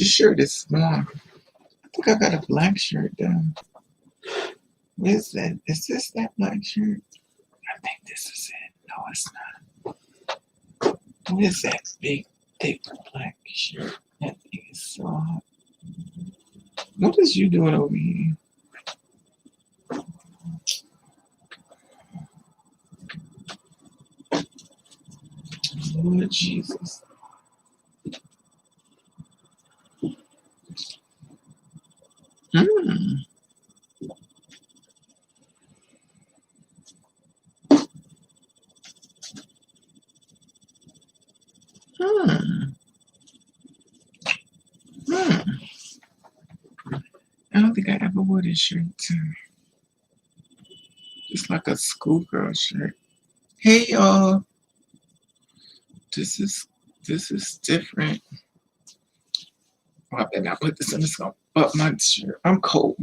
This shirt is small. I think I got a black shirt down. What is that? Is this that black shirt? I think this is it. No, it's not. What is that big, thick black shirt? That thing is so hot. What is you doing over here? Lord Jesus. Hmm. Hmm. Hmm. I don't think I ever wore this shirt too. It's like a schoolgirl shirt. Hey y'all. This is different. Oh, I better not put this in the scope. But my shirt. I'm cold.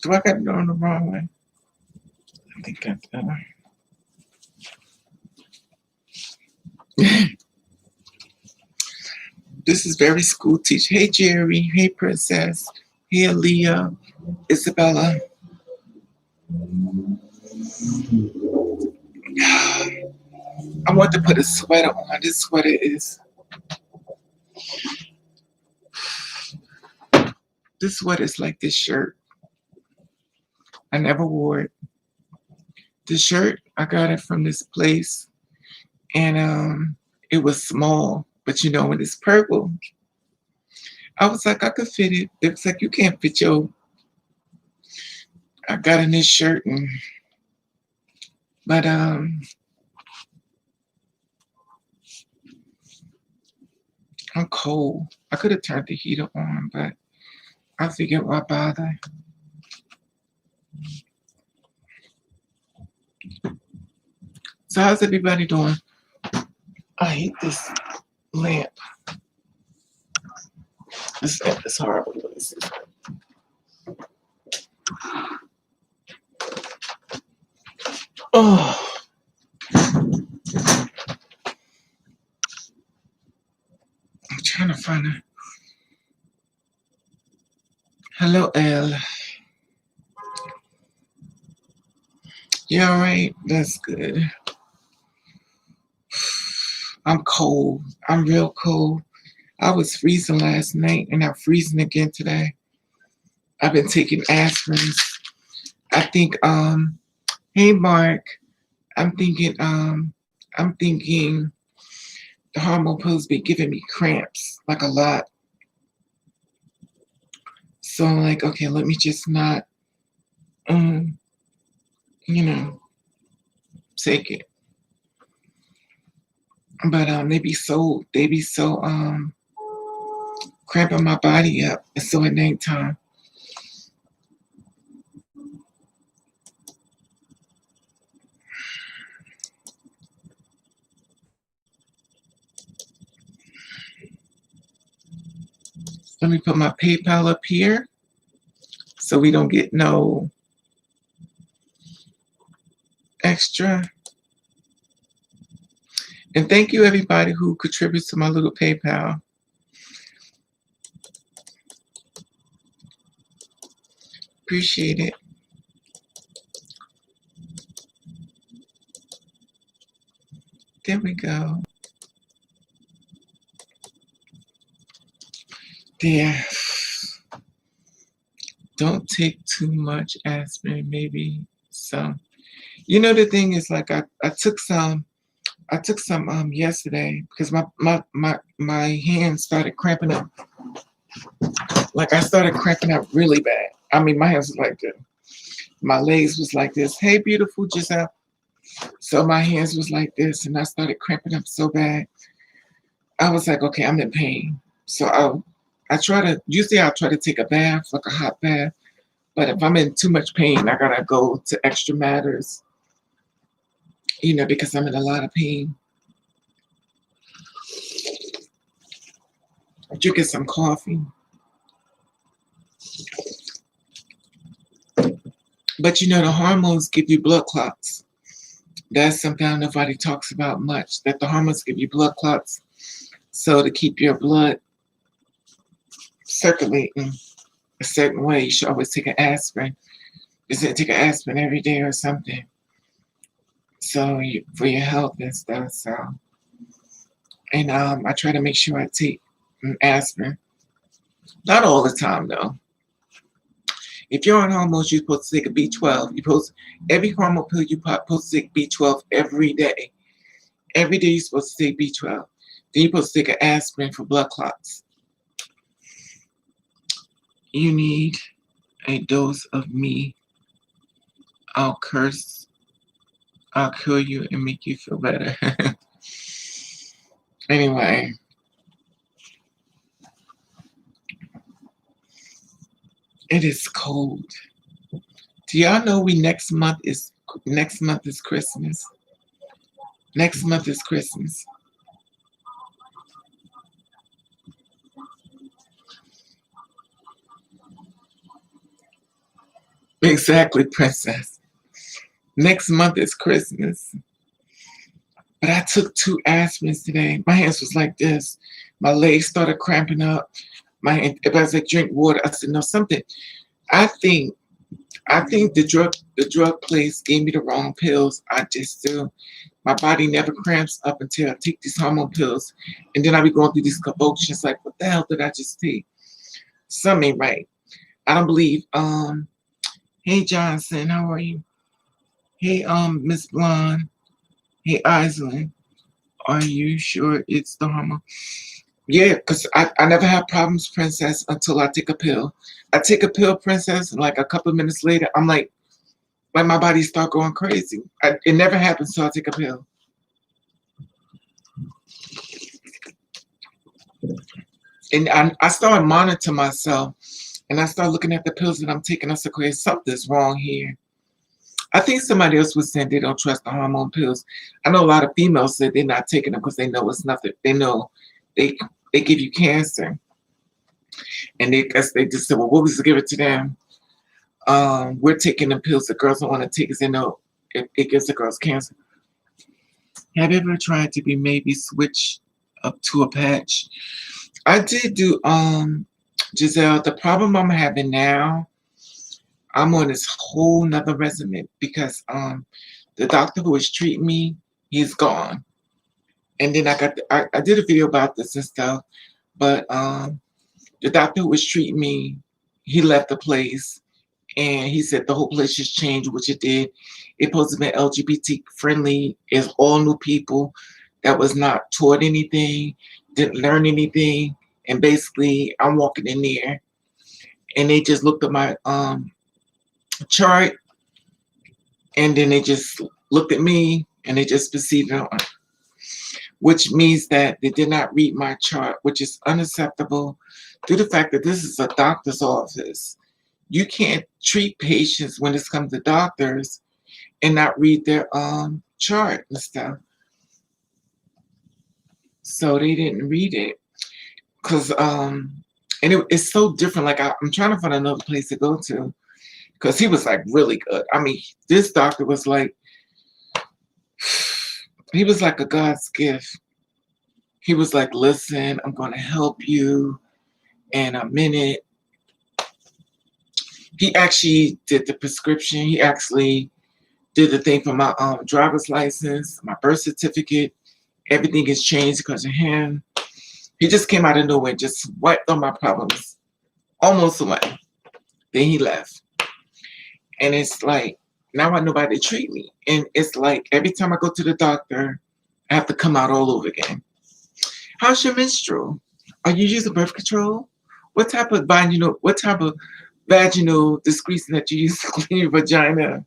Do I got it on the wrong way? I think that's better. This is very school teacher. Hey Jerry. Hey Princess. Hey Aaliyah. Isabella. I want to put a sweater on. This sweater is. This sweater is like this shirt. I never wore it. This shirt, I got it from this place. And it was small. But you know, when it's purple, I was like, I could fit it. It was like, you can't fit your. I got in this shirt but I'm cold. I could have turned the heater on, but I figured why bother. So how's everybody doing? I hate this lamp. This lamp is horrible. Let me see. Oh. I'm trying to find it. Hello, Elle. You all right? That's good. I'm cold. I'm real cold. I was freezing last night and I'm freezing again today. I've been taking aspirins. I think, hey Mark, I'm thinking the hormone pills be giving me cramps, like a lot. So I'm like, okay, let me just not, take it. But they be so cramping my body up. It's so at nighttime. Let me put my PayPal up here so we don't get no extra. And thank you everybody who contributes to my little PayPal. Appreciate it. There we go. There. Don't take too much aspirin, maybe some. You know, the thing is, like, I took some yesterday because my hands started cramping up. Like, I started cramping up really bad. I mean, my hands was like this. My legs was like this. Hey, beautiful Giselle. So my hands was like this, and I started cramping up so bad. I was like, okay, I'm in pain. So usually I'll try to take a bath, like a hot bath. But if I'm in too much pain, I gotta go to Extra Matters, because I'm in a lot of pain. Drinking some coffee. But the hormones give you blood clots. That's something nobody talks about much, that the hormones give you blood clots. So to keep your blood circulating a certain way, you should always take an aspirin. You should take an aspirin every day or something. So for your health and stuff. So, and I try to make sure I take an aspirin. Not all the time though. If you're on hormones, you're supposed to take a B12. Every hormone pill you pop, supposed to take B12 every day. Every day you're supposed to take B12. Then you're supposed to take an aspirin for blood clots. You need a dose of me. I'll kill you and make you feel better. Anyway. It is cold. Do y'all know next month is Christmas? Next month is Christmas. Exactly, princess. Next month is Christmas. But I took 2 aspirins today. My hands was like this. My legs started cramping up. If I said drink water, I said no something. I think the drug place gave me the wrong pills. I just do. My body never cramps up until I take these hormone pills, and then I be going through these convulsions. Like, what the hell did I just take? Something ain't right. I don't believe. Hey Johnson, how are you? Hey Miss Blonde. Hey Isley, are you sure it's the hormone? Yeah, because I never have problems, princess, until I take a pill. I take a pill, princess, and like a couple of minutes later, I'm like my body start going crazy. It never happens until I take a pill. And I started monitoring myself, and I started looking at the pills that I'm taking. I said, okay, something's wrong here. I think somebody else was saying they don't trust the hormone pills. I know a lot of females said they're not taking them because they know it's nothing. They know they give you cancer. And they just said, well, what was to give it to them? We're taking the pills the girls don't want to take because they know it gives the girls cancer. Have you ever tried to be maybe switch up to a patch? I did do Giselle. The problem I'm having now, I'm on this whole nother regimen because the doctor who was treating me, he's gone. And then I did a video about this and stuff, but the doctor who was treating me, he left the place. And he said the whole place just changed, which it did. It supposed to be LGBT friendly. It's all new people that was not taught anything, didn't learn anything. And basically, I'm walking in there, and they just looked at my chart, and then they just looked at me, and they just proceeded on. Which means that they did not read my chart, which is unacceptable due to the fact that this is a doctor's office. You can't treat patients when it's come to doctors and not read their chart and stuff. So they didn't read it because it's so different. Like I'm trying to find another place to go to because he was like really good. I mean, this doctor was like he was like a God's gift. He was like, listen, I'm going to help you in a minute. He actually did the prescription. He actually did the thing for my driver's license, my birth certificate. Everything has changed because of him. He just came out of nowhere, just wiped all my problems almost away. Then he left. And it's like, now I know how to treat me. And it's like, every time I go to the doctor, I have to come out all over again. How's your menstrual? Are you using birth control? What type of vaginal discretion that you use to clean your vagina?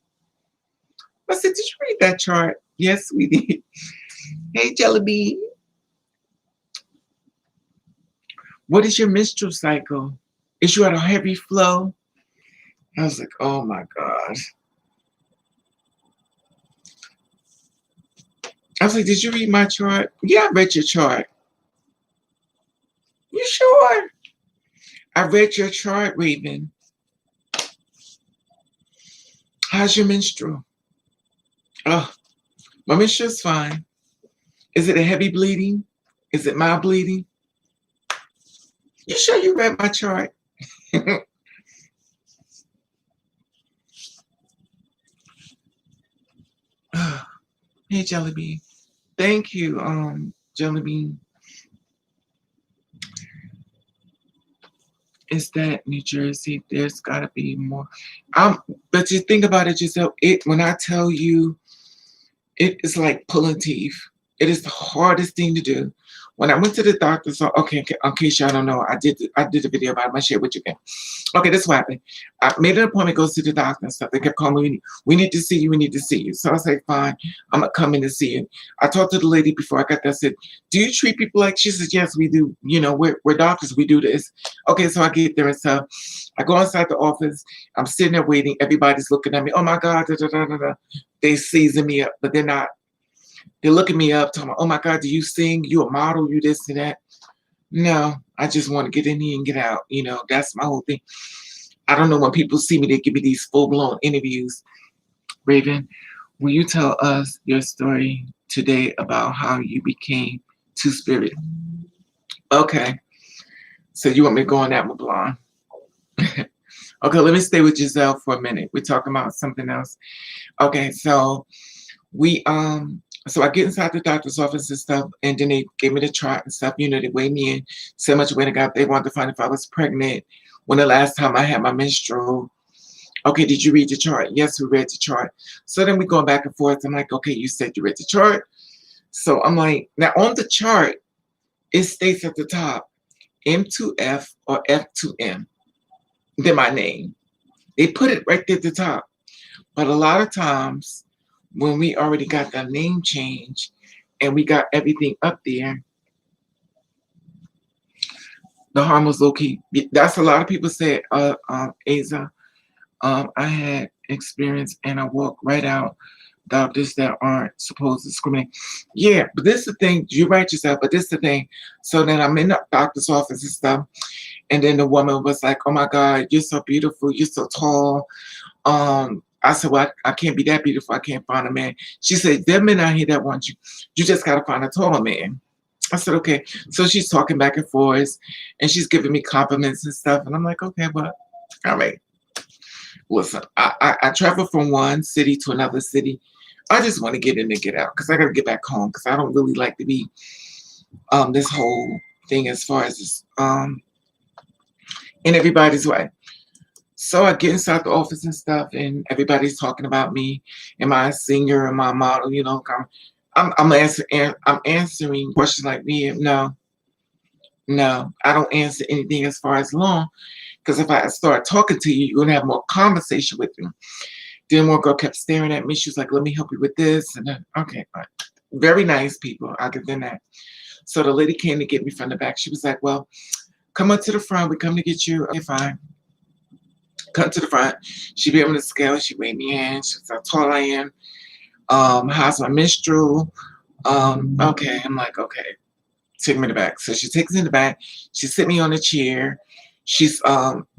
I said, did you read that chart? Yes, we did. Hey, Jellybean. What is your menstrual cycle? Is you at a heavy flow? I was like, oh my God. I was like, did you read my chart? Yeah, I read your chart. You sure? I read your chart, Raven. How's your menstrual? Oh, My menstrue's fine. Is it a heavy bleeding? Is it mild bleeding? You sure you read my chart? Hey, Jellybean. Thank you, Jellybean. Is that New Jersey? There's gotta be more. But you think about it yourself. When I tell you, it is like pulling teeth. It is the hardest thing to do. When I went to the doctor, so okay, in case y'all don't know, I did a video about it. I shared with you again. Okay, this is what happened. I made an appointment, go see the doctor and stuff. They kept calling me, we need to see you, we need to see you. So I said, fine, I'm gonna come in to see you. I talked to the lady before I got there. I said, do you treat people like? She says, yes, we do. You know, we're doctors, we do this. Okay, so I get there and stuff. I go inside the office. I'm sitting there waiting. Everybody's looking at me. Oh my God, da, da, da, da, da. They season me up, but they're not. They're looking me up, talking about, oh my God, do you sing? You a model? You this and that? No, I just want to get in here and get out. You know, that's my whole thing. I don't know, when people see me, they give me these full-blown interviews. Raven, will you tell us your story today about how you became two-spirit? Okay. So you want me to go on that one, Blonde? Okay, let me stay with Giselle for a minute. We're talking about something else. Okay, so so I get inside the doctor's office and stuff, and then they gave me the chart and stuff. You know, they weighed me in, so much weight I got. They wanted to find if I was pregnant, when the last time I had my menstrual. Okay, did you read the chart? Yes, we read the chart. So then we going back and forth. I'm like, okay, you said you read the chart. So I'm like, now on the chart, it states at the top, M2F or F2M. Then my name. They put it right there at the top. But a lot of times, when we already got the name change and we got everything up there, the hormones low key. That's a lot of people say, Aza, I had experience and I walk right out doctors that aren't supposed to discriminate. Yeah, but this is the thing, you write yourself, but this is the thing. So then I'm in the doctor's office and stuff, and then the woman was like, oh my God, you're so beautiful, you're so tall. I said, well, I can't be that beautiful, I can't find a man. She said, there are men out here that want you. You just gotta find a taller man. I said, okay. So she's talking back and forth, and she's giving me compliments and stuff. And I'm like, okay, but all right. Listen, I travel from one city to another city. I just want to get in and get out because I got to get back home because I don't really like to be this whole thing as far as this, in everybody's way. So I get inside the office and stuff, and everybody's talking about me. Am I a singer? Am I a model? You know, I'm answering questions like me. No, I don't answer anything as far as long, because if I start talking to you, you're gonna have more conversation with me. Then one girl kept staring at me. She was like, "Let me help you with this." And then, okay, fine. Very nice people. I'll give them that. So the lady came to get me from the back. She was like, "Well, come up to the front. We come to get you." Okay, fine. Come to the front. She be able to scale. She weighed me in. She was how tall I am. How's my menstrual? Okay. I'm like, okay. Take me to the back. So she takes me in the back. She sit me on a chair. She's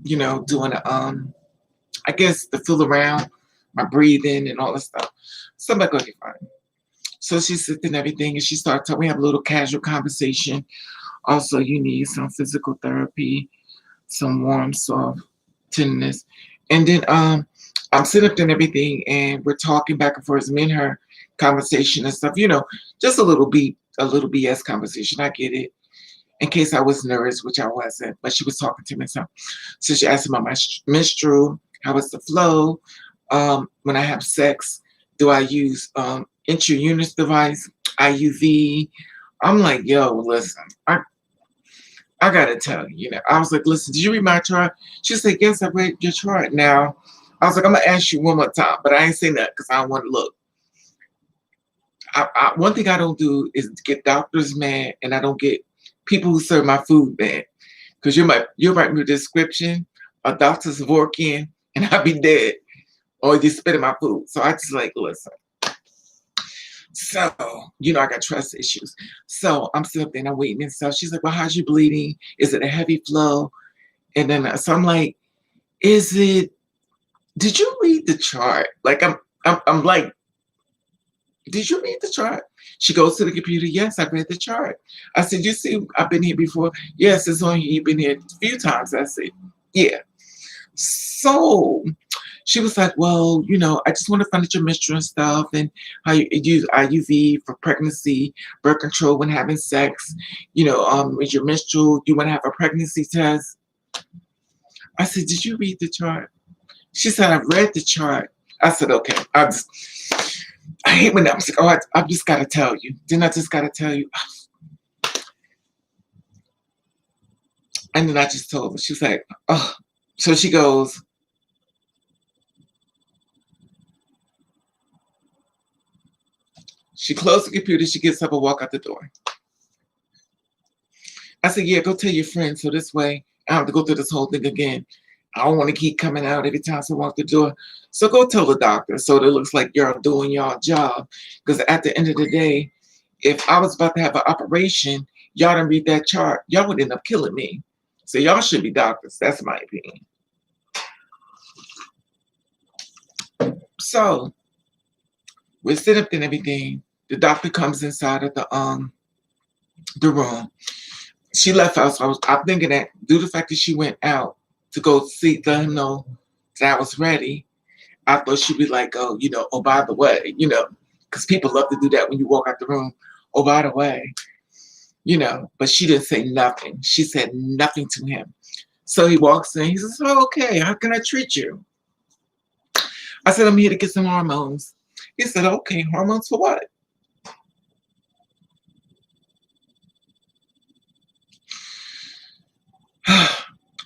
you know, doing I guess the feel around my breathing and all that stuff. So I'm like, okay, fine. So she sits and everything, and she started telling me, have a little casual conversation. Also, you need some physical therapy, some warm, soft tenderness. And then I'm sitting up there and everything, and we're talking back and forth, me and her conversation and stuff, you know, just a little BS conversation. I get it. In case I was nervous, which I wasn't, but she was talking to me. So she asked about my menstrual, how is the flow? When I have sex, do I use intra-uterus device, IUV? I'm like, yo, listen, I gotta tell you, you know, I was like, listen, did you read my chart? She said, yes, I read your chart. Now, I was like, I'm gonna ask you one more time, but I ain't saying that because I don't want to look. One thing I don't do is get doctors mad, and I don't get people who serve my food mad, because you'll write me a description, a doctor's working, and I'll be dead, or you spit in my food. So I just like, listen. So, you know, I got trust issues. So I'm sitting up there and I'm waiting and stuff. She's like, well, how's you bleeding? Is it a heavy flow? And then, so I'm like, did you read the chart? Like, I'm like, Did you read the chart? She goes to the computer. Yes, I read the chart. I said, you see, I've been here before. Yes, it's on here. You've been here a few times. I said, yeah. So she was like, well, I just want to find out your menstrual stuff and how you use IUV for pregnancy, birth control when having sex. With your menstrual, you want to have a pregnancy test. I said, did you read the chart? She said, I read the chart. I said, okay. I hate when I'm like, oh, I just got to tell you. Then I just got to tell you. And then I just told her. She was like, oh. So she goes, she closed the computer. She gets up and walk out the door. I said, yeah, go tell your friends. So this way, I don't have to go through this whole thing again. I don't want to keep coming out every time I walk the door. So go tell the doctor so that it looks like you're doing your job. Because at the end of the day, if I was about to have an operation, y'all didn't read that chart, y'all would end up killing me. So y'all should be doctors. That's my opinion. So we're sitting up and everything. The doctor comes inside of the room. She left out. So I'm thinking that due to the fact that she went out to go let him know that I was ready, I thought she'd be like, oh, by the way, because people love to do that when you walk out the room. Oh, by the way, but she didn't say nothing. She said nothing to him. So he walks in. He says, oh, okay, how can I treat you? I said, I'm here to get some hormones. He said, okay, hormones for what?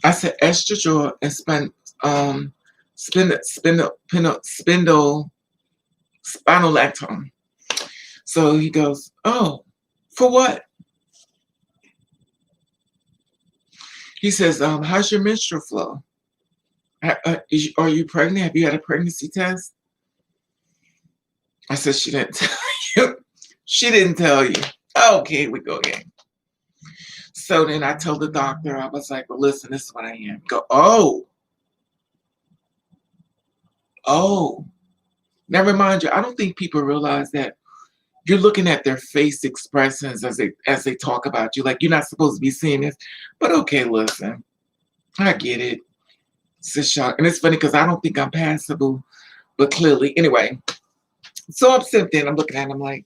I said estradiol and spinolactone. So he goes, oh, for what? He says, how's your menstrual flow? Are you pregnant? Have you had a pregnancy test? I said, she didn't tell you. She didn't tell you. Okay, here we go again. So then I told the doctor, I was like, well, listen, this is what I am. Go, oh. Now remind you, I don't think people realize that you're looking at their face expressions as they talk about you. Like, you're not supposed to be seeing this. But okay, listen, I get it. It's a shock. And it's funny because I don't think I'm passable, but clearly. Anyway, so I'm sitting there and I'm looking at him like,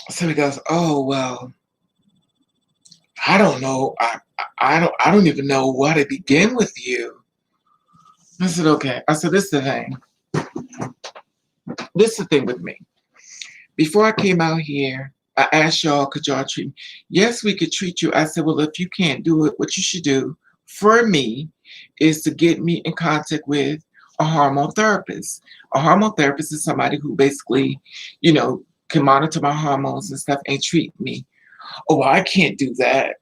so he goes, oh, well, I don't know. I don't even know where to begin with you. I said, okay. I said, this is the thing. This is the thing with me. Before I came out here, I asked y'all, could y'all treat me? Yes, we could treat you. I said, well, if you can't do it, what you should do for me is to get me in contact with a hormone therapist. A hormone therapist is somebody who basically, can monitor my hormones and stuff and treat me. Oh, well, I can't do that.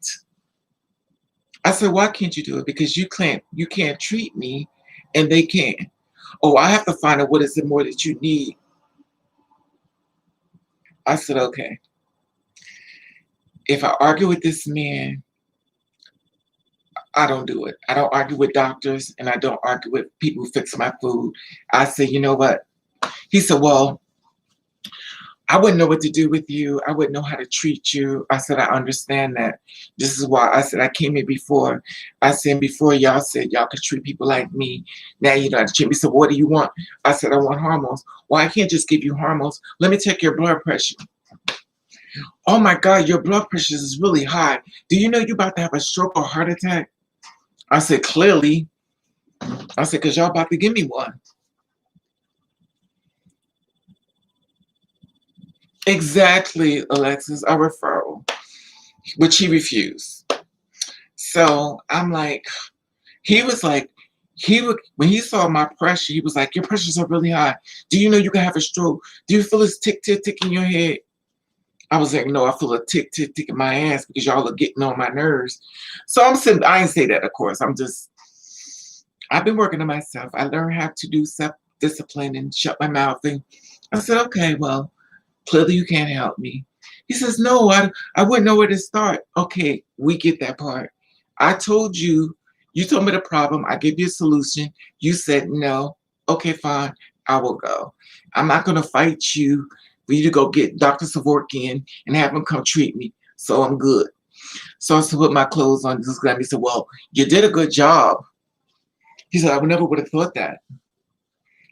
I said, why can't you do it? Because you can't treat me and they can. Oh, I have to find out what is it more that you need. I said, okay. If I argue with this man, I don't do it. I don't argue with doctors and I don't argue with people who fix my food. I said, you know what? He said, well, I wouldn't know what to do with you. I wouldn't know how to treat you. I said, I understand that. This is why I said I came here before. I said, before y'all said y'all could treat people like me. Now you don't have to treat me. So what do you want? I said, I want hormones. Well, I can't just give you hormones. Let me check your blood pressure. Oh my God, your blood pressure is really high. Do you know you're about to have a stroke or heart attack? I said, clearly. I said, because y'all about to give me one. Exactly, Alexis, a referral, which he refused. So I'm like, when he saw my pressure, he was like, your pressures are really high. Do you know you can have a stroke? Do you feel this tick, tick, tick in your head? I was like, no, I feel a tick, tick, tick in my ass because y'all are getting on my nerves. So I'm saying, I didn't say that, of course. I've been working on myself. I learned how to do self-discipline and shut my mouth. And I said, okay, well, clearly you can't help me. He says, no, I wouldn't know where to start. Okay, we get that part. I told you, you told me the problem. I gave you a solution. You said no. Okay, fine. I will go. I'm not going to fight you for you to go get Dr. Savorkian and have him come treat me. So I'm good. So I said, put my clothes on. This guy, he said, well, you did a good job. He said, I never would have thought that.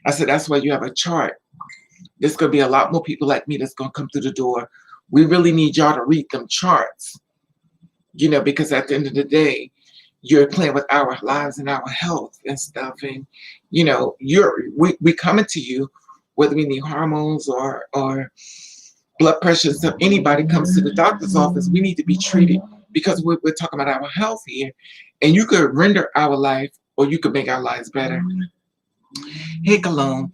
I said, that's why you have a chart. There's going to be a lot more people like me that's going to come through the door. We really need y'all to read them charts, because at the end of the day, you're playing with our lives and our health and stuff. And, we coming to you, whether we need hormones or blood pressure and stuff. Anybody comes to the doctor's office, we need to be treated because we're talking about our health here. And you could render our life or you could make our lives better. Hey, Cologne.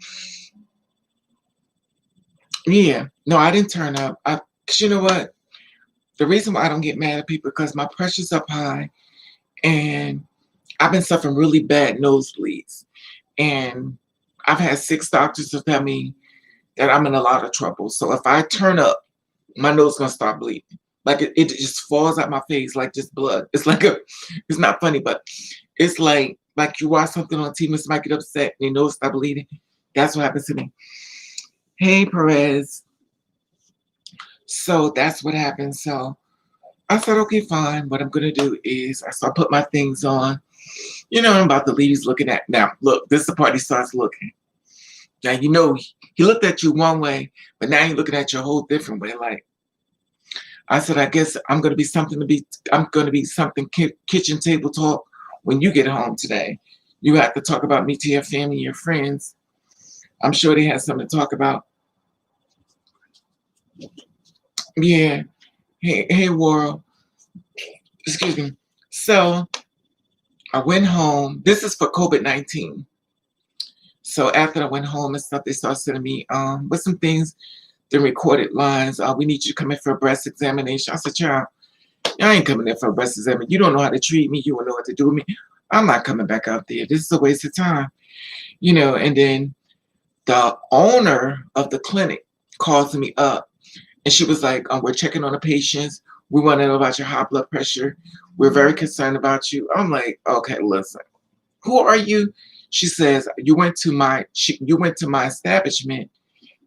Yeah. No, I didn't turn up. Cause you know what? The reason why I don't get mad at people because my pressure's up high and I've been suffering really bad nosebleeds. And I've had 6 doctors to tell me that I'm in a lot of trouble. So if I turn up, my nose is going to start bleeding. Like it just falls out my face like just blood. It's it's not funny, but it's like you watch something on TV, somebody get upset and your nose start bleeding. That's what happens to me. Hey, Perez. So that's what happened. So I said, okay, fine. What I'm going to do is I start put my things on. I'm about to leave. He's looking at. Now, look, this is the part he starts looking. Now, he looked at you one way, but now he's looking at you a whole different way. Like, I said, I guess I'm going to be something kitchen table talk when you get home today. You have to talk about me to your family, your friends. I'm sure they have something to talk about. Yeah. Hey, world. Excuse me. So I went home. This is for COVID-19. So after I went home and stuff, they started sending me with some things, the recorded lines. We need you to come in for a breast examination. I said, child, I ain't coming in for a breast examination. You don't know how to treat me. You don't know what to do with me. I'm not coming back out there. This is a waste of time. And then the owner of the clinic calls me up and she was like, we're checking on the patients. We want to know about your high blood pressure. We're very concerned about you. I'm like, okay, listen, who are you? She says, you went to my establishment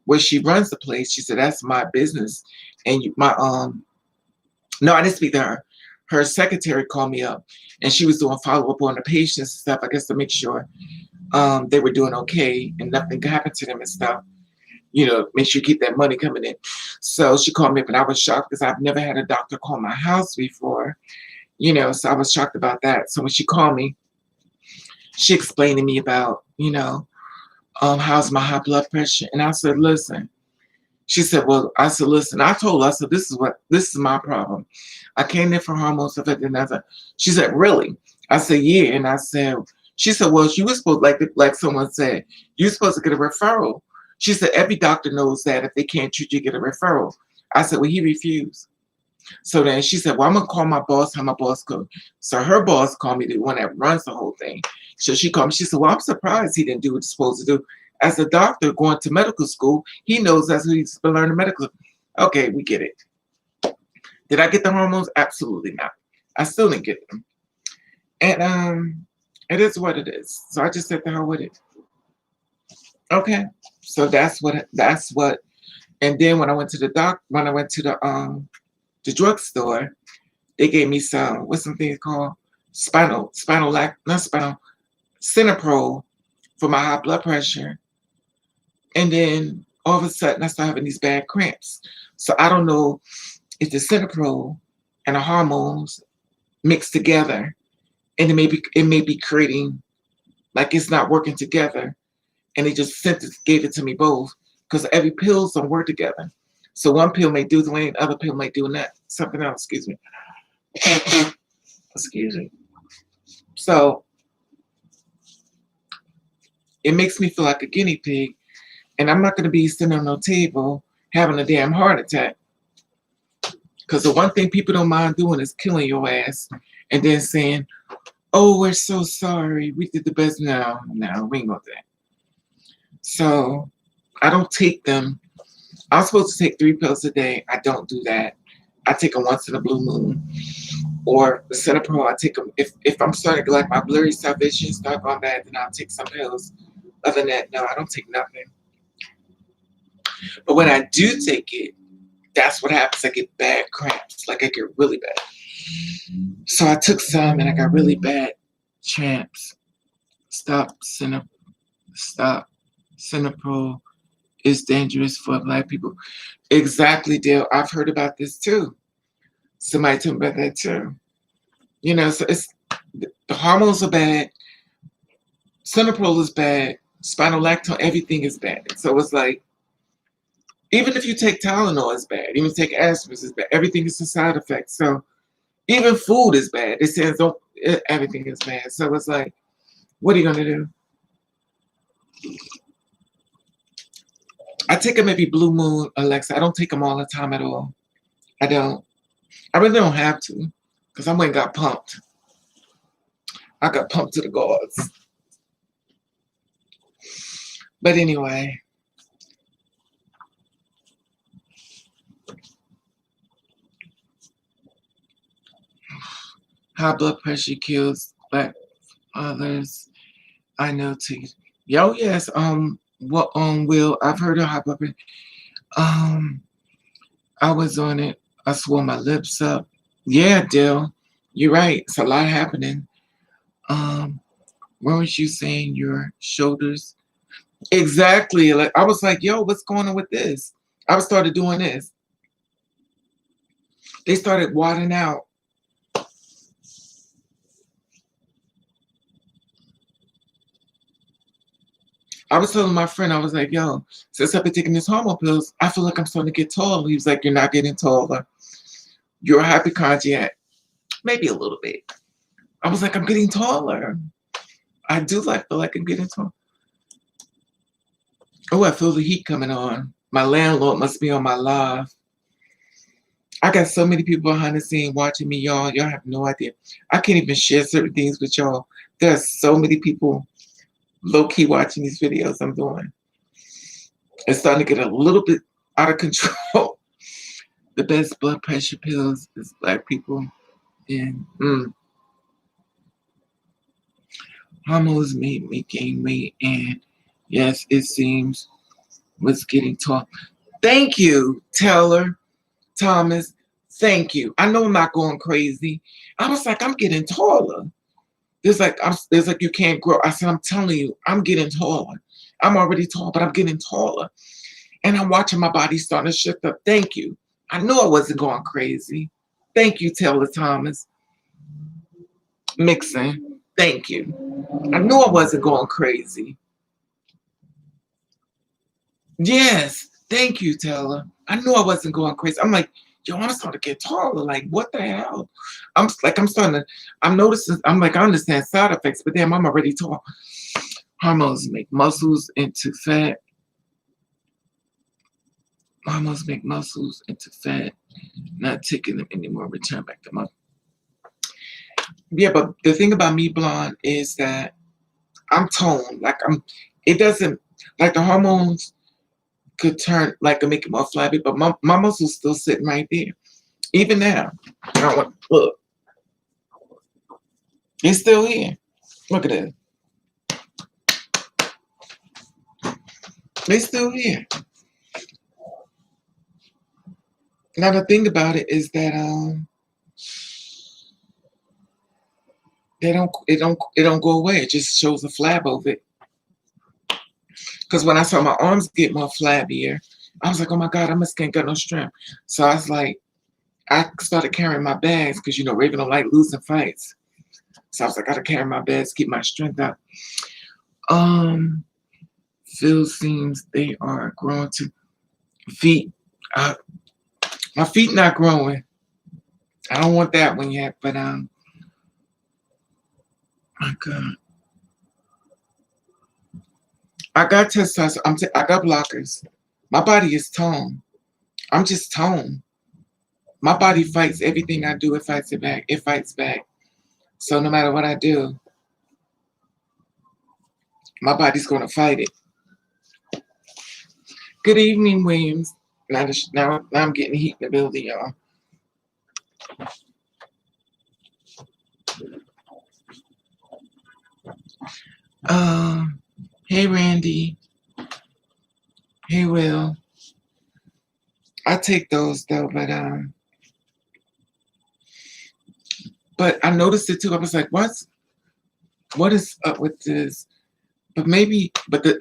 where she runs the place. She said, that's my business. And no, I didn't speak to her. Her secretary called me up and she was doing follow-up on the patients and stuff, I guess, to make sure they were doing okay and nothing happened to them and stuff. Make sure you keep that money coming in. So she called me up and I was shocked because I've never had a doctor call my house before, so I was shocked about that. So when she called me, she explained to me about, how's my high blood pressure. And I said, listen. She said, well, I said, listen, I told her, I said, this is my problem. I came in for hormones, stuff like that. She said, really? I said, yeah. And she said, well, you were supposed, like someone said, you're supposed to get a referral. She said, every doctor knows that if they can't treat you, get a referral. I said, well, he refused. So then she said, well, I'm going to call my boss, how my boss goes. So her boss called me, the one that runs the whole thing. So she called me. She said, well, I'm surprised he didn't do what he's supposed to do. As a doctor going to medical school, he knows that's what he's been learning medical. Okay, we get it. Did I get the hormones? Absolutely not. I still didn't get them. And it is what it is. So I just said to her with it. Okay. So that's what. And then when I went to the drugstore, they gave me what's some things called Cineprol for my high blood pressure. And then all of a sudden I started having these bad cramps. So I don't know if the Cineprol and the hormones mixed together and it may be creating like it's not working together. And they just gave it to me both because every pills don't work together. So one pill may do the way, the other pill may do that. Something else, excuse me. Excuse me. So it makes me feel like a guinea pig. And I'm not going to be sitting on no table having a damn heart attack. Because the one thing people don't mind doing is killing your ass and then saying, oh, we're so sorry. We did the best. No, we ain't going to do that. So I don't take them. I'm supposed to take 3 pills a day. I don't do that. I take them once in a blue moon. Or the Cineprol, I take them. If I'm starting to like my blurry sight vision start going bad, then I'll take some pills. Other than that, no, I don't take nothing. But when I do take it, that's what happens. I get bad cramps. Like I get really bad. So I took some and I got really bad cramps. Stop. Cinepro is dangerous for Black people. Exactly, Dale. I've heard about this too. Somebody told me about that too. You know, so it's the hormones are bad. Cinepro is bad. Spironolactone, everything is bad. So it's like, even if you take Tylenol, it's bad. Even if you take aspirin, it's bad. Everything is a side effect. So even food is bad. It says everything is bad. So it's like, what are you gonna do? I take them every blue moon, Alexa. I don't take them all the time at all. I don't. I really don't have to, because I went and got pumped. I got pumped to the gods. But anyway. High blood pressure kills Black fathers. I know too. Yo, yes. What Will, I've heard of high blood pressure. I was on it. I swore my lips up. Yeah, Dill. You're right. It's a lot happening. What was you saying? Your shoulders? Exactly. Like I was like, yo, what's going on with this? I started doing this. They started wadding out. I was telling my friend, I was like, yo, since I've been taking these hormone pills, I feel like I'm starting to get taller. He was like, you're not getting taller. You're a hypochondriac. Maybe a little bit. I was like, I'm getting taller. I do feel like I'm getting taller. Oh, I feel the heat coming on. My landlord must be on my live. I got so many people behind the scene watching me, y'all. Y'all have no idea. I can't even share certain things with y'all. There are so many people low-key watching these videos I'm doing. It's starting to get a little bit out of control. The best blood pressure pills is Black people. And hormones made me gain weight. And yes, it seems was getting tall. Thank you, Taylor Thomas. Thank you. I know I'm not going crazy. I was like, I'm getting taller. There's like you can't grow. I said, I'm telling you, I'm getting taller. I'm already tall, but I'm getting taller. And I'm watching my body starting to shift up. Thank you. I knew I wasn't going crazy. Thank you, Taylor Thomas. Mixing. Thank you. I knew I wasn't going crazy. Yes. Thank you, Taylor. I knew I wasn't going crazy. I'm like, yo, I'm starting to get taller. Like, what the hell? I'm noticing, I'm like, I understand side effects, but damn, I'm already tall. Hormones make muscles into fat. Hormones make muscles into fat. Not taking them anymore. Return back to muscle. Yeah, but the thing about me, blonde, is that I'm toned. It doesn't, like the hormones could turn, like, make it more flabby, but my muscles still sitting right there. Even now. Look. It's still here. Look at that. It's still here. Now the thing about it is that it don't go away. It just shows a flab over it. Because when I saw my arms get more flabbier, I was like, oh my God, I must can't got no strength. So I was like, I started carrying my bags because Raven don't like losing fights. So I was like, I gotta carry my bags, keep my strength up. Phil seems they are growing to feet. My feet not growing. I don't want that one yet, but my God. I got testosterone. I got blockers. My body is toned. I'm just toned. My body fights everything I do. It fights it back. It fights back. So no matter what I do, my body's going to fight it. Good evening, Williams. Now I'm getting heat in the building, y'all. Hey, Randy. Hey, Will. I take those though, but I noticed it too. I was like, what is up with this? But maybe,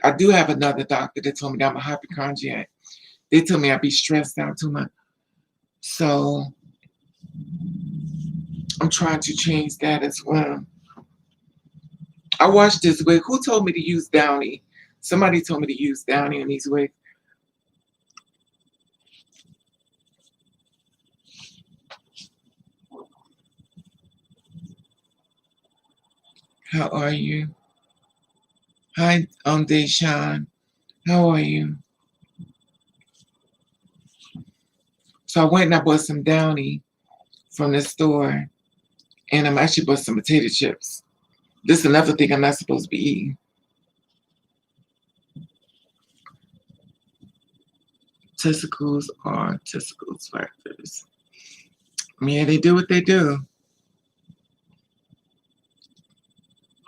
I do have another doctor that told me that I'm a hypochondriac. They told me I'd be stressed out too much. So I'm trying to change that as well. I watched this wig. Who told me to use Downy? Somebody told me to use Downy on these wigs. How are you? Hi, Deshaun. How are you? So I went and I bought some Downy from the store, and I'm actually bought some potato chips. This is another thing I'm not supposed to be eating. Testicles are testicles factors. Yeah, they do what they do.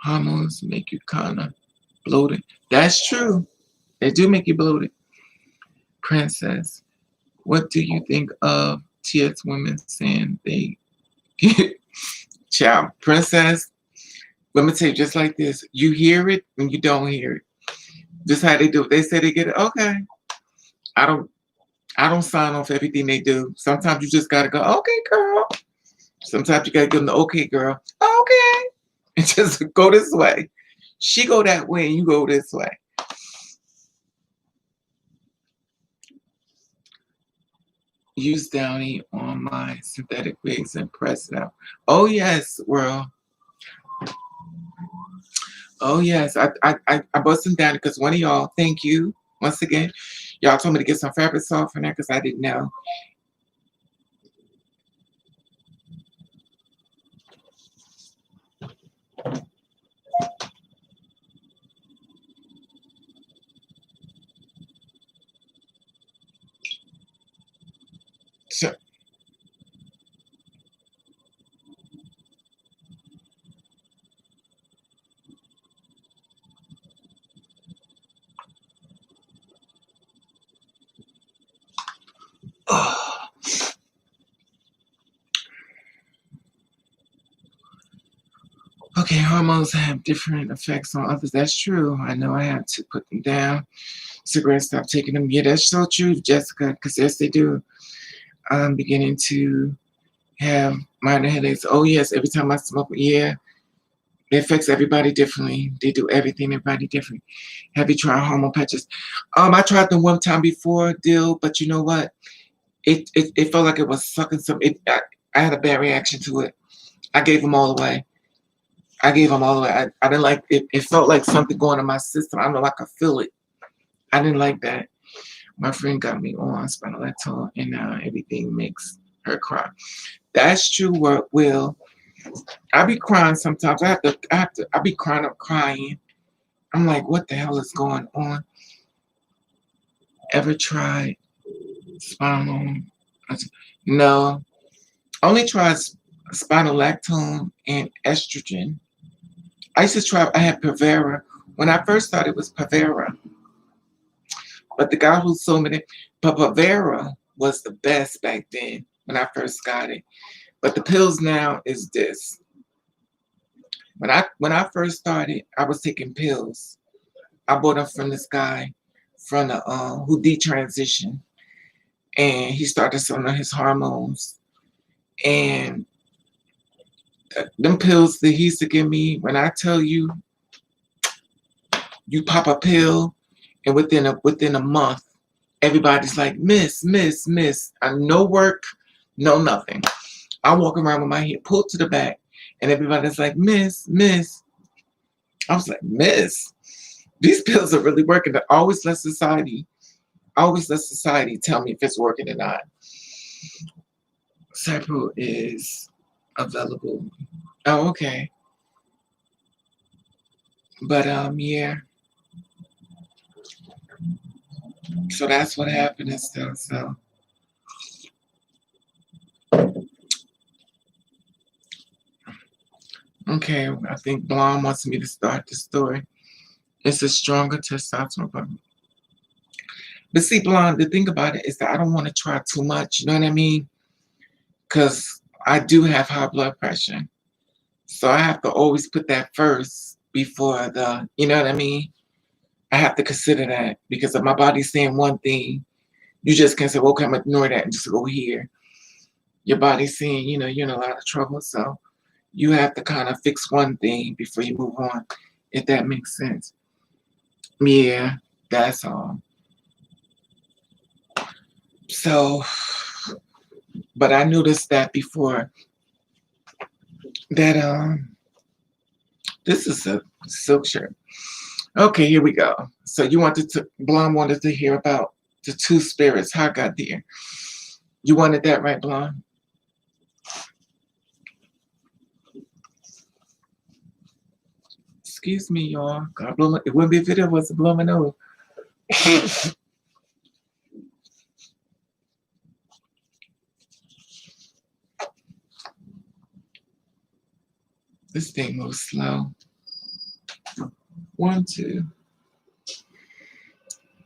Hormones make you kind of bloated. That's true. They do make you bloated. Princess, what do you think of TS women saying they get child? Princess, let me tell you just like this. You hear it and you don't hear it. Just how they do it. They say they get it. Okay. I don't sign off everything they do. Sometimes you just gotta go, okay, girl. Sometimes you gotta give them the okay, girl. Okay. And just go this way. She go that way and you go this way. Use Downy on my synthetic wigs and press it out. Oh yes, world. Oh yes. I bought some Downy because one of y'all, thank you once again. Y'all told me to get some fabric softener because I didn't know. So, oh. Okay, hormones have different effects on others. That's true. I know I have to put them down. Cigarettes, stop taking them. Yeah, that's so true, Jessica, because yes, they do. I'm beginning to have minor headaches. Oh, yes, every time I smoke, yeah, it affects everybody differently. They do everything, everybody different. Have you tried hormone patches? I tried them one time before, Dill, but you know what? It felt like it was sucking some. I had a bad reaction to it. I gave them all away. I gave them all away. I didn't like it. It felt like something going in my system. I don't know, I could feel it. I didn't like that. My friend got me on spironolactone, and now everything makes her cry. That's true, Will. I be crying sometimes. I be crying up crying. I'm like, what the hell is going on? Ever tried spinal? No. Only tried spironolactone and estrogen. I used to try, I had Pavera. When I first started, it was Pavera. But the guy who sold me that, Pavera was the best back then when I first got it. But the pills now is this. When I first started, I was taking pills. I bought them from this guy from the who detransitioned, and he started selling his hormones. And them pills that he used to give me, when I tell you, you pop a pill, and within a month, everybody's like, Miss. No work, no nothing. I walk around with my head pulled to the back, and everybody's like, Miss. I was like, Miss, these pills are really working. Always let society tell me if it's working or not. Cypro is available. Oh, okay. But yeah. So that's what happened and stuff. So okay, I think Blonde wants me to start the story. It's a stronger testosterone. But see, blonde, the thing about it is that I don't want to try too much. You know what I mean? Because I do have high blood pressure. So I have to always put that first before the, you know what I mean? I have to consider that because if my body's saying one thing, you just can't say, well, okay, I'm gonna ignore that and just go here. Your body's saying, you know, you're in a lot of trouble. So you have to kind of fix one thing before you move on, if that makes sense. Yeah, that's all. So, but I noticed that before that this is a silk shirt. Okay, here we go. So you wanted to Blonde wanted to hear about the two spirits, how I got there. You wanted that, right, Blonde? Excuse me, y'all. God blow it wouldn't be a video, it was to blow my nose. This thing moves slow. 1, 2.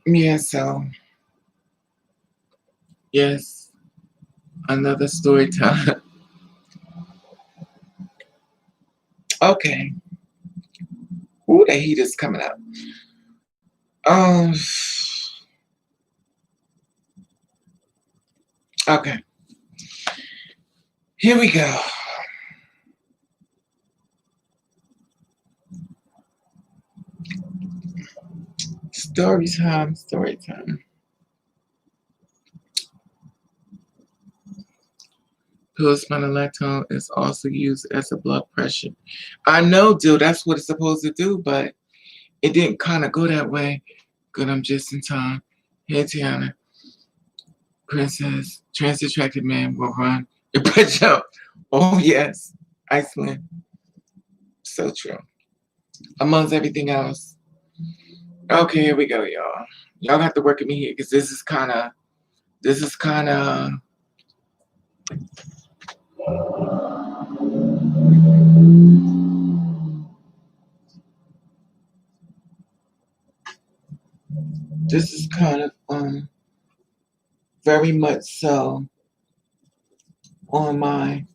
Yeah, so yes, another story time. Okay. Ooh, the heat is coming up. Um okay. Here we go. Story time, story time. Spironolactone is also used as a blood pressure. I know, dude, that's what it's supposed to do, but it didn't kind of go that way. Good, I'm just in time. Hey, Tiana. Princess, trans-attracted man will run. But yo, oh yes, Iceland. So true. Amongst everything else. Okay, here we go, y'all. Y'all have to work with me here because this is kind of, this is kind of very much so on my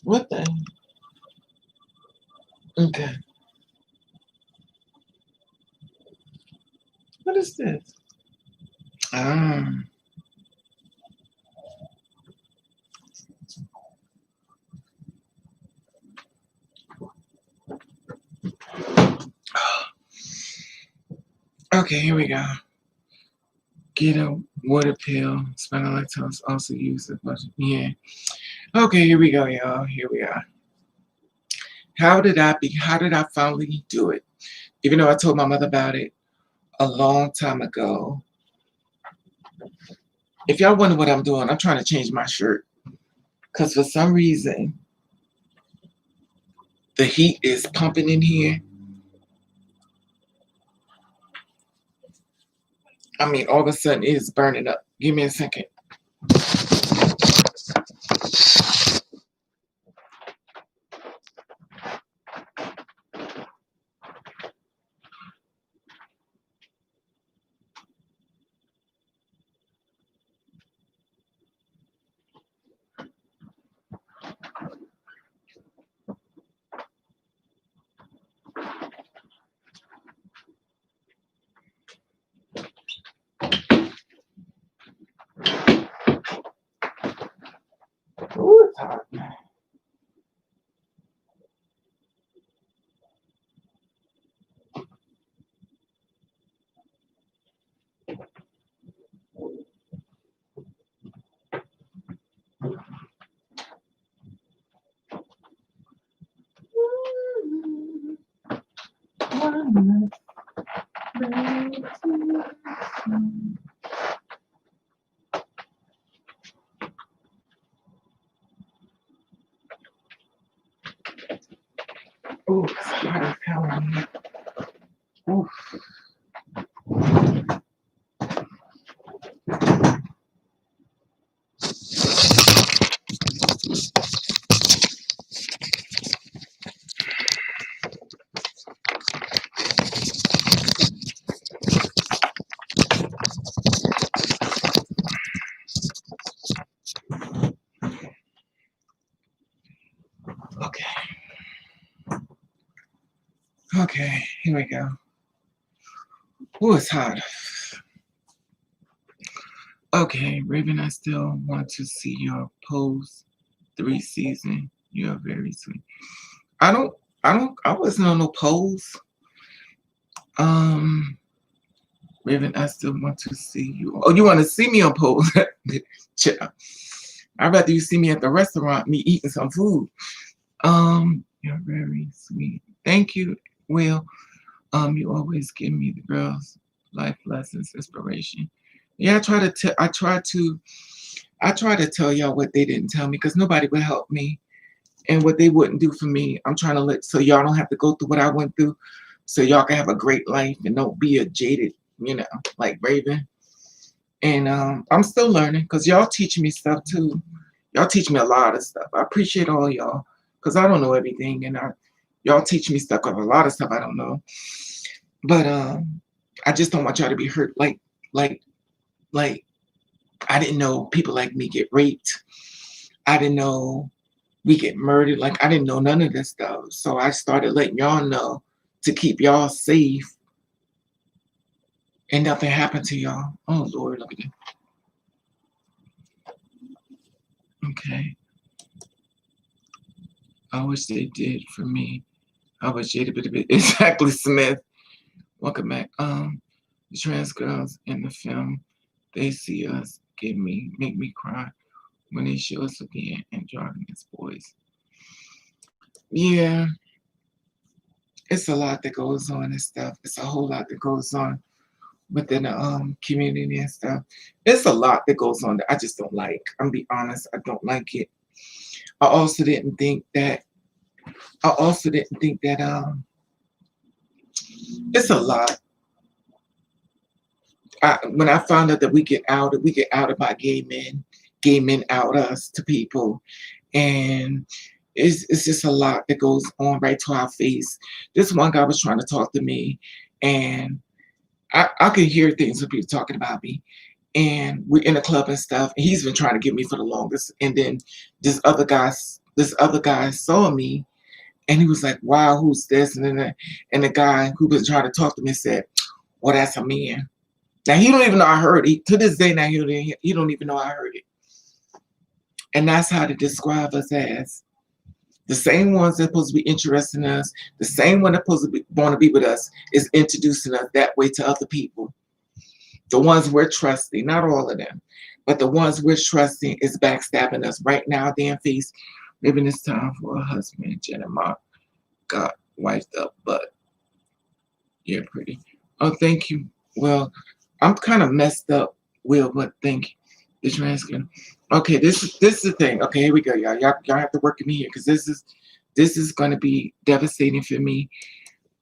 what the okay. What is this? Ah. Okay, here we go. Get a water pill. Spironolactone is also used as much. Yeah. Okay, here we go, y'all. Here we are. How did I finally do it? Even though I told my mother about it a long time ago. If y'all wonder what I'm doing, I'm trying to change my shirt. Because for some reason, the heat is pumping in here. I mean, all of a sudden, it is burning up. Give me a second. Ooh, it's hot. Oh, somebody's calling me. Ooh. Okay. Okay, here we go. Oh, it's hot. Okay, Raven, I still want to see your post 3 season. You are very sweet. I wasn't on no polls. Um, Raven, I still want to see you. Oh, you want to see me on polls? Chill. I'd rather you see me at the restaurant, me eating some food. You're very sweet. Thank you, Will. You always give me the girls' life lessons, inspiration. Yeah, I try to tell y'all what they didn't tell me because nobody would help me and what they wouldn't do for me. I'm trying to let so y'all don't have to go through what I went through, so y'all can have a great life and don't be a jaded, like Raven. And I'm still learning because y'all teach me stuff too. Y'all teach me a lot of stuff. I appreciate all y'all because I don't know everything, and y'all teach me stuff of a lot of stuff I don't know. But I just don't want y'all to be hurt. Like I didn't know people like me get raped. I didn't know we get murdered. Like I didn't know none of this stuff. So I started letting y'all know to keep y'all safe and nothing happened to y'all. Oh Lord, look at it. Okay. I wish they did for me. I wish they did a bit. Exactly, Smith. Welcome back. The trans girls in the film, they see us, make me cry when they show us again and driving as boys. Yeah, it's a lot that goes on and stuff. It's a whole lot that goes on within the community and stuff. It's a lot that goes on that I just don't like. I'm be honest, I don't like it. I also didn't think that it's a lot. When I found out that we get outed by gay men out us to people, and it's just a lot that goes on right to our face. This one guy was trying to talk to me, and I could hear things when people talking about me, and we're in a club and stuff, and he's been trying to get me for the longest, and then this other guy saw me, and he was like, "Wow, who's this?" And the guy who was trying to talk to me said, "Well, that's a man." Now he don't even know I heard it. To this day now he don't even know I heard it. And that's how they describe us as. The same ones that supposed to be interested in us, the same one that supposed to want to be with us is introducing us that way to other people. The ones we're trusting, not all of them, but the ones we're trusting is backstabbing us right now, damn face. Maybe it's time for a husband. Jenna got wiped up, but you're pretty. Oh, thank you. Well, I'm kind of messed up, Will, but thank you. The transcript. Okay, this is the thing. Okay, here we go, y'all. Y'all have to work with me here because this is gonna be devastating for me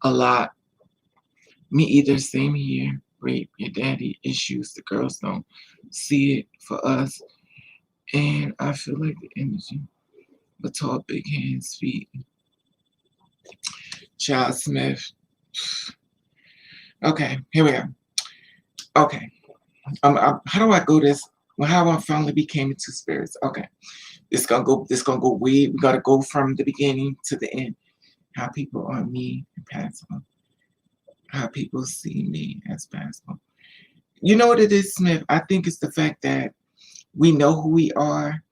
a lot. Me either, same here. Rape, your daddy issues. The girls don't see it for us. And I feel like the energy. But tall, big hands, feet. Child Smith. Okay, here we go. Okay. How do I go this? Well, how I finally became into spirits. Okay. This gonna go way. We gotta go from the beginning to the end. How people are me and pass on. How people see me as pass on. You know what it is, Smith? I think it's the fact that we know who we are,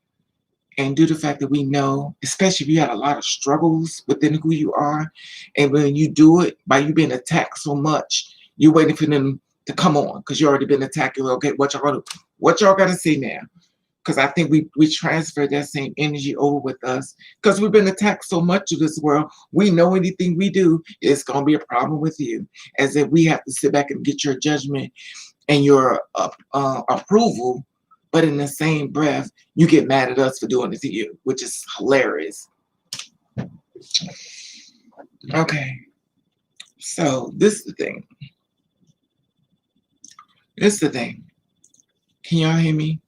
and due to the fact that we know, especially if you had a lot of struggles within who you are, and when you do it, by you being attacked so much, you're waiting for them to come on because you already been attacked. You're like, okay, what y'all gotta say now? Because I think we transferred that same energy over with us because we've been attacked so much of this world. We know anything we do is gonna be a problem with you, as if we have to sit back and get your judgment and your approval, but in the same breath, you get mad at us for doing it to you, which is hilarious. Okay. So this is the thing. This is the thing. Can y'all hear me?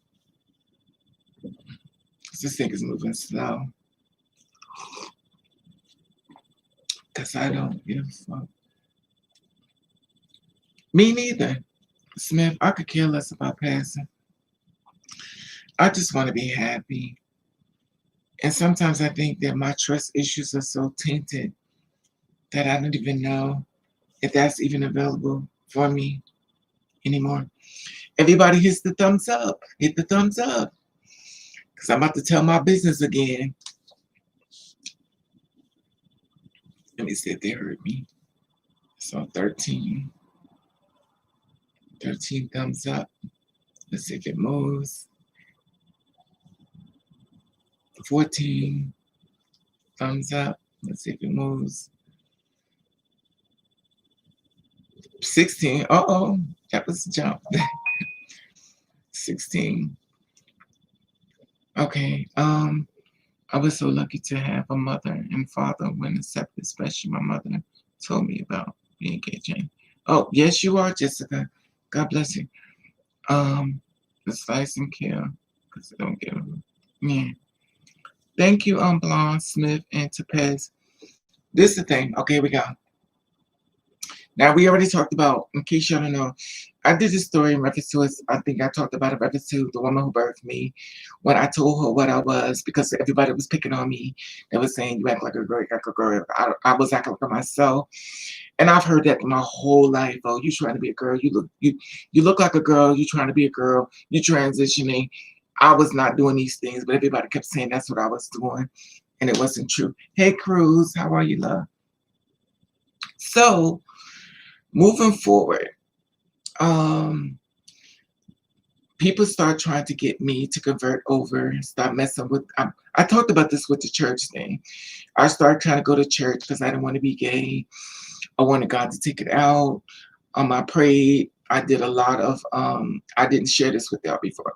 'Cause this thing is moving slow. Because I don't give a fuck. Me neither. Smith, I could care less about passing. I just want to be happy. And sometimes I think that my trust issues are so tainted that I don't even know if that's even available for me anymore. Everybody hits the thumbs up. Hit the thumbs up. Because I'm about to tell my business again. Let me see if they heard me. So 13 thumbs up. Let's see if it moves. 14 thumbs up. Let's see if it moves. 16. Uh-oh. That was a jump. 16. Okay. I was so lucky to have a mother and father when accepted, especially my mother told me about being engaging. Oh, yes, you are, Jessica. God bless you. The slice and kill. Because I don't give a yeah. Thank you, Blonde, Smith, and Topaz. This is the thing. Okay, here we go. Now, we already talked about, in case you don't know, I did this story in reference to us. I think I talked about it in reference to the woman who birthed me when I told her what I was because everybody was picking on me. They were saying, you act like a girl, you act like a girl. I was acting like myself. And I've heard that my whole life. Oh, you trying to be a girl. You look like a girl. You trying to be a girl. You transitioning. I was not doing these things, but everybody kept saying that's what I was doing. And it wasn't true. Hey, Cruz, how are you, love? So, moving forward, people start trying to get me to convert over, stop messing with. I talked about this with the church thing. I started trying to go to church because I didn't want to be gay. I wanted God to take it out. I prayed. I did a lot of. I didn't share this with y'all before.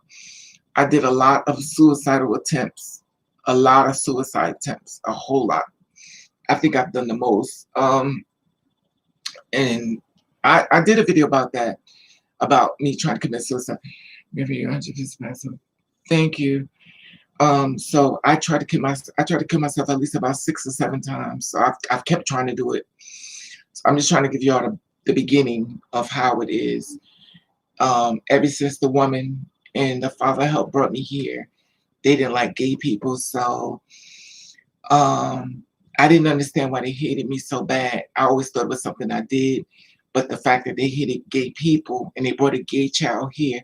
I did a lot of suicidal attempts. A lot of suicide attempts. A whole lot. I think I've done the most. And I did a video about that, about me trying to commit suicide. Maybe 100% passive. Thank you. So I tried to kill myself at least about 6 or 7 times. So I've kept trying to do it. So I'm just trying to give you all the beginning of how it is. Ever since the woman and the father help brought me here, they didn't like gay people. So I didn't understand why they hated me so bad. I always thought it was something I did. But the fact that they hated gay people and they brought a gay child here,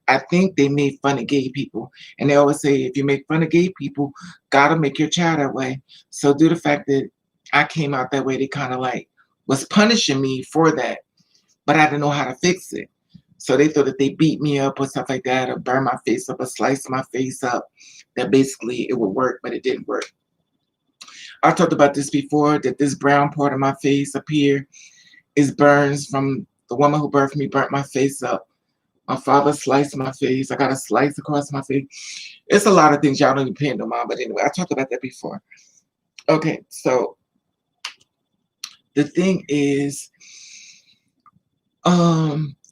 I think they made fun of gay people. And they always say, if you make fun of gay people, God will make your child that way. So due to the fact that I came out that way, they kind of like was punishing me for that. But I didn't know how to fix it. So they thought that they beat me up or stuff like that, or burn my face up or slice my face up, that basically it would work, but it didn't work. I talked about this before, that this brown part of my face up here is burns from the woman who birthed me, burnt my face up. My father sliced my face. I got a slice across my face. It's a lot of things y'all don't even pay no mind, but anyway, I talked about that before. Okay, so the thing is,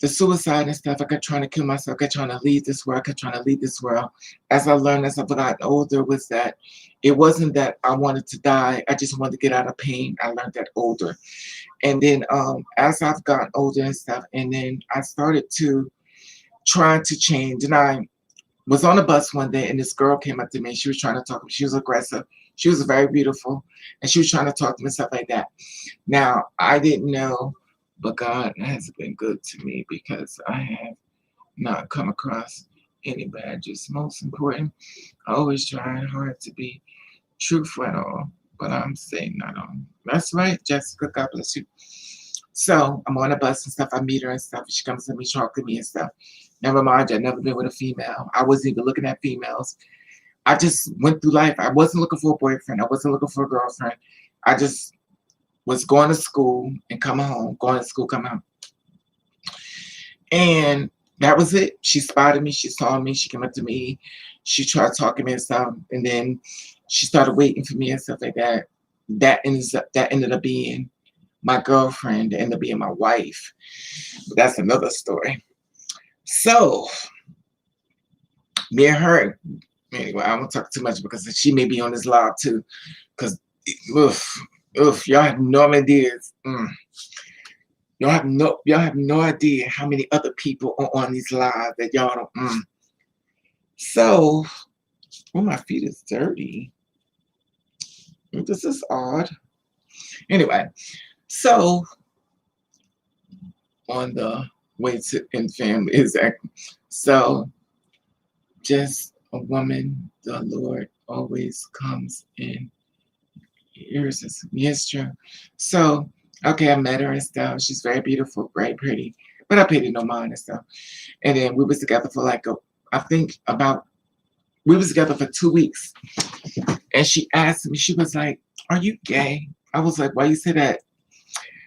the suicide and stuff, I kept trying to kill myself, I kept trying to leave this world, I kept trying to leave this world. As I learned as I've gotten older was that it wasn't that I wanted to die, I just wanted to get out of pain. I learned that older. And then as I've gotten older and stuff, and then I started to try to change. And I was on a bus one day and this girl came up to me and she was trying to talk to me. She was aggressive. She was very beautiful. And she was trying to talk to me and stuff like that. Now, I didn't know, but God has been good to me because I have not come across any badges. Most important, I always try hard to be truthful at all, but I'm saying not on. That's right, Jessica. God bless you. So I'm on a bus and stuff. I meet her and stuff. She comes to me, talking to me and stuff. Never mind, I've never been with a female. I wasn't even looking at females. I just went through life. I wasn't looking for a boyfriend. I wasn't looking for a girlfriend. I just was going to school and coming home, going to school, coming home. And that was it. She spotted me. She saw me. She came up to me. She tried talking to me and stuff. And then she started waiting for me and stuff like that. That ended up being my girlfriend, that ended up being my wife. But that's another story. So me and her, anyway, I won't talk too much because she may be on this live too. Because y'all have no ideas. Y'all have no idea how many other people are on these lives that y'all don't. So, my feet is dirty. This is odd. Anyway, so on the way to in family exactly. So just a woman, the Lord always comes in. Yours is yes, true. So okay, I met her and stuff. She's very beautiful, very pretty, but I paid it no mind and stuff. And then we was together for I think we was together for 2 weeks. And she asked me, she was like, "Are you gay?" I was like, "Why you say that?"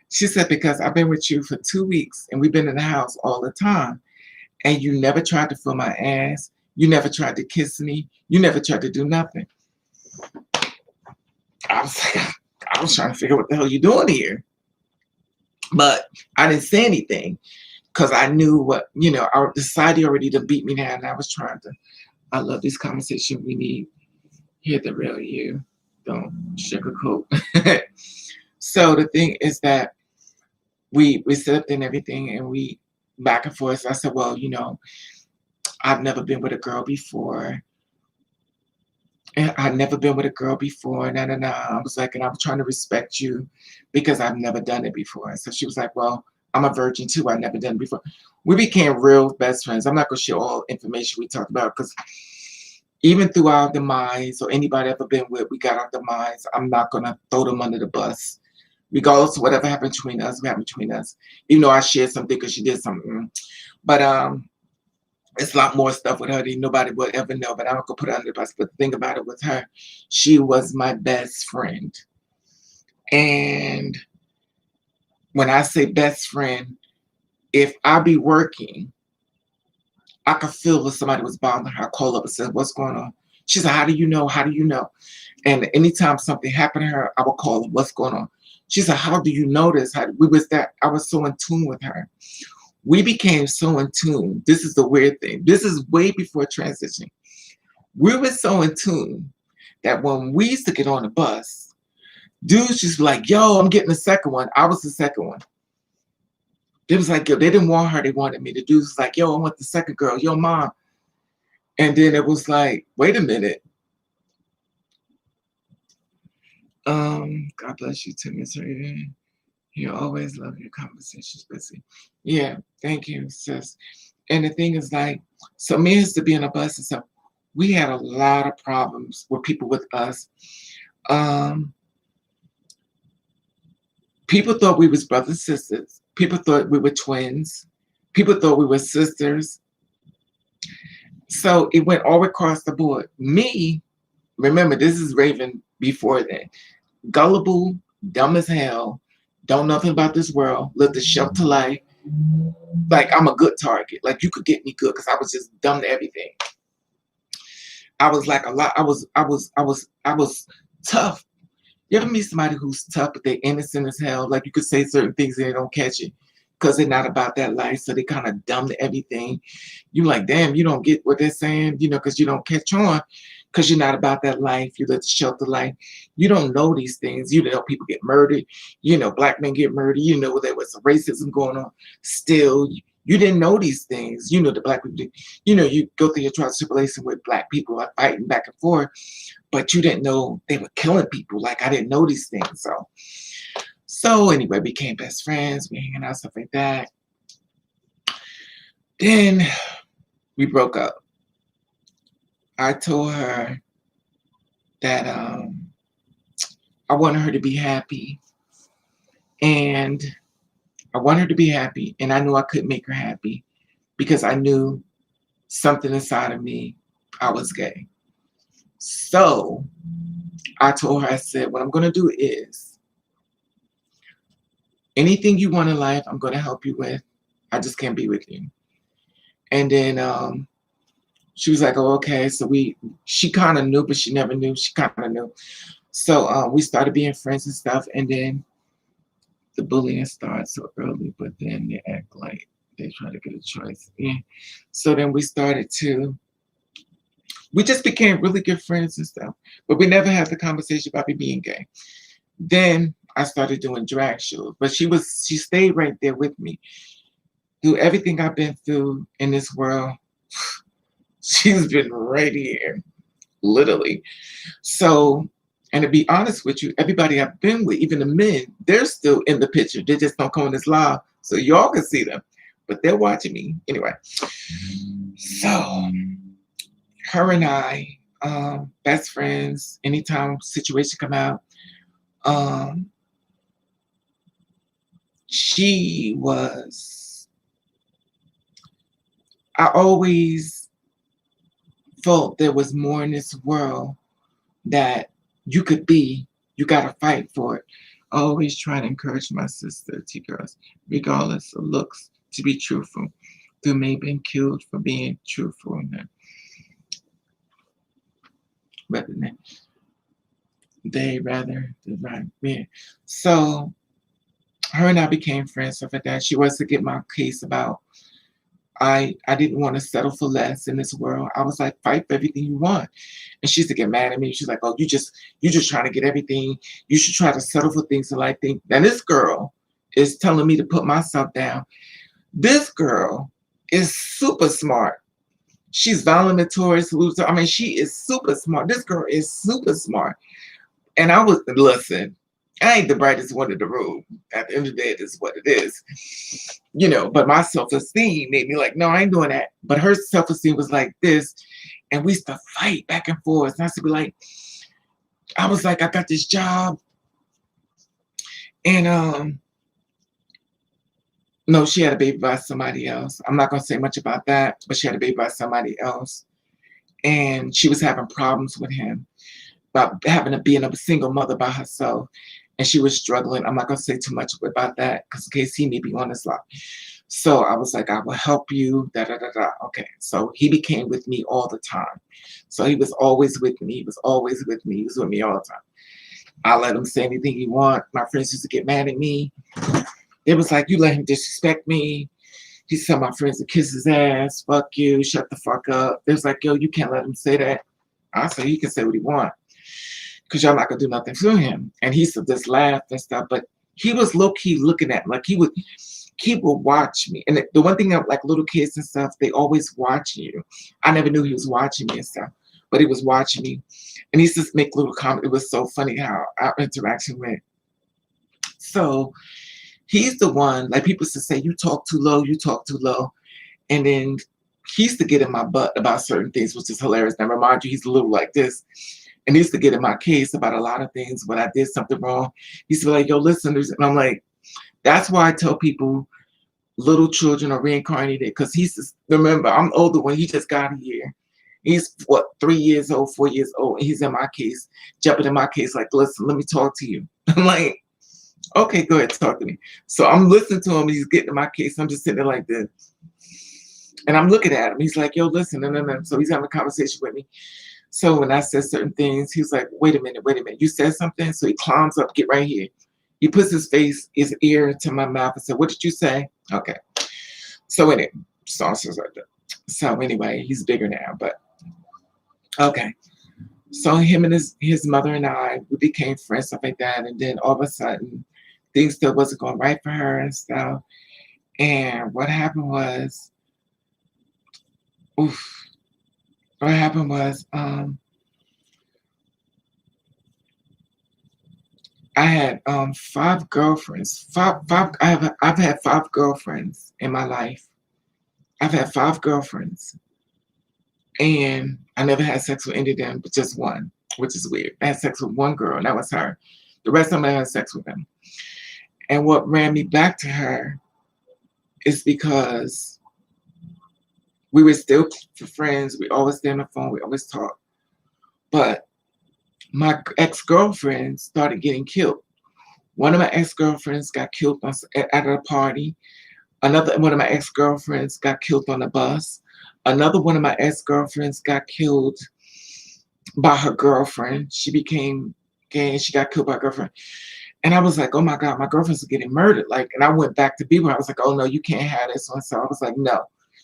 She said, "Because I've been with you for 2 weeks and we've been in the house all the time. And you never tried to fill my ass. You never tried to kiss me. You never tried to do nothing." I was like, I was trying to figure out what the hell you doing here. But I didn't say anything because I knew what, our society already to beat me down. And I was trying to, I love this conversation. We need, hear the real you. Don't sugarcoat. So the thing is that we slept and everything and we back and forth. So I said, well, I've never been with a girl before. And I've never been with a girl before. Nah, nah, nah. I was like, and I'm trying to respect you because I've never done it before. So she was like, well, I'm a virgin too. I've never done it before. We became real best friends. I'm not going to share all information we talked about because even through our demise or anybody I've ever been with, we got our demise. I'm not going to throw them under the bus. Regardless of whatever happened between us, what happened between us. Even though I shared something because she did something. But it's a lot more stuff with her that nobody would ever know, but I'm not gonna put her under the bus. But the thing about it with her, she was my best friend. And when I say best friend, if I be working, I could feel if somebody was bothering her. I call up and said, "What's going on?" She said, "How do you know? How do you know?" And anytime something happened to her, I would call her, "What's going on?" She said, "How do you know this?" I was so in tune with her. We became so in tune. This is the weird thing. This is way before transition. We were so in tune that when we used to get on the bus, dudes just like, "Yo, I'm getting the second one." I was the second one. They was like, "Yo," they didn't want her, they wanted me. The dudes was like, "Yo, I want the second girl, yo, mom." And then it was like, wait a minute. God bless you too, Miss Raven. You always love your conversations, Bessie. Yeah, thank you, sis. And the thing is like, so me used to be on a bus and stuff. We had a lot of problems with people with us. Um, People thought we was brothers and sisters. People thought we were twins. People thought we were sisters. So it went all across the board. Me, remember, this is Raven before then. Gullible, dumb as hell, don't know nothing about this world, lived a shelter life. Like I'm a good target. Like you could get me good because I was just dumb to everything. I was like a lot. I was tough. You ever meet somebody who's tough but they're innocent as hell? Like you could say certain things and they don't catch it because they're not about that life. So they kind of dumb to everything. You like, damn, you don't get what they're saying, because you don't catch on because you're not about that life. You live the shelter life. You don't know these things. You know people get murdered. Black men get murdered. There was some racism going on. Still, you didn't know these things. The black people did. You go through your trials and tribulation with black people like fighting back and forth. But you didn't know they were killing people. Like I didn't know these things. So anyway, we became best friends. We hanging out, stuff like that. Then we broke up. I told her that I wanted her to be happy. And I wanted her to be happy. And I knew I couldn't make her happy because I knew something inside of me, I was gay. So I told her, I said, what I'm going to do is anything you want in life, I'm going to help you with. I just can't be with you. And then She was like, oh, okay. So she kind of knew, but she never knew. She kind of knew. So we started being friends and stuff. And then the bullying started so early, but then they act like they try to get a choice. Yeah. So then we just became really good friends and stuff. But we never had the conversation about me being gay. Then I started doing drag shows. But she stayed right there with me. Through everything I've been through in this world, she's been right here, literally. So, and to be honest with you, everybody I've been with, even the men, they're still in the picture. They just don't come on this live, so y'all can see them. But they're watching me anyway. So, her and I, best friends. Anytime situation come out, she was. I always felt there was more in this world that you could be. You got to fight for it. I always try to encourage my sister, T-girls, regardless of looks, to be truthful. Through me being killed for being truthful. And rather than me. So her and I became friends, stuff like that. She was to get my case about I didn't want to settle for less in this world. I was like, fight for everything you want. And she used to get mad at me. She's like, oh, you just trying to get everything. You should try to settle for things. And I think now this girl is telling me to put myself down. This girl is super smart. She's valedictorian. I mean, she is super smart. This girl is super smart. And I was, listen, I ain't the brightest one in the room. At the end of the day, it is what it is. You know, but my self-esteem made me like, no, I ain't doing that. But her self-esteem was like this. And we used to fight back and forth. And I used to be like, I was like, I got this job. And no, she had a baby by somebody else. I'm not gonna say much about that, but she had a baby by somebody else. And she was having problems with him about having to be a single mother by herself. And she was struggling. I'm not going to say too much about that because in case he may be on this live. So I was like, I will help you. Da, da, da, da. Okay. So he became with me all the time. So he was always with me. He was always with me. He was with me all the time. I let him say anything he want. My friends used to get mad at me. It was like, you let him disrespect me. He said my friends to kiss his ass. Fuck you. Shut the fuck up. It was like, yo, you can't let him say that. I said, he can say what he want. Because y'all not gonna do nothing for him. And he used to just laugh and stuff. But he was low-key looking at me. Like he would watch me. And the one thing that like little kids and stuff, they always watch you. I never knew he was watching me and stuff. But he was watching me. And he used to make little comments. It was so funny how our interaction went. So he's the one, like people used to say, you talk too low, you talk too low. And then he used to get in my butt about certain things, which is hilarious. Now remind you, he's a little like this. And he used to get in my case about a lot of things when I did something wrong. He used to be like, yo, listeners. And I'm like, that's why I tell people little children are reincarnated. Because remember, I'm older when he just got here. He's, 3 years old, 4 years old. And he's in my case, jumping in my case like, listen, let me talk to you. I'm like, okay, go ahead, talk to me. So I'm listening to him. He's getting in my case. I'm just sitting there like this. And I'm looking at him. He's like, yo, listen. No. So he's having a conversation with me. So when I said certain things, he was like, wait a minute. You said something? So he climbs up, get right here. He puts his ear to my mouth and said, what did you say? Okay. So anyway, sauces like that. So anyway, he's bigger now, but okay. So him and his mother and I, we became friends, stuff like that. And then all of a sudden, things still wasn't going right for her and stuff. And what happened was, I had 5 girlfriends. I've had 5 girlfriends in my life. I've had 5 girlfriends. And I never had sex with any of them, but just one, which is weird. I had sex with one girl, and that was her. The rest of them I had sex with them. And what ran me back to her is because we were still friends. We always stay on the phone. We always talk. But my ex-girlfriends started getting killed. One of my ex-girlfriends got killed at a party. One of my ex-girlfriends got killed on a bus. Another one of my ex-girlfriends got killed by her girlfriend. She became gay and she got killed by her girlfriend. And I was like, oh my God, my girlfriend's getting murdered. Like, and I went back to be with her. I was like, oh no, you can't have this one. So I was like, no.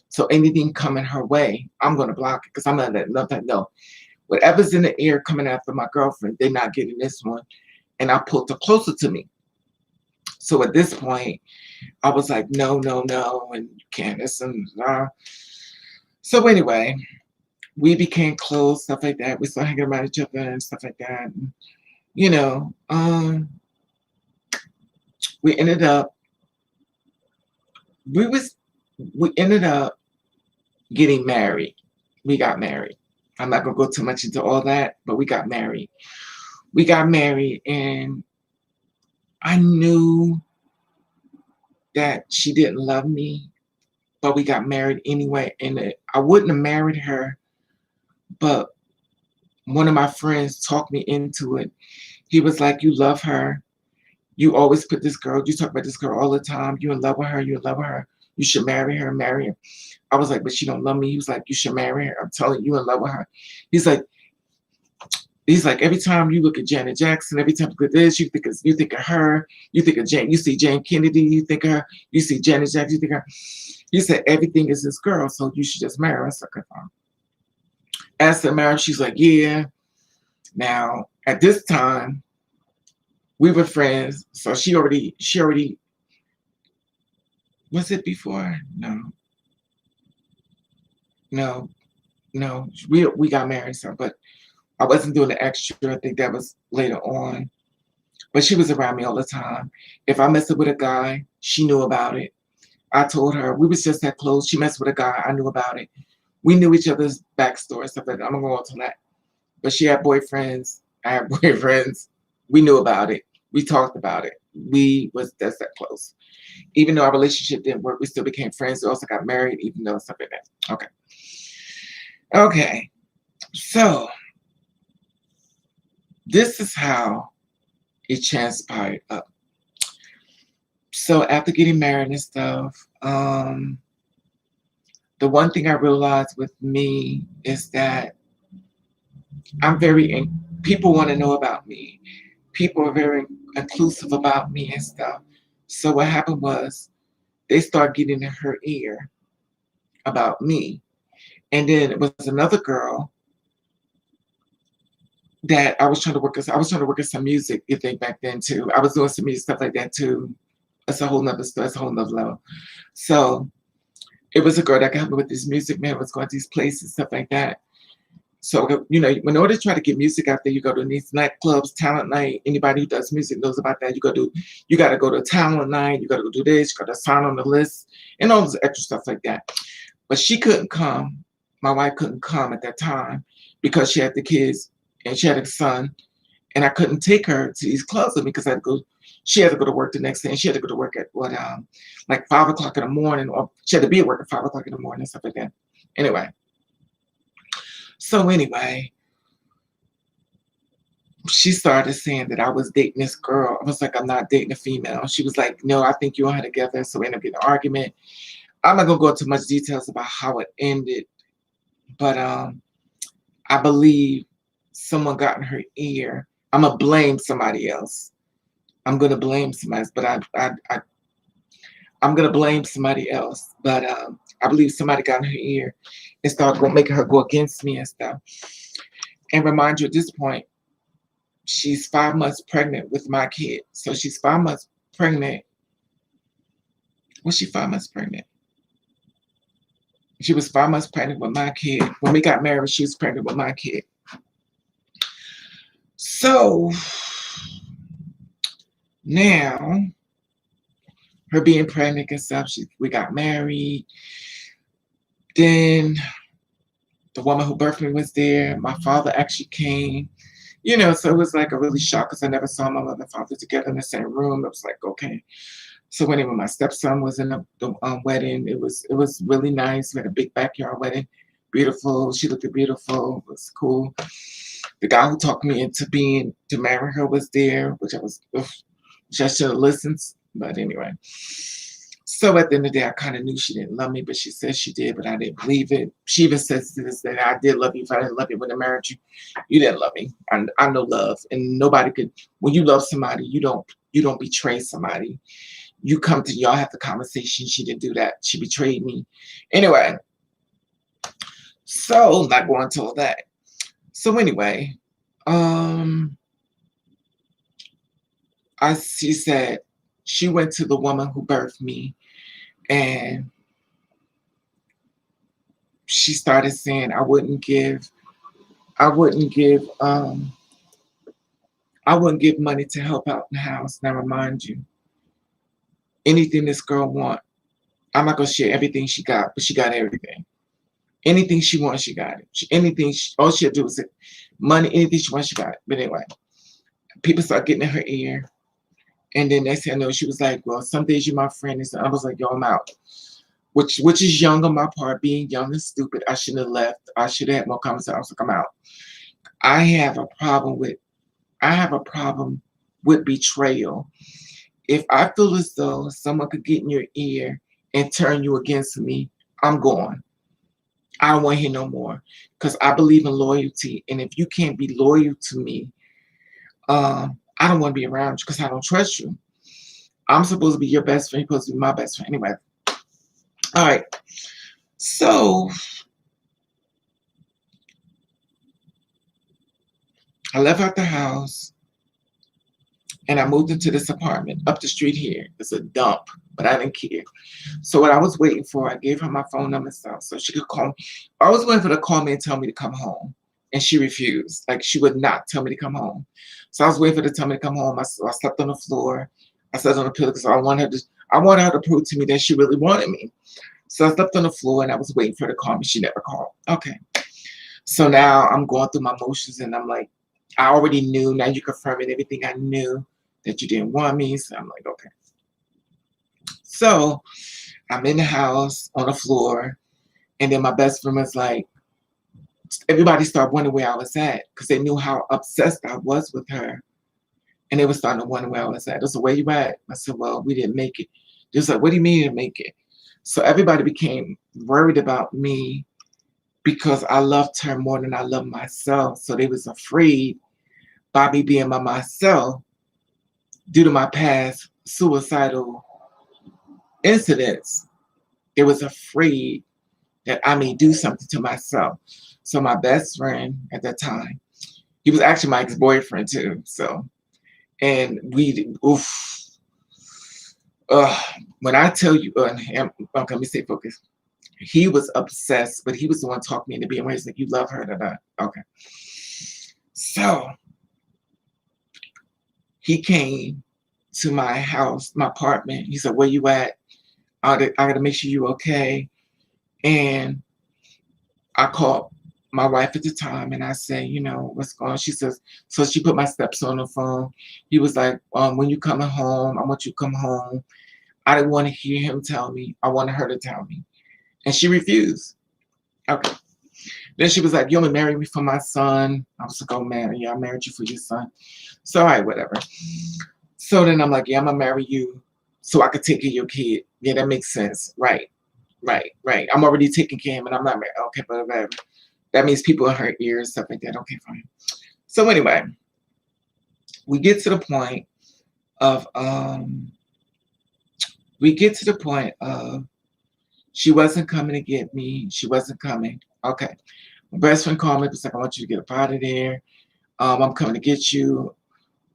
So anything coming her way, I'm going to block it because I'm not letting nothing know. Whatever's in the air coming after my girlfriend, they're not getting this one. And I pulled her closer to me. So at this point, I was like, no, no, no, and you can't listen. So anyway, we became close, stuff like that. We started hanging around each other and stuff like that. And, you know, we ended up, we ended up getting married. We got married. I'm not gonna go too much into all that, but we got married. We got married, and I knew that she didn't love me, but we got married anyway. And I wouldn't have married her, but one of my friends talked me into it. He was like, you love her. You always put this girl, you talk about this girl all the time. You in love with her, you in love with her. You should marry her, marry her. I was like, but she don't love me. He was like, you should marry her. I'm telling you, in love with her. He's like, every time you look at Janet Jackson, every time you look at this, you think of her, you think of Jane, you see Jane Kennedy, you think of her, you see Janet Jackson, you think of her. He said, everything is this girl, so you should just marry her. So asked her marriage, she's like, yeah. Now, at this time, we were friends, so she already, was it before? No, we got married, so, but I wasn't doing the extra. I think that was later on. But she was around me all the time. If I messed up with a guy, she knew about it. I told her, we was just that close. She messed with a guy, I knew about it. We knew each other's backstory, stuff like that. I'm gonna go into that. But she had boyfriends, I had boyfriends. We knew about it. We talked about it. We was just that close. Even though our relationship didn't work, we still became friends. We also got married, even though stuff like that. Okay. Okay. So this is how it transpired up. So after getting married and stuff, the one thing I realized with me is that people want to know about me. People are very inclusive about me and stuff. So what happened was they started getting in her ear about me. And then it was another girl that I was trying to work at some music, you think, back then too. I was doing some music stuff like that too. That's a whole nother story, that's a whole nother level. So it was a girl that could help me with this music, man, was going to these places, stuff like that. So, you know, in order to try to get music out there, you go to these nightclubs, talent night. Anybody who does music knows about that. You got to go to talent night, you got to go do this, you got to sign on the list, and all this extra stuff like that. But she couldn't come. My wife couldn't come at that time because she had the kids and she had a son, and I couldn't take her to these clubs with me because she had to go to work the next day, and she had to go to work at like 5 o'clock in the morning, or she had to be at work at 5 o'clock in the morning and stuff like that. Anyway, she started saying that I was dating this girl. I was like, I'm not dating a female. She was like, no, I think you and her together. So we ended up getting an argument. I'm not gonna go into much details about how it ended, but I believe someone got in her ear. I'm gonna blame somebody else. I'm gonna blame somebody else, but I'm gonna blame somebody else. But I believe somebody got in her ear and started making her go against me and stuff. And remind you, at this point, she's 5 months pregnant with my kid. So she's 5 months pregnant. Was she 5 months pregnant? She was 5 months pregnant with my kid. When we got married, she was pregnant with my kid. So now, her being pregnant and stuff, we got married. Then the woman who birthed me was there. My father actually came. You know, so it was like a really shock because I never saw my mother and father together in the same room. It was like, okay. So anyway, my stepson was in the wedding. It was really nice. We had a big backyard wedding. Beautiful. She looked beautiful. It was cool. The guy who talked me into to marry her was there, which I should have listened. But anyway. So at the end of the day, I kind of knew she didn't love me, but she said she did, but I didn't believe it. She even says to this that I did love you. If I didn't love you when I married you, you didn't love me. I know love, and nobody could. When you love somebody, you don't betray somebody. You come to y'all have the conversation. She didn't do that. She betrayed me. Anyway, so not going to all that. So anyway, um, she said she went to the woman who birthed me, and she started saying I wouldn't give I wouldn't give money to help out in the house. Now remind you, anything this girl want, I'm not gonna share everything she got, but she got everything. Anything she wants, she got it. All she'll do is say, money, anything she wants, she got it. But anyway, people start getting in her ear. And then next thing I know, she was like, well, some days you're my friend. And so I was like, yo, I'm out. Which is young on my part, being young and stupid. I shouldn't have left. I should have had more conversation. I was like, I'm out. I have a problem with betrayal. If I feel as though someone could get in your ear and turn you against me, I'm gone. I don't want to hear no more, because I believe in loyalty. And if you can't be loyal to me, I don't want to be around you because I don't trust you. I'm supposed to be your best friend. You're supposed to be my best friend. Anyway. All right. So I left out the house and I moved into this apartment up the street here. It's a dump, but I didn't care. So what I was waiting for, I gave her my phone number and stuff so she could call me. I was waiting for her to call me and tell me to come home. And she refused. Like, she would not tell me to come home. So I was waiting for her to tell me to come home. I slept on the floor. I slept on the pillow because I wanted her to prove to me that she really wanted me. So I slept on the floor and I was waiting for her to call me. She never called. Okay. So now I'm going through my motions and I'm like, I already knew. Now you're confirming everything I knew, that you didn't want me. So I'm like, okay. So I'm in the house on the floor. And then my best friend was like, everybody started wondering where I was at because they knew how obsessed I was with her. And they were starting to wonder where I was at. They said, where you at? I said, well, we didn't make it. They was like, what do you mean you didn't make it? So everybody became worried about me because I loved her more than I loved myself. So they was afraid by me being by myself due to my past suicidal incidents. They was afraid that I may do something to myself. So my best friend at that time, he was actually my ex-boyfriend too. So, and when I tell you, okay, let me stay focused. He was obsessed, but he was the one talking me into being where he's like, you love her, okay. So he came to my house, my apartment. He said, where you at? I gotta make sure you okay. And I called my wife at the time and I said, what's going on? She says, so she put my steps on the phone. He was like, when you coming home, I want you to come home. I didn't want to hear him tell me. I wanted her to tell me. And she refused. Okay. Then she was like, you only married me for my son. I was like, oh man, yeah, I married you for your son. So, all right, whatever. So then I'm like, yeah, I'm going to marry you so I could take care of your kid. Yeah, that makes sense. Right. I'm already taking care of him and I'm not married. Okay, but whatever. That means people in her ears, stuff like that. Okay, fine. So anyway, we get to the point of, she wasn't coming to get me. She wasn't coming. Okay. My best friend called me. Was like, I want you to get up out of there. I'm coming to get you.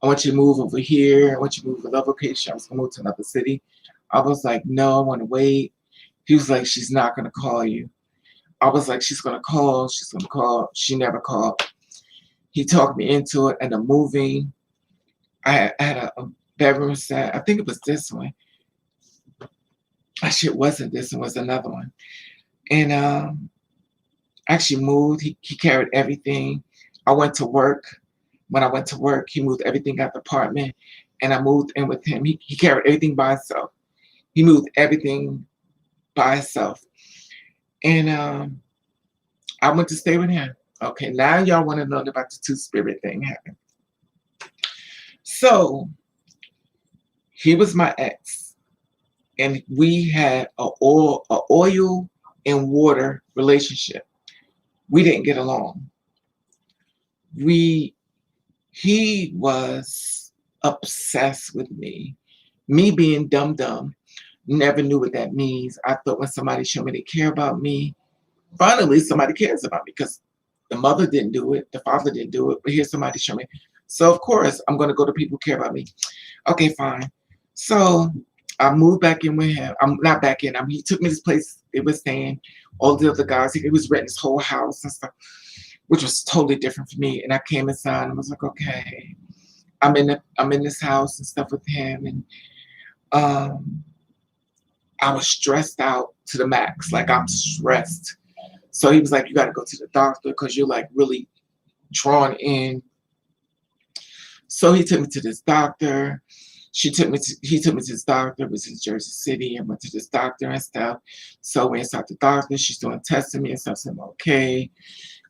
I want you to move over here. I want you to move to another location. I was going to move to another city. I was like, no, I want to wait. He was like, she's not going to call you. I was like, she's going to call. She's going to call. She never called. He talked me into it and the moving. I had a bedroom set. I think it was this one. Actually, it wasn't this one. It was another one. And actually moved. He carried everything. I went to work. When I went to work, he moved everything out the apartment and I moved in with him. He carried everything by himself. He moved everything by himself. And I went to stay with him. Okay, now y'all want to know about the two-spirit thing happened. So he was my ex. and we had a oil and water relationship. We didn't get along. We He was obsessed with me. Me being dumb, never knew what that means. I thought when somebody showed me they care about me, finally somebody cares about me because the mother didn't do it, the father didn't do it, but here's somebody show me. So of course I'm gonna go to people who care about me. Okay, fine. So I moved back in with him. I'm not back in. He took me to this place they were staying. All the other guys, he was renting his whole house and stuff, which was totally different for me. And I came inside and was like, okay, I'm in this house and stuff with him, and um, I was stressed out to the max. Like I'm stressed. So he was like, you got to go to the doctor because you're like really drawn in. So he took me to this doctor. He took me to this doctor. It was in Jersey City. I went to this doctor and stuff. So when I saw the doctor, she's doing testing me and stuff. So I'm okay,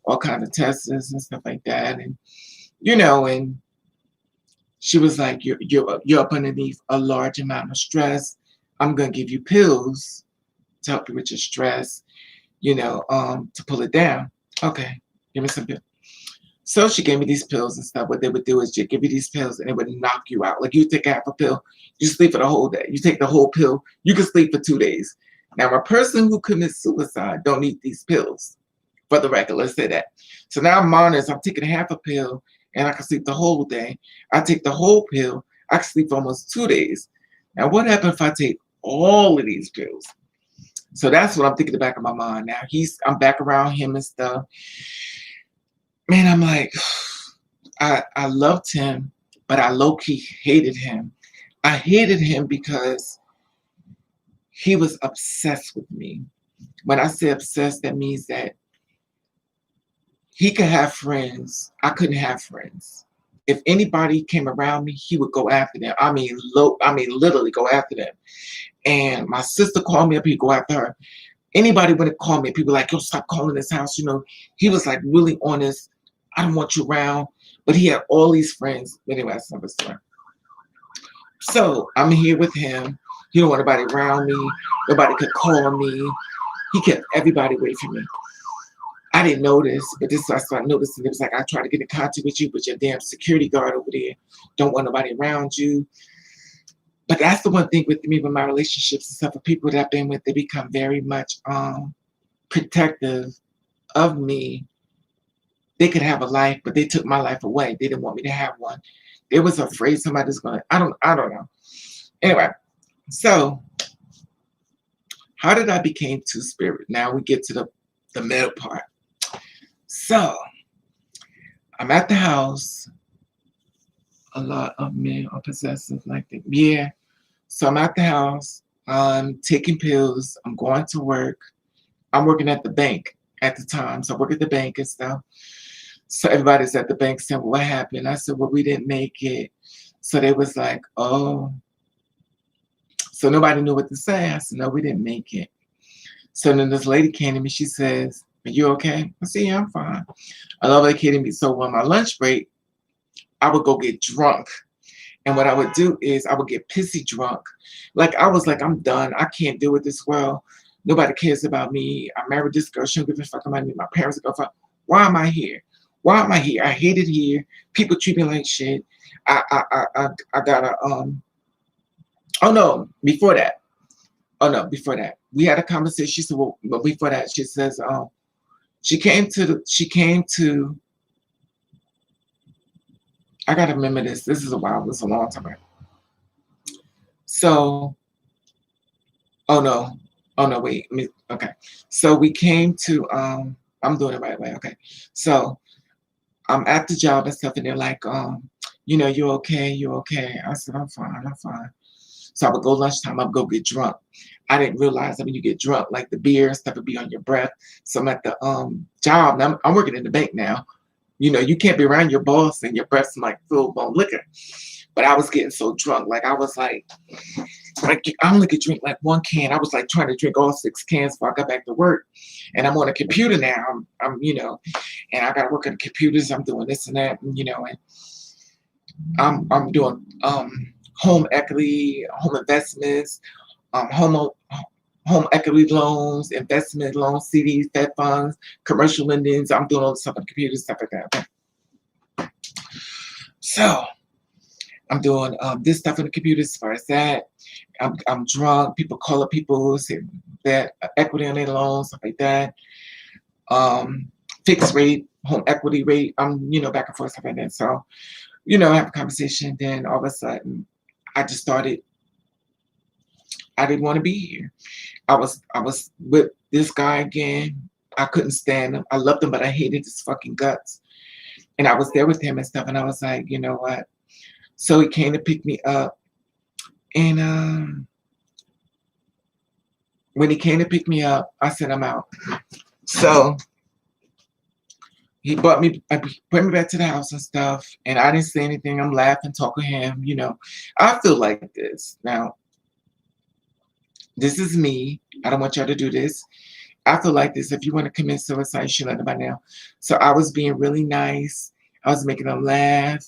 all kind of tests and stuff like that. And and she was like, you're up underneath a large amount of stress. I'm gonna give you pills to help you with your stress, to pull it down. Okay, give me some pills. So she gave me these pills and stuff. What they would do is just give you these pills and it would knock you out. Like you take half a pill, you sleep for the whole day. You take the whole pill, you can sleep for 2 days. Now, a person who commits suicide don't need these pills. For the record, let's say that. So now I'm honest, I'm taking half a pill and I can sleep the whole day. I take the whole pill, I can sleep for almost 2 days. Now, what happens if I take all of these pills? So that's what I'm thinking in the back of my mind. Now I'm back around him and stuff. Man, I'm like, I loved him, but I low-key hated him. I hated him because he was obsessed with me. When I say obsessed, that means that he could have friends. I couldn't have friends. If anybody came around me, he would go after them. I mean, literally go after them. And my sister called me up, he'd go after her. Anybody would call me, people like, yo, stop calling this house. He was like really honest. I don't want you around. But he had all these friends. Anyway, that's another story. So I'm here with him. He don't want nobody around me. Nobody could call me. He kept everybody away from me. I didn't notice, but this I started noticing. It was like, I try to get in contact with you, but your damn security guard over there don't want nobody around you. But that's the one thing with me, with my relationships and stuff, with people that I've been with, they become very much protective of me. They could have a life, but they took my life away. They didn't want me to have one. They was afraid somebody's gonna, I don't know. Anyway, so how did I become two-spirit? Now we get to the middle part. So I'm at the house. A lot of men are possessive like that. Yeah. So I'm at the house. I'm taking pills. I'm going to work. I'm working at the bank at the time. So I work at the bank and stuff. So everybody's at the bank saying, well, what happened? I said, well, we didn't make it. So they was like, oh. So nobody knew what to say. I said, no, we didn't make it. So then this lady came to me. She says, are you okay? I said, yeah, I'm fine. I love that kid to me. So on my lunch break, I would go get drunk. And what I would do is I would get pissy drunk. Like I was like, I'm done. I can't deal with this world. Nobody cares about me. I married this girl. She don't give a fuck about me. My parents go, fuck. Why am I here? Why am I here? I hate it here. People treat me like shit. I gotta oh no, before that. Oh no, before that. We had a conversation. She said, well, but before that, she says, she came to I gotta remember this. This is a while, this is a long time ago. So oh no, wait. Okay. So we came to I'm doing it right way. Okay. So I'm at the job and stuff, and they're like, you okay? You okay? I said, I'm fine, I'm fine. So I would go lunchtime, I would go get drunk. I didn't realize that when you get drunk, like the beer and stuff would be on your breath. So I'm at the job, and I'm working in the bank now. You can't be around your boss and your breath smell like full-blown liquor. But I was getting so drunk, like I was like I only could drink like one can. I was like trying to drink all 6 cans before I got back to work. And I'm on a computer now. I'm and I got to work on the computers. I'm doing this and that, and I'm doing home equity, home investments, home equity loans, investment loans, CDs, Fed funds, commercial lendings. I'm doing all the stuff on the computer, stuff like that. Okay? So I'm doing this stuff on the computer as far as that. I'm drunk. People call up people, say that equity on their loans, stuff like that. Fixed rate, home equity rate. I'm, back and forth, stuff like that. So, I have a conversation. Then all of a sudden, I just started. I didn't want to be here. I was with this guy again. I couldn't stand him. I loved him, but I hated his fucking guts. And I was there with him and stuff. And I was like, you know what? So he came to pick me up. And when he came to pick me up, I said, I'm out. So he brought me back to the house and stuff. And I didn't say anything. I'm laughing, talking to him. I feel like this. Now, this is me. I don't want y'all to do this. I feel like this. If you want to commit suicide, you should let it by now. So I was being really nice. I was making them laugh.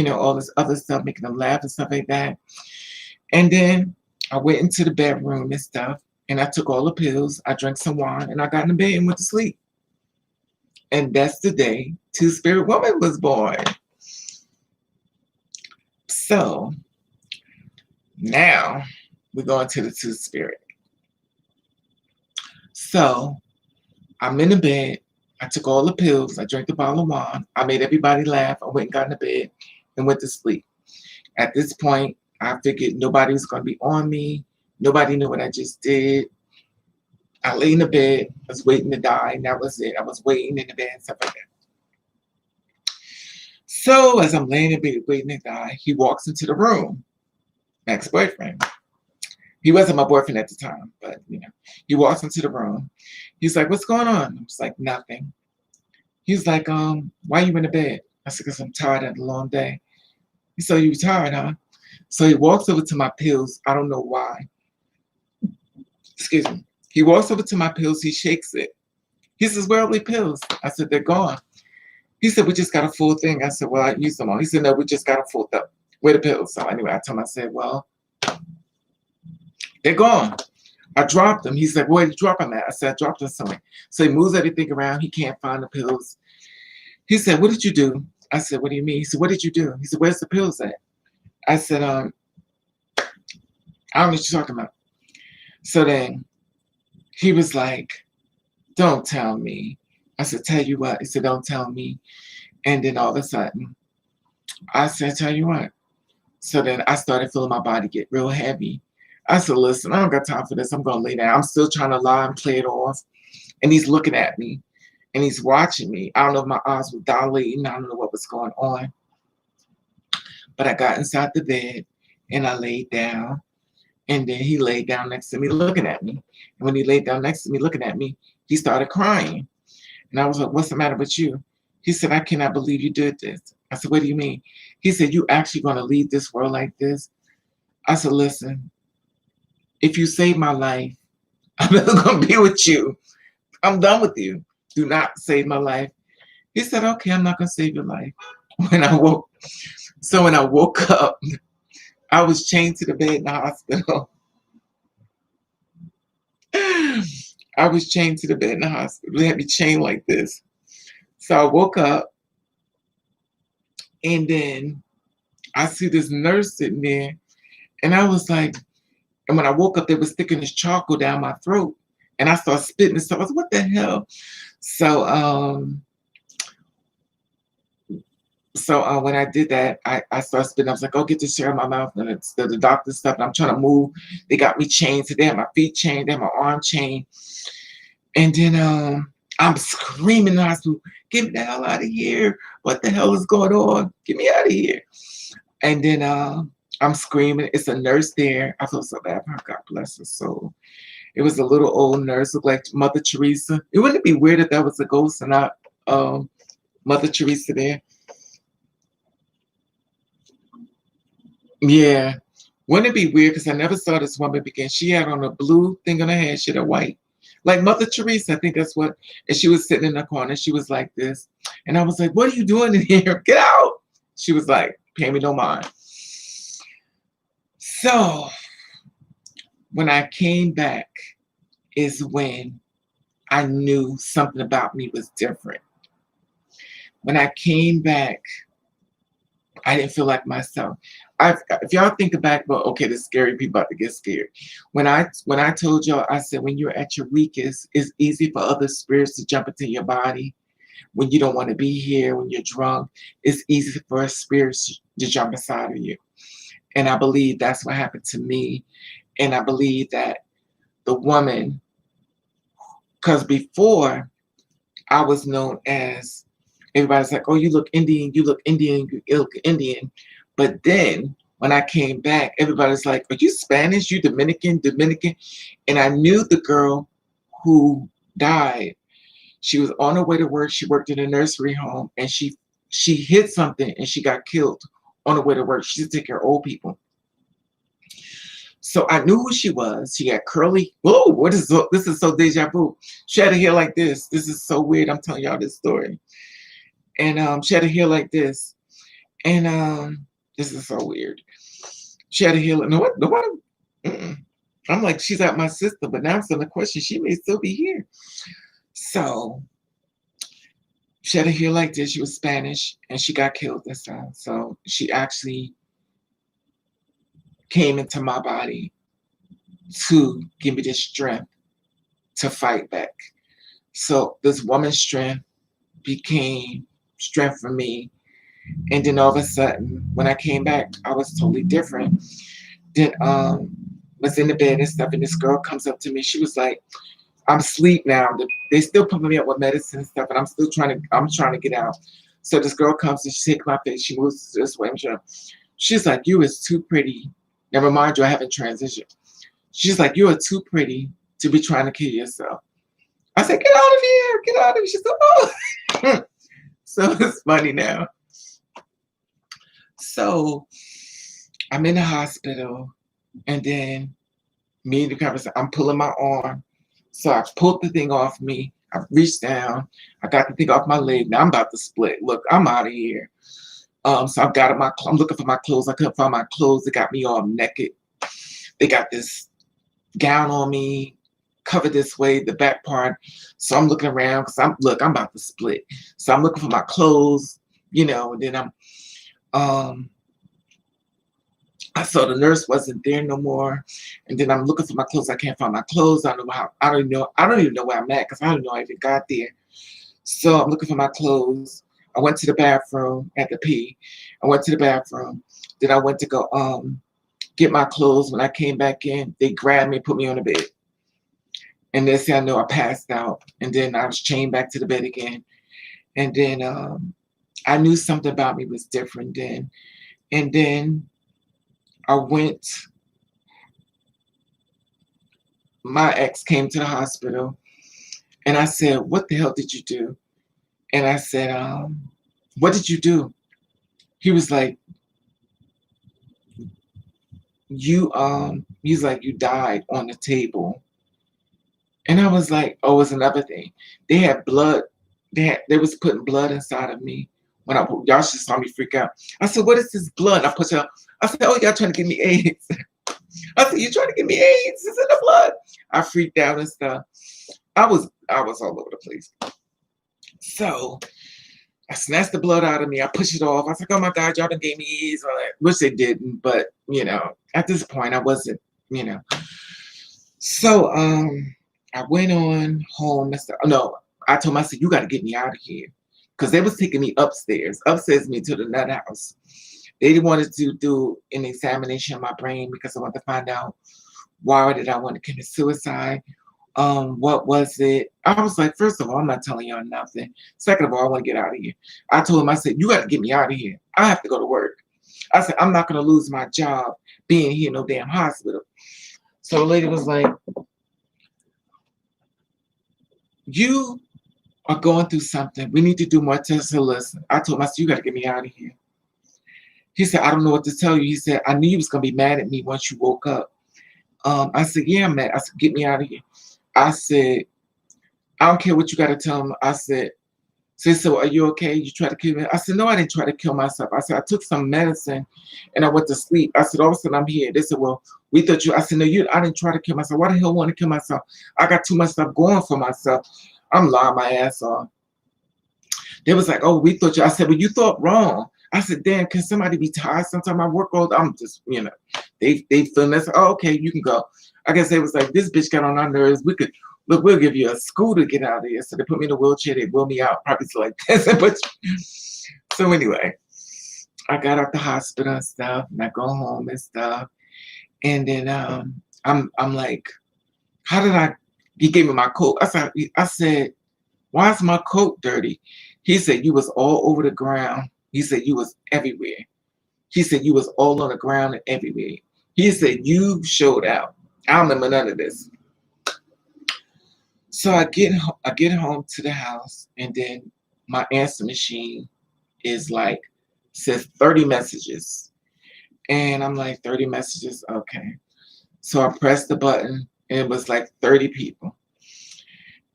All this other stuff, making them laugh and stuff like that. And then I went into the bedroom and stuff. And I took all the pills. I drank some wine. And I got in the bed and went to sleep. And that's the day Two-Spirit Woman was born. So now we're going to the Two-Spirit. So I'm in the bed. I took all the pills. I drank the bottle of wine. I made everybody laugh. I went and got in the bed and went to sleep. At this point, I figured nobody was going to be on me. Nobody knew what I just did. I lay in the bed. I was waiting to die, and that was it. I was waiting in the bed and stuff like that. So as I'm laying in bed waiting to die, he walks into the room. Ex-boyfriend. He wasn't my boyfriend at the time, but he walks into the room. He's like, "What's going on?" I was like, "Nothing." He's like, "Why are you in the bed?" I said, "Because I'm tired of a long day." He said, "You tired, huh?" So he walks over to my pills. I don't know why. Excuse me. He walks over to my pills. He shakes it. He says, "Where are the pills?" I said, "They're gone." He said, "We just got a full thing." I said, "Well, I used them all." He said, "No, we just got a full thing. Where are the pills?" So anyway, I told him, I said, "Well, they're gone." I dropped them. He's like, "Where did you drop them at?" I said, "I dropped them somewhere." So he moves everything around. He can't find the pills. He said, "What did you do?" I said, "What do you mean?" He said, "What did you do?" He said, "Where's the pills at?" I said, "I don't know what you're talking about." So then he was like, "Don't tell me." I said, "Tell you what." He said, "Don't tell me." And then all of a sudden, I said, "Tell you what." So then I started feeling my body get real heavy. I said, "Listen, I don't got time for this. I'm going to lay down." I'm still trying to lie and play it off. And he's looking at me. And he's watching me. I don't know if my eyes were dilating. I don't know what was going on. But I got inside the bed. And I laid down. And then he laid down next to me looking at me. And when he laid down next to me looking at me, he started crying. And I was like, "What's the matter with you?" He said, "I cannot believe you did this." I said, "What do you mean?" He said, "You actually going to leave this world like this?" I said, "Listen, if you save my life, I'm never going to be with you. I'm done with you. Do not save my life." He said, "Okay, I'm not going to save your life." When I woke up, I was chained to the bed in the hospital. I was chained to the bed in the hospital. They had me chained like this. So I woke up, and then I see this nurse sitting there, and I was like, and when I woke up, they were sticking this charcoal down my throat, and I started spitting and stuff. I was like, "What the hell?" So when I did that, I started spitting. I was like, "Oh, get this shit out of my mouth." And it's the doctor stuff, and I'm trying to move. They got me chained. So they had my feet chained, they had my arm chained. And then I'm screaming in the hospital, "Get me the hell out of here. What the hell is going on? Get me out of here." And then I'm screaming. It's a nurse there. I feel so bad for her. God bless her soul. It was a little old nurse, looked like Mother Teresa. It wouldn't be weird if that was a ghost and not Mother Teresa there. Yeah. Wouldn't it be weird? Because I never saw this woman begin. She had on a blue thing on her head. She had a white. Like Mother Teresa, I think that's what. And she was sitting in the corner. She was like this. And I was like, "What are you doing in here? Get out." She was like, "Pay me no mind." So When I came back is when I knew something about me was different. When I came back, I didn't feel like myself. If y'all think back, well, okay, the scary people about to get scared. When I told y'all, I said when you're at your weakest, it's easy for other spirits to jump into your body. When you don't want to be here, when you're drunk, it's easy for a spirit to jump inside of you. And I believe that's what happened to me. And I believe that the woman, because before I was known as, everybody's like, oh, you look Indian, you look Indian, you look Indian. But then when I came back, everybody's like, are you Spanish? You Dominican, Dominican? And I knew the girl who died. She was on her way to work. She worked in a nursery home, and she hit something and she got killed on her way to work. She used to take care of old people. So I knew who she was. She had curly. Whoa, this is so deja vu. She had a hair like this. This is so weird. I'm telling y'all this story. And she had a hair like this. And this is so weird. She had a hair like I'm like, she's at my sister, but now I'm still in the question. She may still be here. So she had a hair like this. She was Spanish, and she got killed this time. So she actually came into my body to give me the strength to fight back. So this woman's strength became strength for me. And then all of a sudden, when I came back, I was totally different. Then was in the bed and stuff, and this girl comes up to me. She was like, I'm asleep now. They still pumping me up with medicine and stuff, and I'm trying to get out. So this girl comes and she takes my face. She moves this way. She's like, you is too pretty. Never mind you, I haven't transitioned. She's like, you are too pretty to be trying to kill yourself. I said, get out of here, get out of here. She said, oh. So it's funny now. So I'm in the hospital, and then me and the conversation, I'm pulling my arm. So I pulled the thing off me. I reached down. I got the thing off my leg. Now I'm about to split. Look, I'm out of here. So I'm looking for my clothes. I couldn't find my clothes. They got me all naked. They got this gown on me, covered this way, the back part. So I'm looking around because I'm about to split. So I'm looking for my clothes, and then I saw the nurse wasn't there no more. And then I'm looking for my clothes. I can't find my clothes. I don't even know where I'm at because I don't know I even got there. So I'm looking for my clothes. I went to the bathroom at the pee. I went to the bathroom. Then I went to go get my clothes. When I came back in, they grabbed me and put me on the bed. And they said I know I passed out. And then I was chained back to the bed again. And then I knew something about me was different then. And then my ex came to the hospital, and I said, what the hell did you do? And I said, what did you do? He was like, he's like, you died on the table. And I was like, oh, it's another thing. They had blood. They was putting blood inside of me. Y'all should saw me freak out. I said, what is this blood? I pushed it out. I said, oh, y'all trying to give me AIDS. I said, you trying to give me AIDS? It's in the blood. I freaked out and stuff. I was all over the place. So I snatched the blood out of me. I pushed it off. I was like, oh my God, y'all done gave me AIDS. Which they didn't, but at this point I wasn't, So I went on home and stuff. No, I told myself, you got to get me out of here. Because they was taking me upstairs me to the nut house. They wanted to do an examination of my brain because I wanted to find out why did I want to commit suicide. What was it? I was like, first of all, I'm not telling y'all nothing. Second of all, I want to get out of here. I told him, I said, you got to get me out of here. I have to go to work. I said, I'm not going to lose my job being here in no damn hospital. So the lady was like, you are going through something. We need to do more tests. So listen, I told him, I said, you got to get me out of here. He said, I don't know what to tell you. He said, I knew you was going to be mad at me once you woke up. I said, yeah, I'm mad. I said, get me out of here. I said, I don't care what you got to tell him. I said, So they said, well, are you okay? You tried to kill me? I said, no, I didn't try to kill myself. I said, I took some medicine and I went to sleep. I said, all of a sudden I'm here. They said, well, we thought you, I said, no, I didn't try to kill myself. Why the hell want to kill myself? I got too much stuff going for myself. I'm lying my ass off. They was like, oh, we thought you, I said, well, you thought wrong. I said, damn, can somebody be tired? Sometimes I work all, I'm just, they feeling this. Oh, okay, you can go. I guess they was like, this bitch got on our nerves. Look, we'll give you a scooter to get out of here. So they put me in a wheelchair. They wheel me out. Probably so like this. But so anyway, I got out the hospital and stuff, and I go home and stuff. And then I'm like, how did I? He gave me my coat. I said, why is my coat dirty? He said, you was all over the ground. He said, you was everywhere. He said, you was all on the ground and everywhere. He said, you showed out. I don't remember none of this. So I get home to the house, and then my answer machine is like, says 30 messages. And I'm like, 30 messages? Okay. So I pressed the button, and it was like 30 people.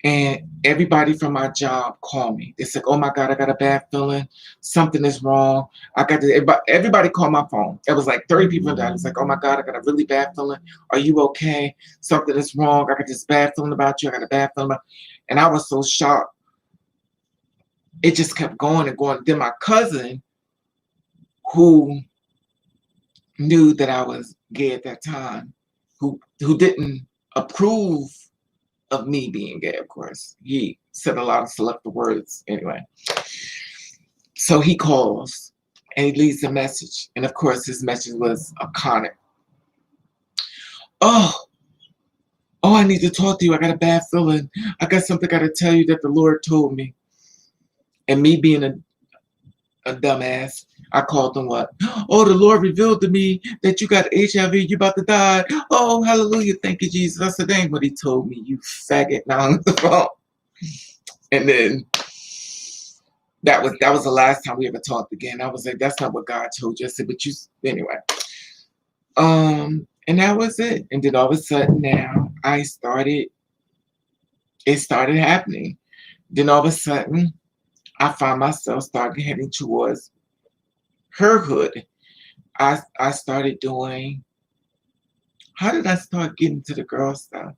And everybody from my job called me. They said, oh my God, I got a bad feeling. Something is wrong. Everybody called my phone. It was like 30 people that was like, oh my God, I got a really bad feeling. Are you okay? Something is wrong. I got this bad feeling about you. I got a bad feeling about you. And I was so shocked. It just kept going and going. Then my cousin, who knew that I was gay at that time, who didn't approve of me being gay, of course. He said a lot of selective words anyway. So he calls and he leaves a message. And of course, his message was a comment. Oh, I need to talk to you. I got a bad feeling. I got something I got to tell you that the Lord told me. And me being a dumbass, I called him what? Oh, the Lord revealed to me that you got HIV, you about to die. Oh, hallelujah, thank you, Jesus. I said, that ain't what he told me, you faggot. Now on the phone. And then that was the last time we ever talked again. I was like, that's not what God told you. I said, but you, anyway. And that was it. And then all of a sudden now, it started happening. Then all of a sudden, I found myself starting heading towards herhood. I started doing, how did I start getting to the girl stuff?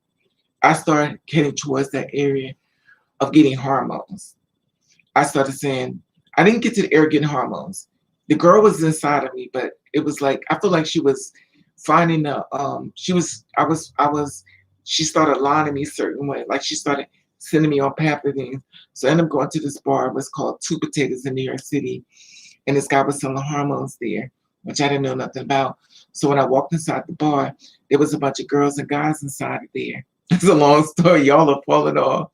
I started getting towards that area of getting hormones. I started saying, I didn't get to the area of getting hormones. The girl was inside of me, but it was like, I feel like she was finding she started lying me a certain way. Like she started sending me on path of things. So I ended up going to this bar. It was called Two Potatoes in New York City. And this guy was selling hormones there, which I didn't know nothing about. So when I walked inside the bar, there was a bunch of girls and guys inside of there. It's a long story. Y'all are falling off.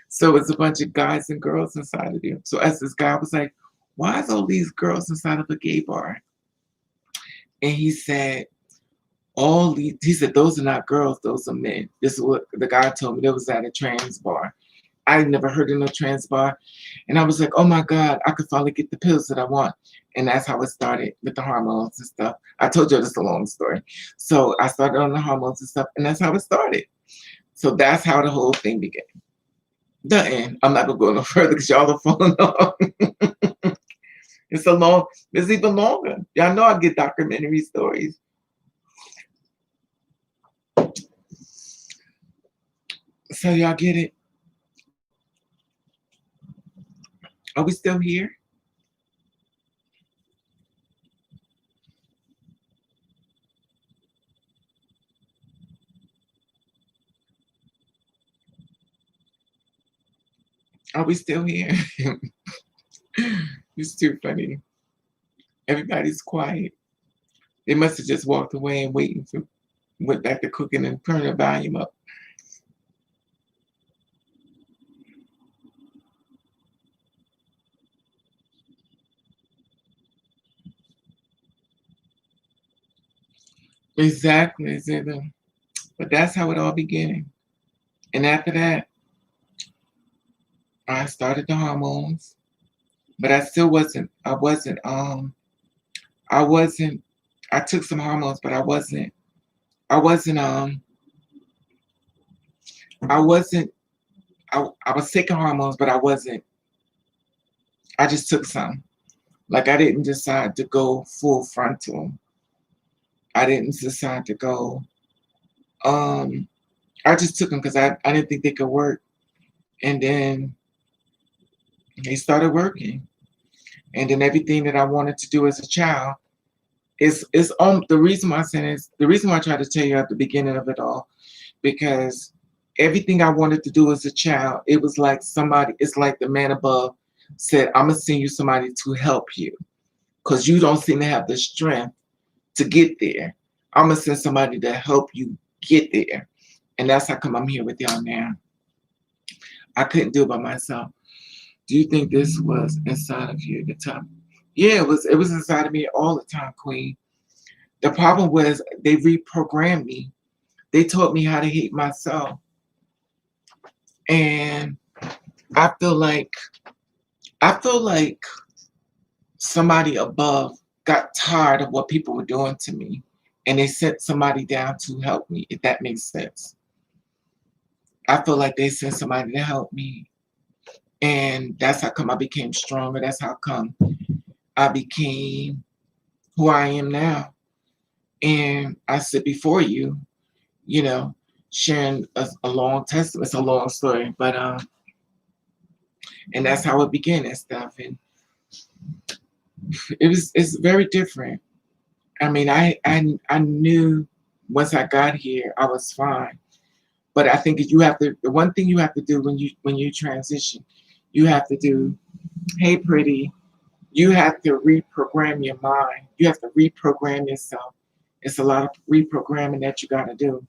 So it's a bunch of guys and girls inside of there. So as this guy was like, why is all these girls inside of a gay bar? And he said, he said, those are not girls, those are men. This is what the guy told me. There was at a trans bar. I never heard of no trans bar. And I was like, oh my God, I could finally get the pills that I want. And that's how it started with the hormones and stuff. I told you this is a long story. So I started on the hormones and stuff, and that's how it started. So that's how the whole thing began. The end. I'm not gonna go no further because y'all are falling off. It's even longer. Y'all know I get documentary stories. So y'all get it? Are we still here? Are we still here? It's too funny. Everybody's quiet. They must have just walked away and went back to cooking and turning the volume up. Exactly. But that's how it all began. And after that, I started the hormones, but I took some hormones, but I was taking hormones, but I wasn't I just took some. Like I didn't decide to go full frontal. I didn't decide to go. Um, I just took them because I didn't think they could work. And then they started working. And then everything that I wanted to do as a child is the reason why I said is the reason why I tried to tell you at the beginning of it all, because everything I wanted to do as a child, it was like somebody, it's like the man above said, I'm gonna send you somebody to help you because you don't seem to have the strength to get there. I'm gonna send somebody to help you get there. And that's how come I'm here with y'all now. I couldn't do it by myself. Do you think this was inside of you at the time? Yeah, it was inside of me all the time, Queen. The problem was they reprogrammed me. They taught me how to hate myself. And I feel like I feel like somebody above got tired of what people were doing to me and they sent somebody down to help me, if that makes sense. I feel like they sent somebody to help me. And that's how come I became stronger. That's how come I became who I am now. And I sit before you, you know, sharing a long testament. It's a long story, but and that's how it began and stuff. And it's very different. I mean, I knew once I got here I was fine. But I think you have to, the one thing you have to do when you transition, you have to do, hey pretty, you have to reprogram your mind. You have to reprogram yourself. It's a lot of reprogramming that you gotta do.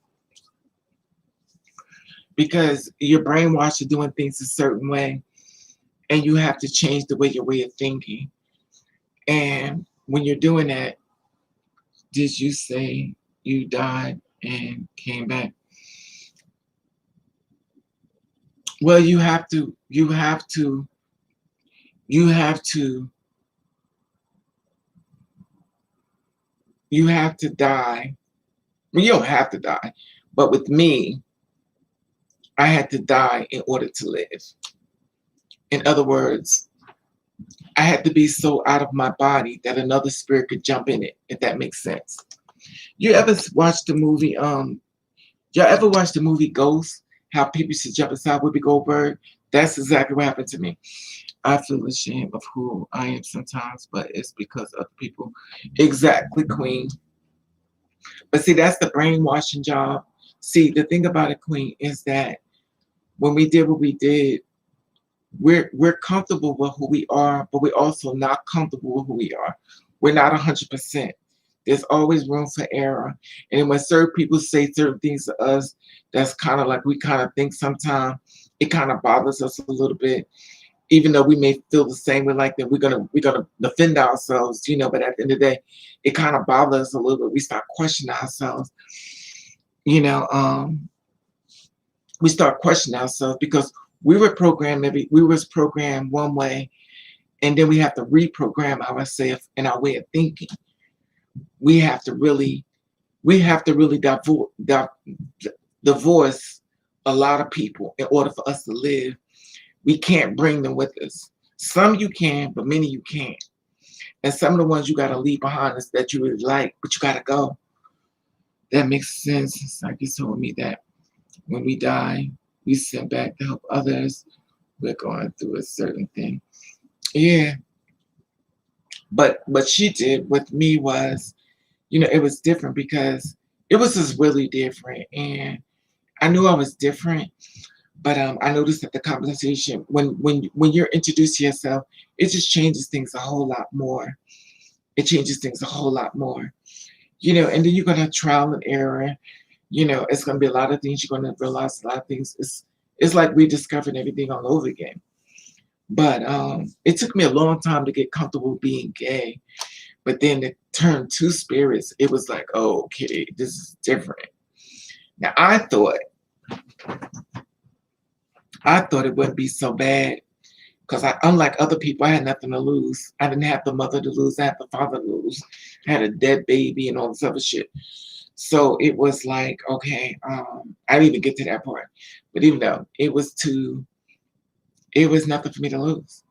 Because you're brainwashed to doing things a certain way and you have to change the way of thinking. And when you're doing that, did you say you died and came back? Well, you have to, you have to die. Well, you don't have to die, but with me, I had to die in order to live. In other words, I had to be so out of my body that another spirit could jump in it, if that makes sense. You ever watch the movie, y'all ever watch the movie Ghost? How people should jump inside Whoopi Goldberg? That's exactly what happened to me. I feel ashamed of who I am sometimes, but it's because other people. Exactly, Queen. But see, that's the brainwashing job. See, the thing about it, Queen, is that when we did what we did, we're comfortable with who we are, but we're also not comfortable with who we are. We're not 100%. There's always room for error. And when certain people say certain things to us, that's kind of like we kind of think sometimes it kind of bothers us a little bit, even though we may feel the same way like that. We're gonna defend ourselves, you know. But at the end of the day, it kind of bothers us a little bit. We start questioning ourselves, you know. We start questioning ourselves because we were programmed. Maybe we was programmed one way, and then we have to reprogram ourselves and our way of thinking. We have to really, divorce a lot of people in order for us to live. We can't bring them with us. Some you can, but many you can't. And some of the ones you got to leave behind us that you really like, but you got to go. That makes sense. It's like you told me that when we die, we sent back to help others. We're going through a certain thing. Yeah. But what she did with me was, you know, it was different because it was just really different. And I knew I was different, but I noticed that the conversation, when you're introduced to yourself, it just changes things a whole lot more. It changes things a whole lot more. You know, and then you're gonna trial and error. You know, it's gonna be a lot of things you're gonna realize. A lot of things. It's like rediscovering everything all over again. But it took me a long time to get comfortable being gay. But then to turn two spirits, it was like, oh, okay, this is different. Now I thought it wouldn't be so bad because unlike other people, I had nothing to lose. I didn't have the mother to lose. I had the father to lose. I had a dead baby and all this other shit. So it was like, okay, I didn't even get to that part. But even though it was nothing for me to lose.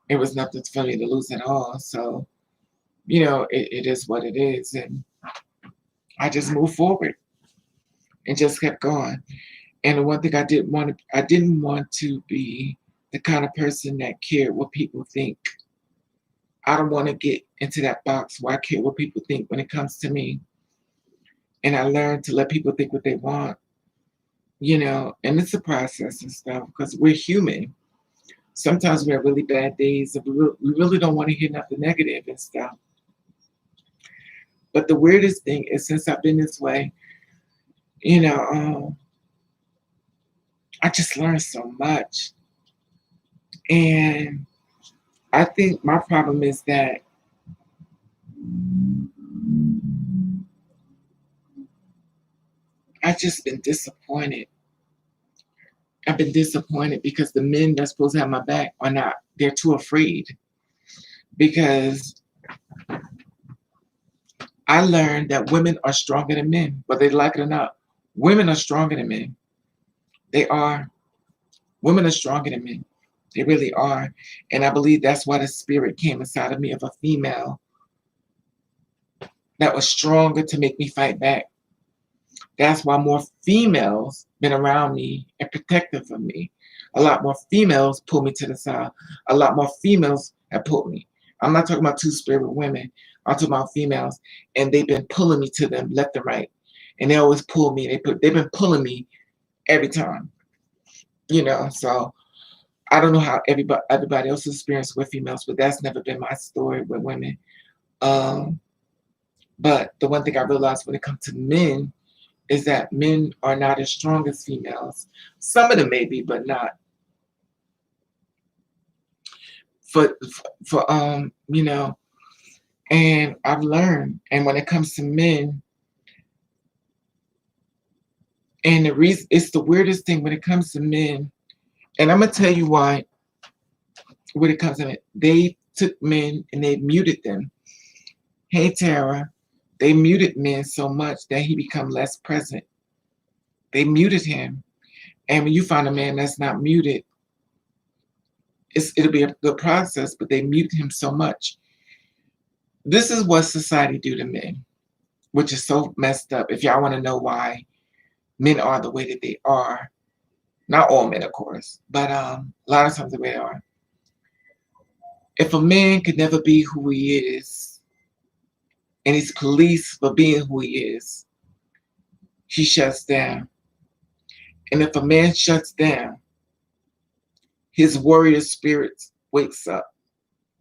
It was nothing for me to lose at all. So, you know, it is what it is. And I just moved forward and just kept going. And the one thing I didn't want to be the kind of person that cared what people think. I don't want to get into that box where I care what people think when it comes to me. And I learned to let people think what they want, you know, and it's a process and stuff because we're human. Sometimes we have really bad days and we really don't want to hear nothing negative and stuff. But the weirdest thing is since I've been this way, you know, I just learned so much. And I think my problem is that I've just been disappointed. I've been disappointed because the men that's supposed to have my back are not, they're too afraid. Because I learned that women are stronger than men, whether they like it or not. Women are stronger than men. They are. Women are stronger than men. They really are. And I believe that's why the spirit came inside of me of a female that was stronger to make me fight back. That's why more females been around me and protective of me. A lot more females pull me to the side. A lot more females have pulled me. I'm not talking about two-spirit women. I'm talking about females. And they've been pulling me to them left and right. And they always pull me. They've been pulling me every time. You know, so I don't know how everybody else's experience with females, but that's never been my story with women. But the one thing I realized when it comes to men is that men are not as strong as females. Some of them may be, but not. For you know, and I've learned, and when it comes to men, and the reason it's the weirdest thing when it comes to men, and I'm gonna tell you why. When it comes to men, they took men and they muted them. Hey Tara, they muted men so much that he become less present. They muted him, and when you find a man that's not muted, it'll be a good process. But they mute him so much. This is what society do to men, which is so messed up. If y'all want to know why men are the way that they are, not all men, of course, but a lot of times the way they are. If a man could never be who he is, and he's policed for being who he is, he shuts down. And if a man shuts down, his warrior spirit wakes up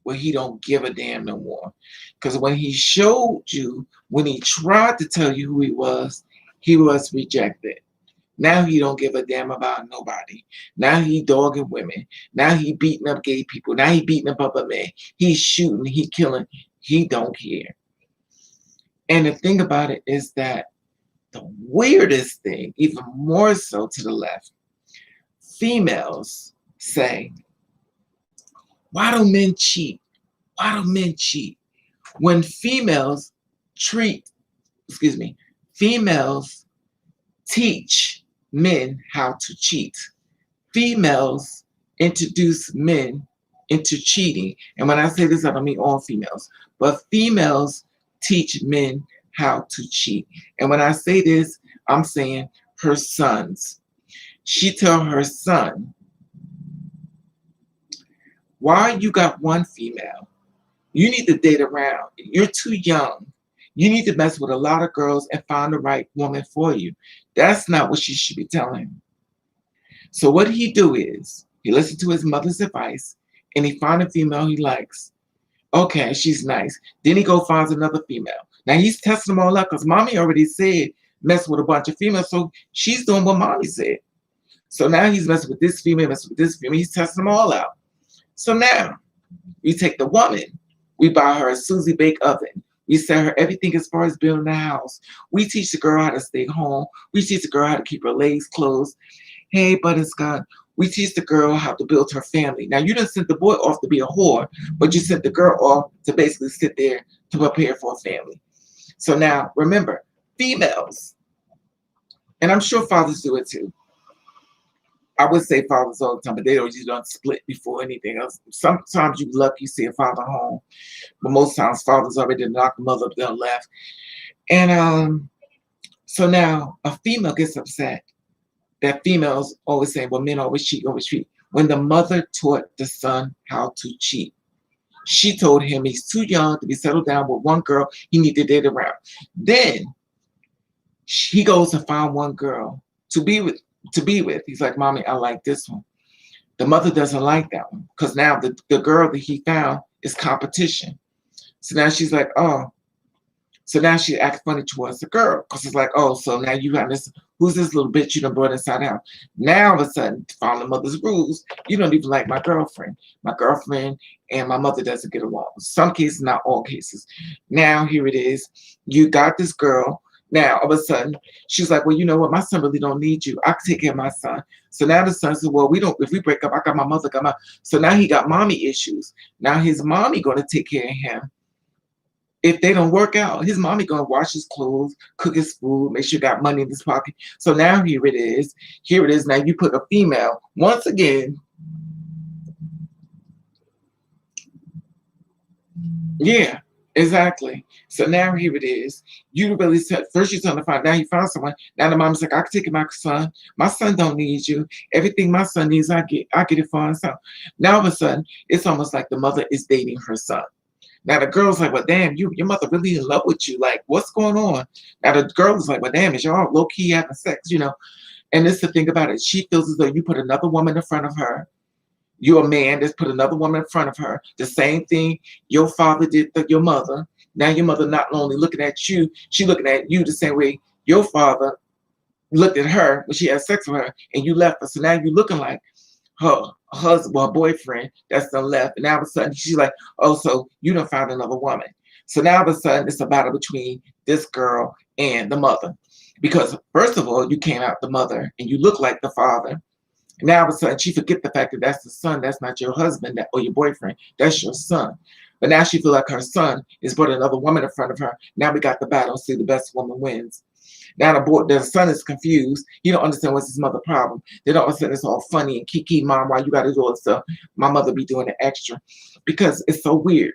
where he don't give a damn no more. Because when he showed you, when he tried to tell you who he was rejected. Now he don't give a damn about nobody. Now he dogging women. Now he beating up gay people. Now he beating up other men. He's shooting, he killing. He don't care. And the thing about it is that the weirdest thing, even more so to the left, females say, why do men cheat? Why do men cheat? When females females teach men how to cheat. Females introduce men into cheating. And when I say this, I don't mean all females, but females teach men how to cheat. And when I say this, I'm saying her sons. She tell her son, why you got one female? You need to date around. You're too young. You need to mess with a lot of girls and find the right woman for you. That's not what she should be telling him. So what he do is, he listen to his mother's advice, and he find a female he likes. Okay, she's nice. Then he go finds another female. Now he's testing them all out because mommy already said mess with a bunch of females, so she's doing what mommy said. So now he's messing with this female, messing with this female. He's testing them all out. So now we take the woman, we buy her a Susie Bake oven. We sell her everything as far as building a house. We teach the girl how to stay home. We teach the girl how to keep her legs closed. Hey, Butterscotch, we teach the girl how to build her family. Now, you didn't send the boy off to be a whore, but you sent the girl off to basically sit there to prepare for a family. So now, remember, females, and I'm sure fathers do it too, I would say fathers all the time, but they usually don't split before anything else. Sometimes you lucky you see a father home, but most times fathers already knocked the mother up their left. And so now a female gets upset. That females always saying, well, men always cheat, always cheat. When the mother taught the son how to cheat, she told him he's too young to be settled down with one girl. He need to date around. Then he goes to find one girl to be with. He's like, mommy, I like this one. The mother doesn't like that one because now the girl that he found is competition. So now she's like, oh. So now she acts funny towards the girl because it's like, oh, so now you got this. Who's this little bitch you done brought inside out? Now all of a sudden, following the mother's rules, you don't even like my girlfriend. My girlfriend and my mother doesn't get along. Some cases, not all cases. Now here it is. You got this girl. Now all of a sudden, she's like, well, you know what? My son really don't need you. I can take care of my son. So now the son says, well, we don't. If we break up, I got my mother. So now he got mommy issues. Now his mommy gonna take care of him. If they don't work out, his mommy gonna wash his clothes, cook his food, make sure he got money in his pocket. So now here it is. Here it is. Now you put a female once again. Yeah, exactly. So now here it is. You really said first you're trying to find. Now you found someone. Now the mom's like, I can take care of my son. My son don't need you. Everything my son needs, I get it for himself. Now all of a sudden, it's almost like the mother is dating her son. Now the girl's like, well, damn, your mother really in love with you. Like, what's going on? Now the girl is like, well, damn, is y'all low key having sex, you know? And this is the thing about it. She feels as though you put another woman in front of her. You're a man that's put another woman in front of her. The same thing your father did to your mother. Now your mother not only looking at you, she looking at you the same way your father looked at her when she had sex with her and you left her. So now you're looking like her husband or boyfriend that's done left. And now all of a sudden she's like, oh, so you done found another woman. So now all of a sudden it's a battle between this girl and the mother. Because first of all, you came out the mother and you look like the father. And now all of a sudden she forget the fact that that's the son, that's not your husband or your boyfriend, that's your son. But now she feel like her son is brought another woman in front of her. Now we got the battle, see the best woman wins. Now the son is confused. He don't understand what's his mother problem. They don't understand it's all funny and kiki mom, why you gotta do it stuff. My mother be doing the extra. Because it's so weird.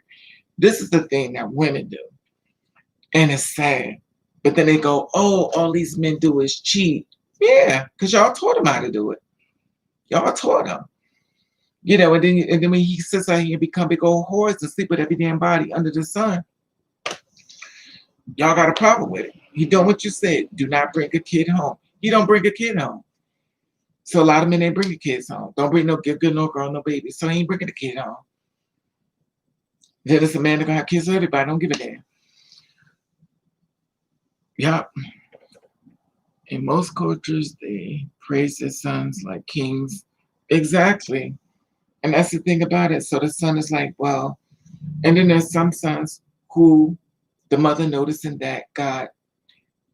This is the thing that women do. And it's sad. But then they go, oh, all these men do is cheat. Yeah, because y'all taught them how to do it. Y'all taught them. You know, and then when he sits out here and become big old whores and sleep with every damn body under the sun, y'all got a problem with it. He doing what you said. Do not bring a kid home. He don't bring a kid home. So a lot of men ain't bringing kids home. Don't bring no good no girl, no baby. So he ain't bringing the kid home. Then it's a man that gonna have kids with everybody. Don't give a damn. Yup. In most cultures, they praise their sons like kings. Exactly. And that's the thing about it. So the son is like, well, and then there's some sons who the mother noticing that got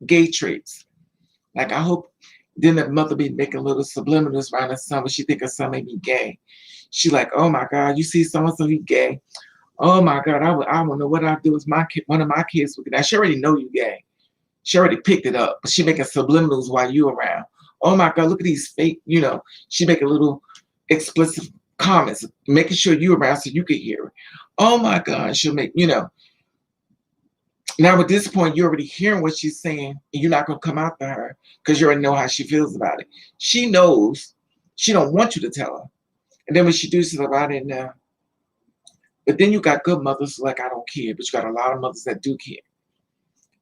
gay traits. Like I hope then the mother be making little subliminals around her son when she think her son may be gay. She like, oh my God, you see so-and-so he gay. Oh my God, I don't know what I do with my kid. One of my kids, now she already know you gay. She already picked it up, but she making subliminals while you around. Oh my God, look at these fake, you know, she making little explicit comments, making sure you around so you can hear it. Oh my God, she'll make, you know. Now at this point, you're already hearing what she's saying, and you're not gonna come out to her because you already know how she feels about it. She knows she don't want you to tell her. And then when she does, she's like, I didn't know. But then you got good mothers like, I don't care, but you got a lot of mothers that do care.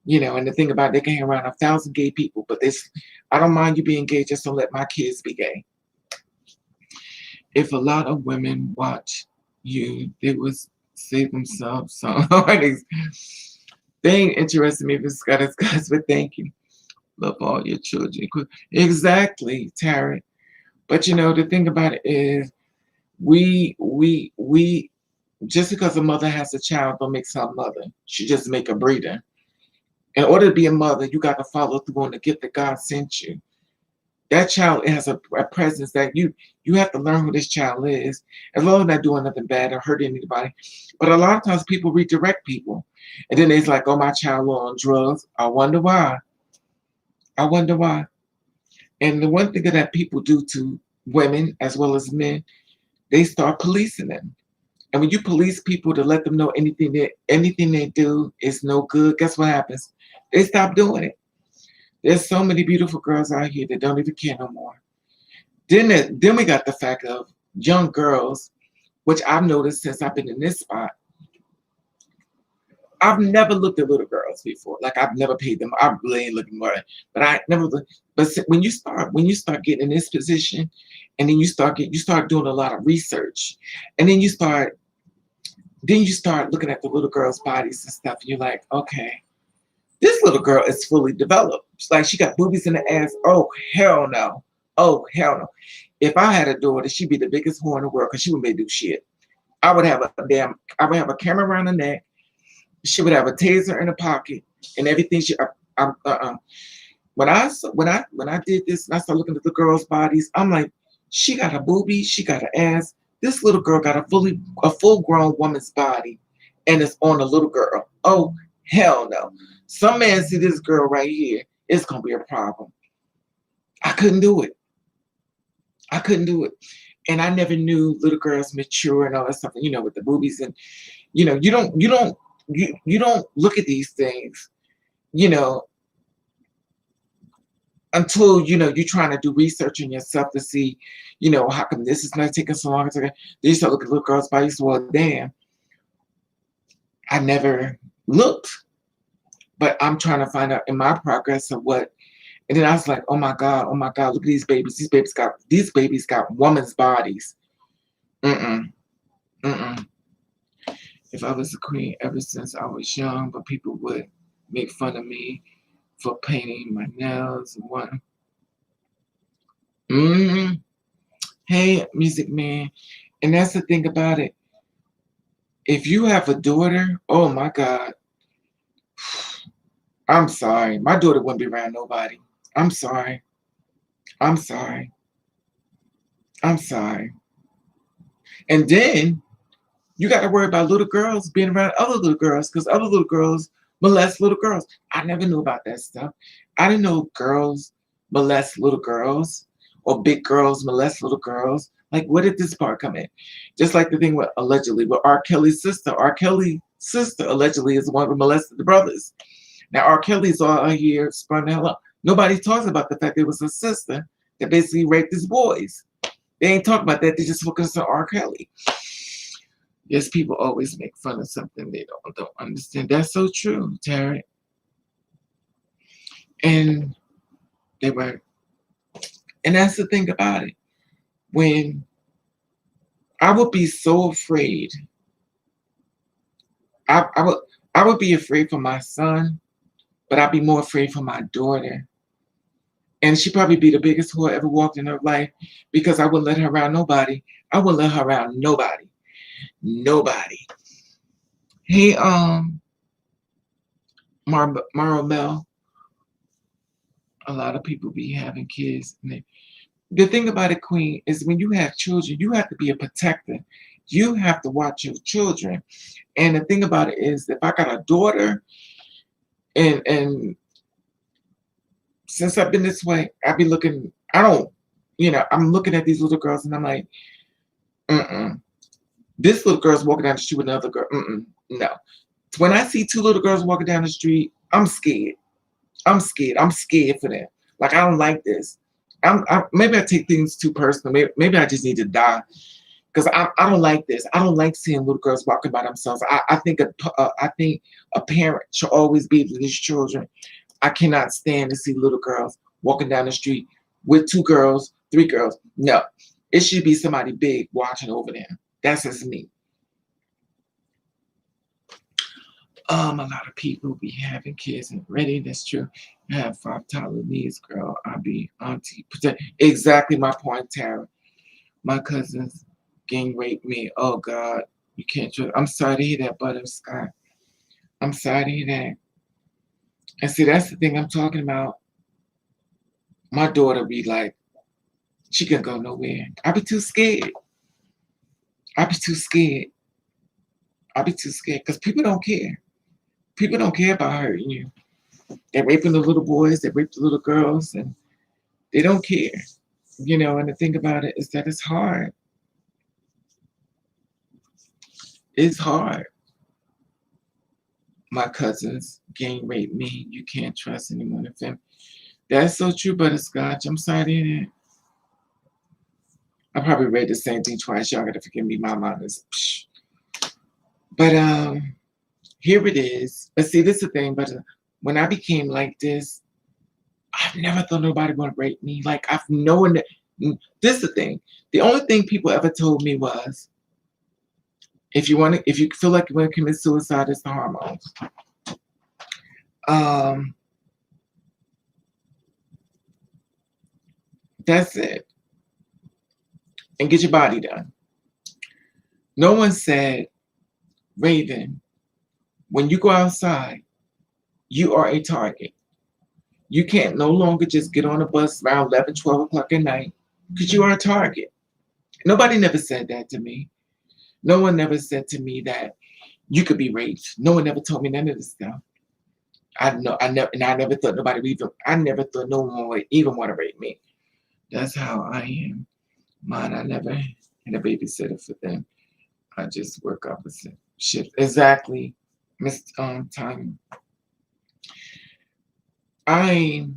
You know, and the thing about it, they can hang around 1,000 gay people, but this, I don't mind you being gay, just don't let my kids be gay. If a lot of women watch you, they would say themselves some. They ain't interested in me if it's got its guys, but thank you. Love all your children. Exactly, Taryn. But you know, the thing about it is we just because a mother has a child don't make her a mother. She just make a breeder. In order to be a mother, you got to follow through on the gift that God sent you. That child has a presence that you have to learn who this child is. As long as not doing nothing bad or hurting anybody. But a lot of times people redirect people. And then it's like, oh, my child on drugs. I wonder why. I wonder why. And the one thing that people do to women as well as men, they start policing them. And when you police people to let them know anything they do is no good, guess what happens? They stop doing it. There's so many beautiful girls out here that don't even care no more. Then we got the fact of young girls, which I've noticed since I've been in this spot. I've never looked at little girls before. Like I've never paid them. I really ain't looking more, but I never. But when you start getting in this position, and then you start doing a lot of research, and then you start looking at the little girls' bodies and stuff. And you're like, okay, this little girl is fully developed. It's like she got boobies in the ass. Oh hell no. Oh hell no. If I had a daughter, she'd be the biggest whore in the world because she wouldn't be able to do shit. I would have a camera around her neck. She would have a taser in her pocket and everything. When I did this and I started looking at the girls' bodies, I'm like, she got a boobie, she got an ass. This little girl got a full-grown woman's body, and it's on a little girl. Oh hell no! Some man see this girl right here, it's gonna be a problem. I couldn't do it. And I never knew little girls mature and all that stuff. With the boobies and you don't look at these things, until you're trying to do research on yourself to see, how come this is not taking so long. Then you start looking at little girls' bodies. Well, damn, I never looked, but I'm trying to find out in my progress of what. And then I was like, oh my God, look at these babies. These babies got women's bodies. If I was a queen ever since I was young, but people would make fun of me for painting my nails and what. Hey, Music Man. And that's the thing about it. If you have a daughter, oh my God. I'm sorry. My daughter wouldn't be around nobody. I'm sorry. And then you got to worry about little girls being around other little girls because other little girls molest little girls. I never knew about that stuff. I didn't know girls molest little girls or big girls molest little girls. Like, where did this part come in? Just like the thing with R. Kelly's sister. R. Kelly's sister allegedly is the one who molested the brothers. Now, R. Kelly's all here spun the hell up. Nobody talks about the fact there was a sister that basically raped his boys. They ain't talking about that. They just focus on R. Kelly. Yes, people always make fun of something they don't understand. That's so true, Terry. And that's the thing about it. When I would be so afraid, I would be afraid for my son, but I'd be more afraid for my daughter. And she'd probably be the biggest whore ever walked in her life because I wouldn't let her around nobody. I wouldn't let her around nobody. Hey, Maromel, a lot of people be having kids. The thing about it, Queen, is when you have children, you have to be a protector. You have to watch your children. And the thing about it is, if I got a daughter, and since I've been this way, I be looking, I'm looking at these little girls and I'm like, this little girl's walking down the street with another girl. No. When I see two little girls walking down the street, I'm scared. I'm scared for them. Like, I don't like this. Maybe I take things too personal. Maybe I just need to die because I don't like this. I don't like seeing little girls walking by themselves. I think a parent should always be with his children. I cannot stand to see little girls walking down the street with 2 girls, 3 girls. No, it should be somebody big watching over them. That's just me. A lot of people be having kids and ready. That's true. I have 5 toddler needs, girl. I be auntie. Exactly my point, Tara. My cousins gang raped me. Oh God, you can't trust. I'm sorry to hear that, Butterscotch. I'm sorry to hear that. And see, that's the thing I'm talking about. My daughter be like, she can go nowhere. I be too scared. Because people don't care. People don't care about hurting you. They're raping the little boys, they rape the little girls, and they don't care. You know, and the thing about it is that it's hard. It's hard. My cousins gang raped me. You can't trust anyone in family. That's so true, Butterscotch. I'm sorry to hear that. I probably read the same thing twice. Y'all gotta forgive me. My mind is psh. But here it is. But see, this is the thing, but when I became like this, I've never thought nobody would rape me. Like I've known that this is the thing. The only thing people ever told me was if you feel like you want to commit suicide, it's the hormones. Um, that's it. And get your body done. No one said, Raven, when you go outside, you are a target. You can't no longer just get on a bus around 11, 12 o'clock at night because you are a target. Nobody never said that to me. No one never said to me that you could be raped. No one ever told me none of this stuff. I never thought I never thought no one would even want to rape me. That's how I am. Mine, I never had a babysitter for them. I just work opposite shift. Exactly, Miss Time. I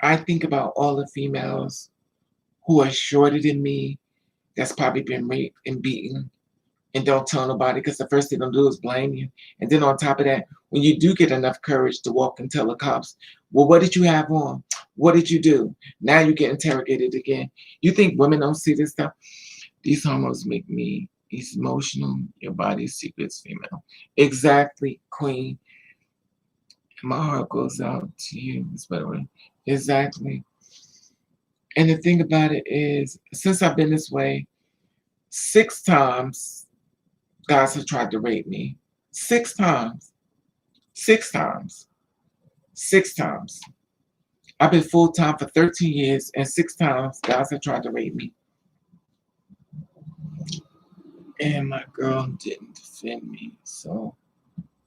I think about all the females who are shorter than me that's probably been raped and beaten and don't tell nobody because the first thing they'll do is blame you. And then on top of that, when you do get enough courage to walk and tell the cops, well, what did you have on? What did you do? Now you get interrogated again. You think women don't see this stuff? These hormones make me emotional. Your body's secrets, female. Exactly, queen. My heart goes out to you, Miss Butterworth. Exactly. And the thing about it is, since I've been this way, 6 times guys have tried to rape me. 6 times. 6 times. 6 times. I've been full time for 13 years, and 6 times guys have tried to rape me. And my girl didn't defend me. So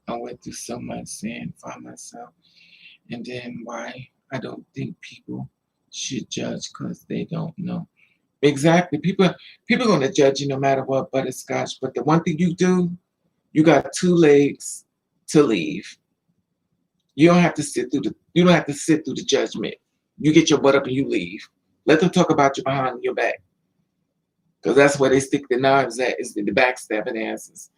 I went through so much saying for myself. And then why I don't think people should judge because they don't know. Exactly. People gonna judge you no matter what, Butterscotch. But the one thing you do, you got 2 legs to leave. You don't have to sit through the judgment. You get your butt up and you leave. Let them talk about you behind your back. Because that's where they stick the knives at, is the backstabbing asses.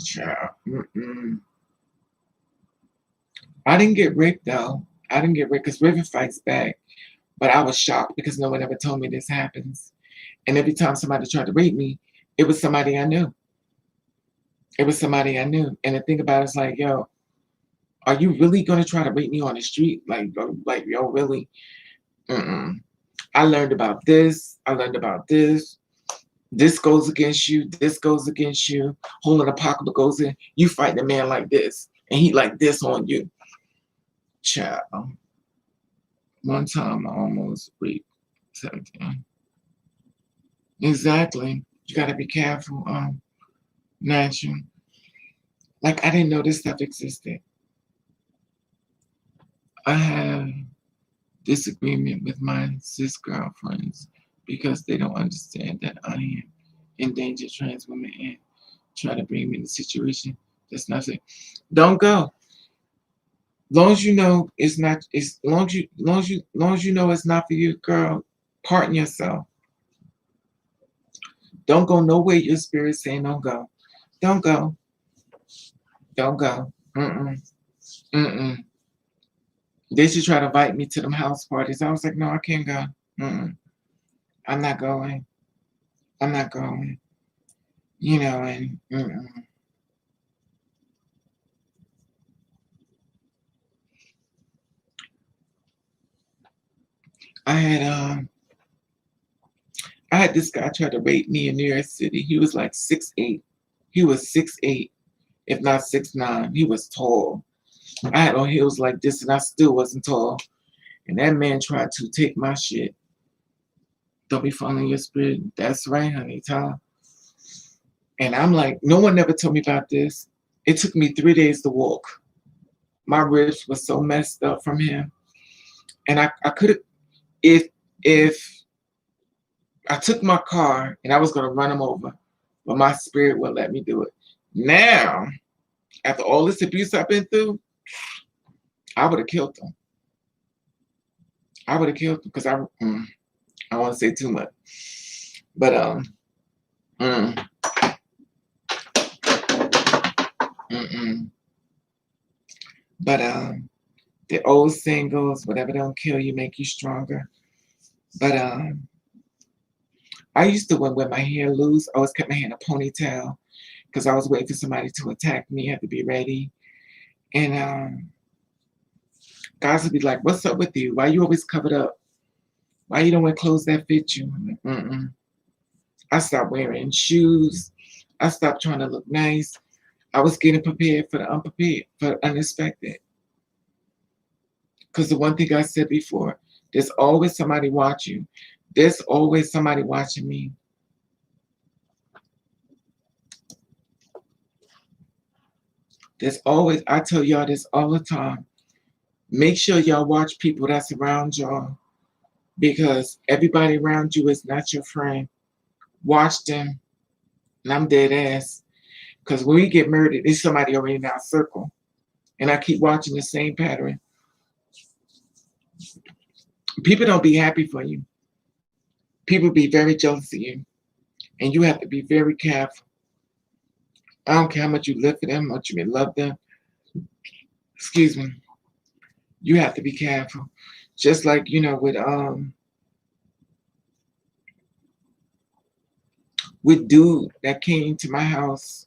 Child. Mm-mm. I didn't get raped though. I didn't get raped because River fights back. But I was shocked because no one ever told me this happens. And every time somebody tried to rape me, it was somebody I knew. It was somebody I knew. And the thing about it is like, yo, are you really gonna try to rape me on the street? Like, yo, really? Mm-mm. I learned about this. I learned about this. This goes against you. This goes against you. Holding a pocketbook goes in. You fight a man like this, and he like this on you. Child. One time I almost raped 17. Exactly. You gotta be careful. Natural. Like I didn't know this stuff existed. I have disagreement with my cis girlfriends because they don't understand that I am endangered trans women and try to bring me in a situation that's not safe. Don't go. Long as you know it's not. It's long as you know it's not for you, girl. Pardon yourself. Don't go nowhere. Your spirit's saying don't go. Don't go. Don't go. Mm-mm. Mm-mm. They should try to invite me to them house parties. I was like, no, I can't go. Mm-mm. I'm not going. I'm not going. You know, and I had I had this guy try to rape me in New York City. He was like 6'8". He was 6'8", if not 6'9". He was tall. I had on heels like this, and I still wasn't tall. And that man tried to take my shit. Don't be following your spirit. That's right, honey, Tom. And I'm like, no one ever told me about this. It took me 3 days to walk. My ribs were so messed up from him. And I could have, if I took my car and I was gonna run him over, but my spirit wouldn't let me do it. Now, after all this abuse I've been through, I would have killed him. I would have killed him because I don't want to say too much, but mm, mm-mm. But the old saying goes, whatever don't kill you make you stronger. But I used to wear my hair loose. I always kept my hair in a ponytail because I was waiting for somebody to attack me. I had to be ready. And guys would be like, "What's up with you? Why you always covered up? Why you don't wear clothes that fit you?" I'm like, mm-mm. I stopped wearing shoes. I stopped trying to look nice. I was getting prepared for the unprepared, for the unexpected. Because the one thing I said before, there's always somebody watching. There's always somebody watching me. There's always, I tell y'all this all the time. Make sure y'all watch people that's around y'all because everybody around you is not your friend. Watch them, and I'm dead ass. Because when we get murdered, there's somebody already in our circle. And I keep watching the same pattern. People don't be happy for you. People be very jealous of you. And you have to be very careful. I don't care how much you live for them, how much you may love them. Excuse me. You have to be careful. Just like, with dude that came to my house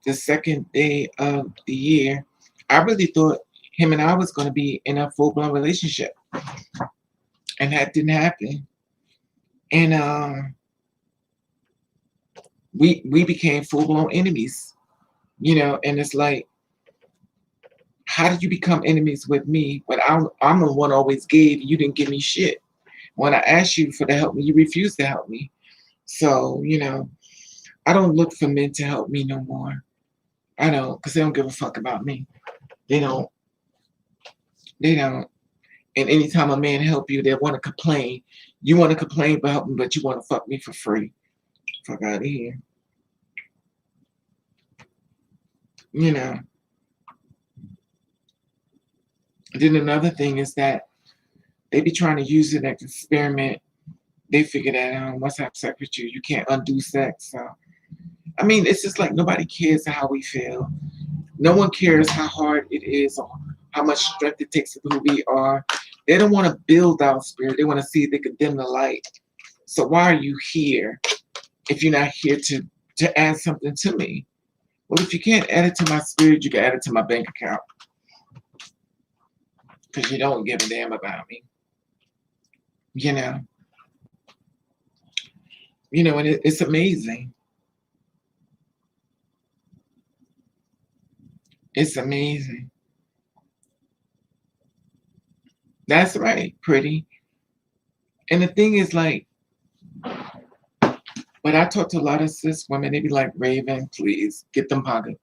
the second day of the year, I really thought him and I was going to be in a full-blown relationship. And that didn't happen. And we became full-blown enemies, and it's like, how did you become enemies with me when I'm the one always gave, you didn't give me shit. When I asked you for the help me, you refused to help me. So, I don't look for men to help me no more. I don't, because they don't give a fuck about me. They don't. They don't. And anytime a man help you, they want to complain. You want to complain about help me, but you want to fuck me for free. Fuck out of here. Then another thing is that they be trying to use it as an experiment. They figure that once I have sex with you, you can't undo sex. So, I mean, it's just like nobody cares how we feel. No one cares how hard it is or how much strength it takes to be who we are. They don't want to build our spirit. They want to see if they can dim the light. So why are you here if you're not here to add something to me? Well, if you can't add it to my spirit, you can add it to my bank account. Because you don't give a damn about me. And it's amazing. It's amazing. That's right, pretty. And the thing is, like, when I talk to a lot of cis women, they be like, Raven, please get them pocket.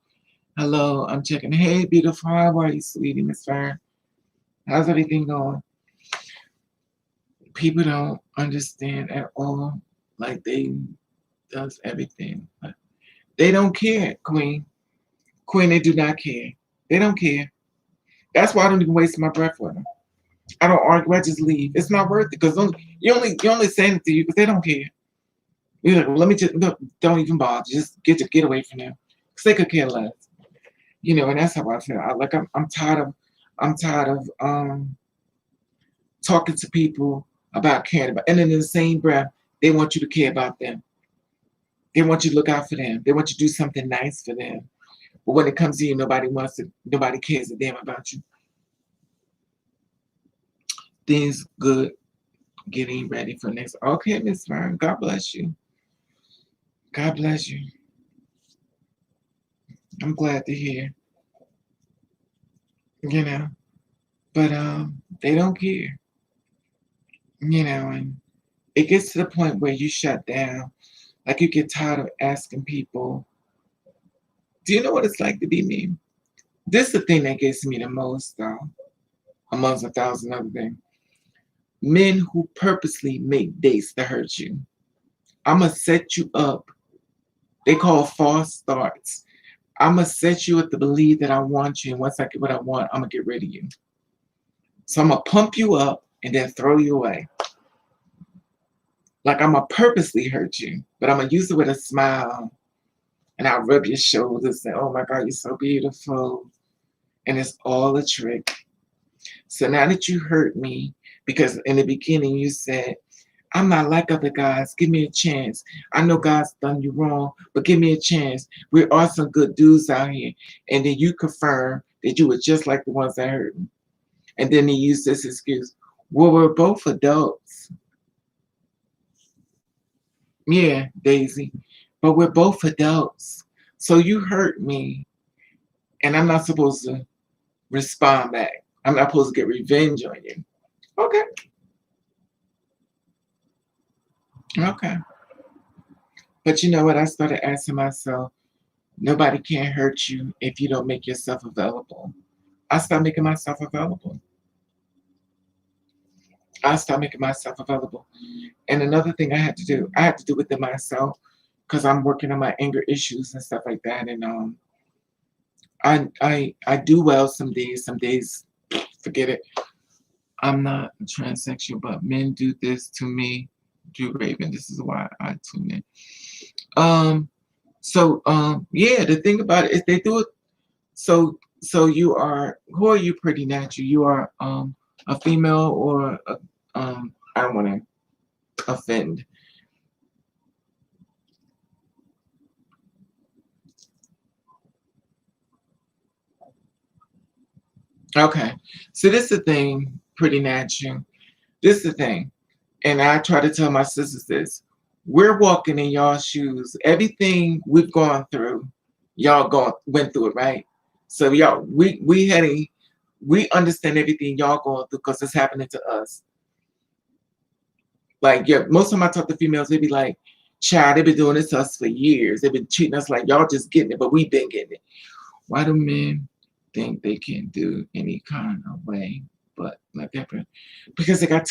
Hello, I'm checking. Hey, beautiful. How are you, sweetie, Miss Fern? How's everything going? People don't understand at all. Like, they does everything. But they don't care, Queen. Queen, they do not care. They don't care. That's why I don't even waste my breath with them. I don't argue. I just leave. It's not worth it because you only saying it to you because they don't care. You're like, well, let me just don't even bother. Just get away from them because they could care less. And that's how I feel. I'm tired of talking to people about caring about, and then in the same breath, they want you to care about them. They want you to look out for them. They want you to do something nice for them. But when it comes to you, nobody cares a damn about you. Things good, getting ready for next. Okay, Miss Fern, God bless you. God bless you. I'm glad to hear. But they don't care. And it gets to the point where you shut down. Like you get tired of asking people Do you know what it's like to be me? This is the thing that gets me the most, though, amongst 1,000 other things. Men who purposely make dates to hurt you. I'm going to set you up. They call false starts. I'm going to set you up to believe that I want you. And once I get what I want, I'm going to get rid of you. So I'm going to pump you up and then throw you away. Like I'm going to purposely hurt you, but I'm going to use it with a smile. And I'll rub your shoulders and, oh my God, you're so beautiful. And it's all a trick. So now that you hurt me, because in the beginning you said, I'm not like other guys. Give me a chance. I know God's done you wrong, but give me a chance. We are some good dudes out here. And then you confirm that you were just like the ones that hurt me. And then he used this excuse. Well, we're both adults. Yeah, Daisy. But we're both adults. So you hurt me. And I'm not supposed to respond back. I'm not supposed to get revenge on you. Okay. Okay. But you know what? I started asking myself, nobody can hurt you if you don't make yourself available. I started making myself available. And another thing I had to do within myself, because I'm working on my anger issues and stuff like that. And I do well some days, forget it. I'm not transsexual, but men do this to me. Drew Raven, this is why I tune in. Yeah, the thing about it is they do it. So you are, who are you pretty natural? You are a female or I don't want to offend. Okay. So this is the thing, pretty natural. This is the thing. And I try to tell my sisters this. We're walking in y'all's shoes. Everything we've gone through, y'all went through it, right? So y'all, we understand everything y'all going through because it's happening to us. Like, yeah, most of my talk to females, they be like, child, they've been doing this to us for years. They've been treating us like y'all just getting it, but we've been getting it. Why do men think they can do any kind of way but like that? Because they have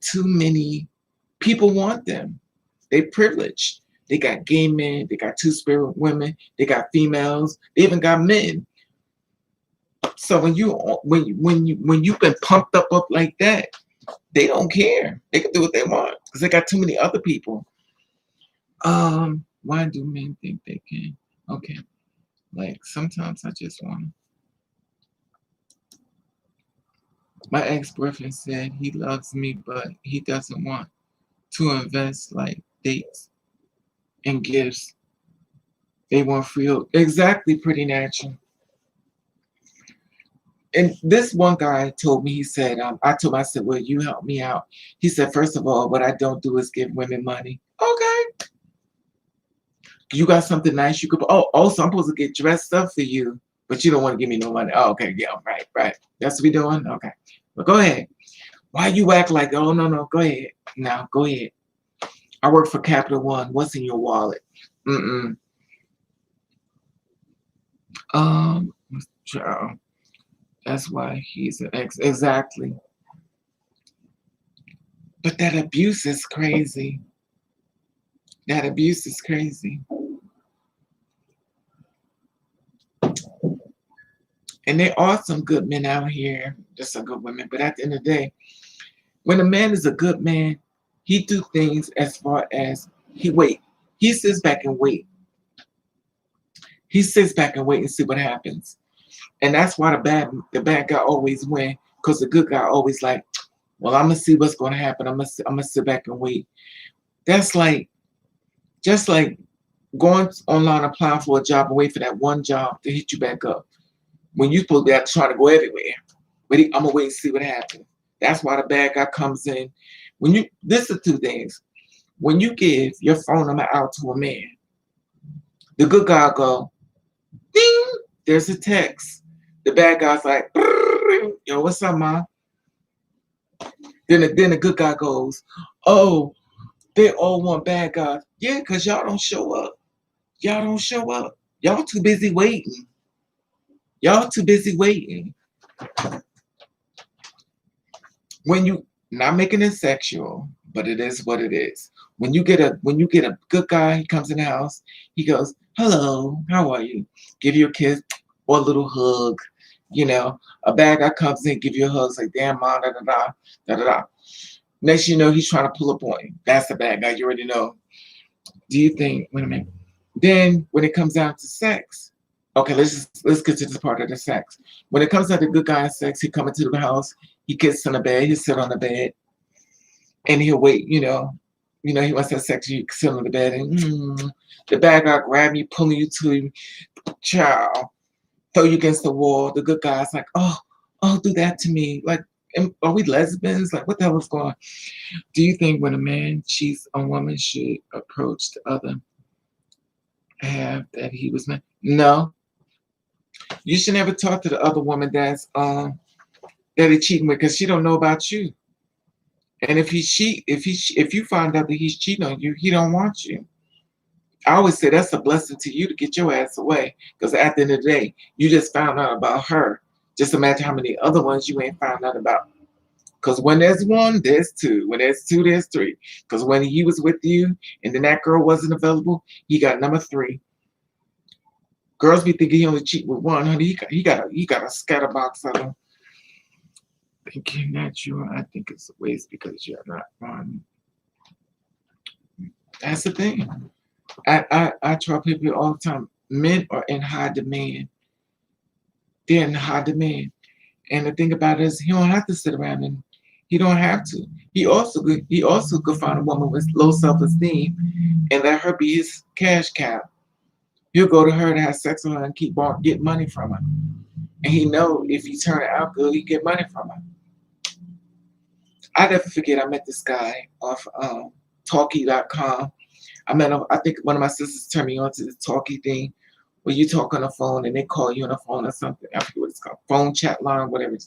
too many people want them. They privileged. They got gay men, they got two-spirit women, they got females, they even got men. So when you've been pumped up like that, they don't care. They can do what they want because they got too many other people. Why do men think they can? Okay. Like sometimes I just want. My ex-boyfriend said he loves me, but he doesn't want to invest like dates and gifts. They want free. Exactly, pretty natural. And this one guy told me, he said, I told him, I said, well, you help me out. He said, first of all, what I don't do is give women money. Okay. You got something nice you could, also I'm supposed to get dressed stuff for you, but you don't want to give me no money. Oh, okay, yeah, right. That's what we doing? Okay. Well, go ahead. Why you act like, oh, no, go ahead. Now, go ahead. I work for Capital One. What's in your wallet? Child. That's why he's an ex. Exactly. But that abuse is crazy. That abuse is crazy. And there are some good men out here. There's some good women. But at the end of the day, when a man is a good man, he do things as far as he sits back and wait. He sits back and wait and see what happens. And that's why the bad guy always win, because the good guy always like, well, I'm gonna see what's gonna happen. I'm gonna sit back and wait. That's like, just like going online applying for a job and wait for that one job to hit you back up when you're supposed to be trying to go everywhere. But I'm gonna wait and see what happens. That's why the bad guy comes in. This is two things. When you give your phone number out to a man, the good guy go, ding, there's a text. The bad guy's like, yo, what's up, ma? Then the good guy goes, oh, they all want bad guys. Yeah, because y'all don't show up. Y'all don't show up. Y'all too busy waiting. Y'all too busy waiting. When you not making it sexual, but it is what it is. When you get a good guy, he comes in the house, he goes, "Hello, how are you?" Give you a kiss or a little hug. A bad guy comes in, give you a hug, like, "Damn, mom, da da da da da da." Next, you know, he's trying to pull up on you. That's the bad guy. You already know. Do you think? Wait a minute. Then when it comes down to sex, okay, let's get to this part of the sex. When it comes down to good guy sex, he come into the house, he gets on the bed, he sit on the bed, and he'll wait. He wants to have sex. You sit on the bed, and the bad guy grab you, pulling you to him, child, throw you against the wall. The good guy's like, oh, do that to me. Like, are we lesbians? Like, what the hell is going on? Do you think when a man cheats, a woman should approach the other half that he was not? No, you should never talk to the other woman that he cheating with, because she don't know about you. And if you find out that he's cheating on you, he don't want you. I always say that's a blessing to you to get your ass away, because at the end of the day, you just found out about her. Just imagine how many other ones you ain't found out about. Because when there's one, there's two. When there's two, there's three. Because when he was with you and then that girl wasn't available, he got number three. Girls be thinking he only cheat with one, honey. He got a scatterbox of them. Thinking that you are, I think it's a waste because you're not one. That's the thing. I tell people all the time, men are in high demand. They're in high demand. And the thing about it is, he don't have to sit around, and he don't have to. He also could find a woman with low self-esteem and let her be his cash cow. He'll go to her to have sex with her and get money from her. And he know if he turn it out good, he get money from her. I never forget, I met this guy off Talkie.com. I met him. I think one of my sisters turned me on to this Talkie thing where you talk on the phone and they call you on the phone or something. I forget what it's called. Phone chat line, whatever.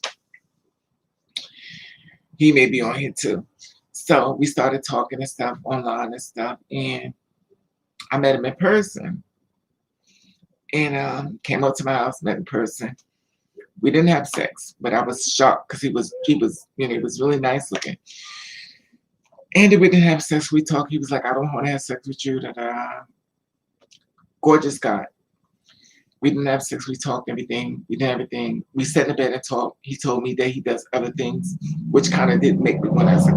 He may be on here too. So we started talking and stuff online and stuff. And I met him in person. And came up to my house, met in person. We didn't have sex, but I was shocked because he was really nice looking. And we didn't have sex. We talked. He was like, "I don't want to have sex with you." Gorgeous guy. We didn't have sex. We talked everything. We did everything. We sat in the bed and talked. He told me that he does other things, which kind of did make me want to say.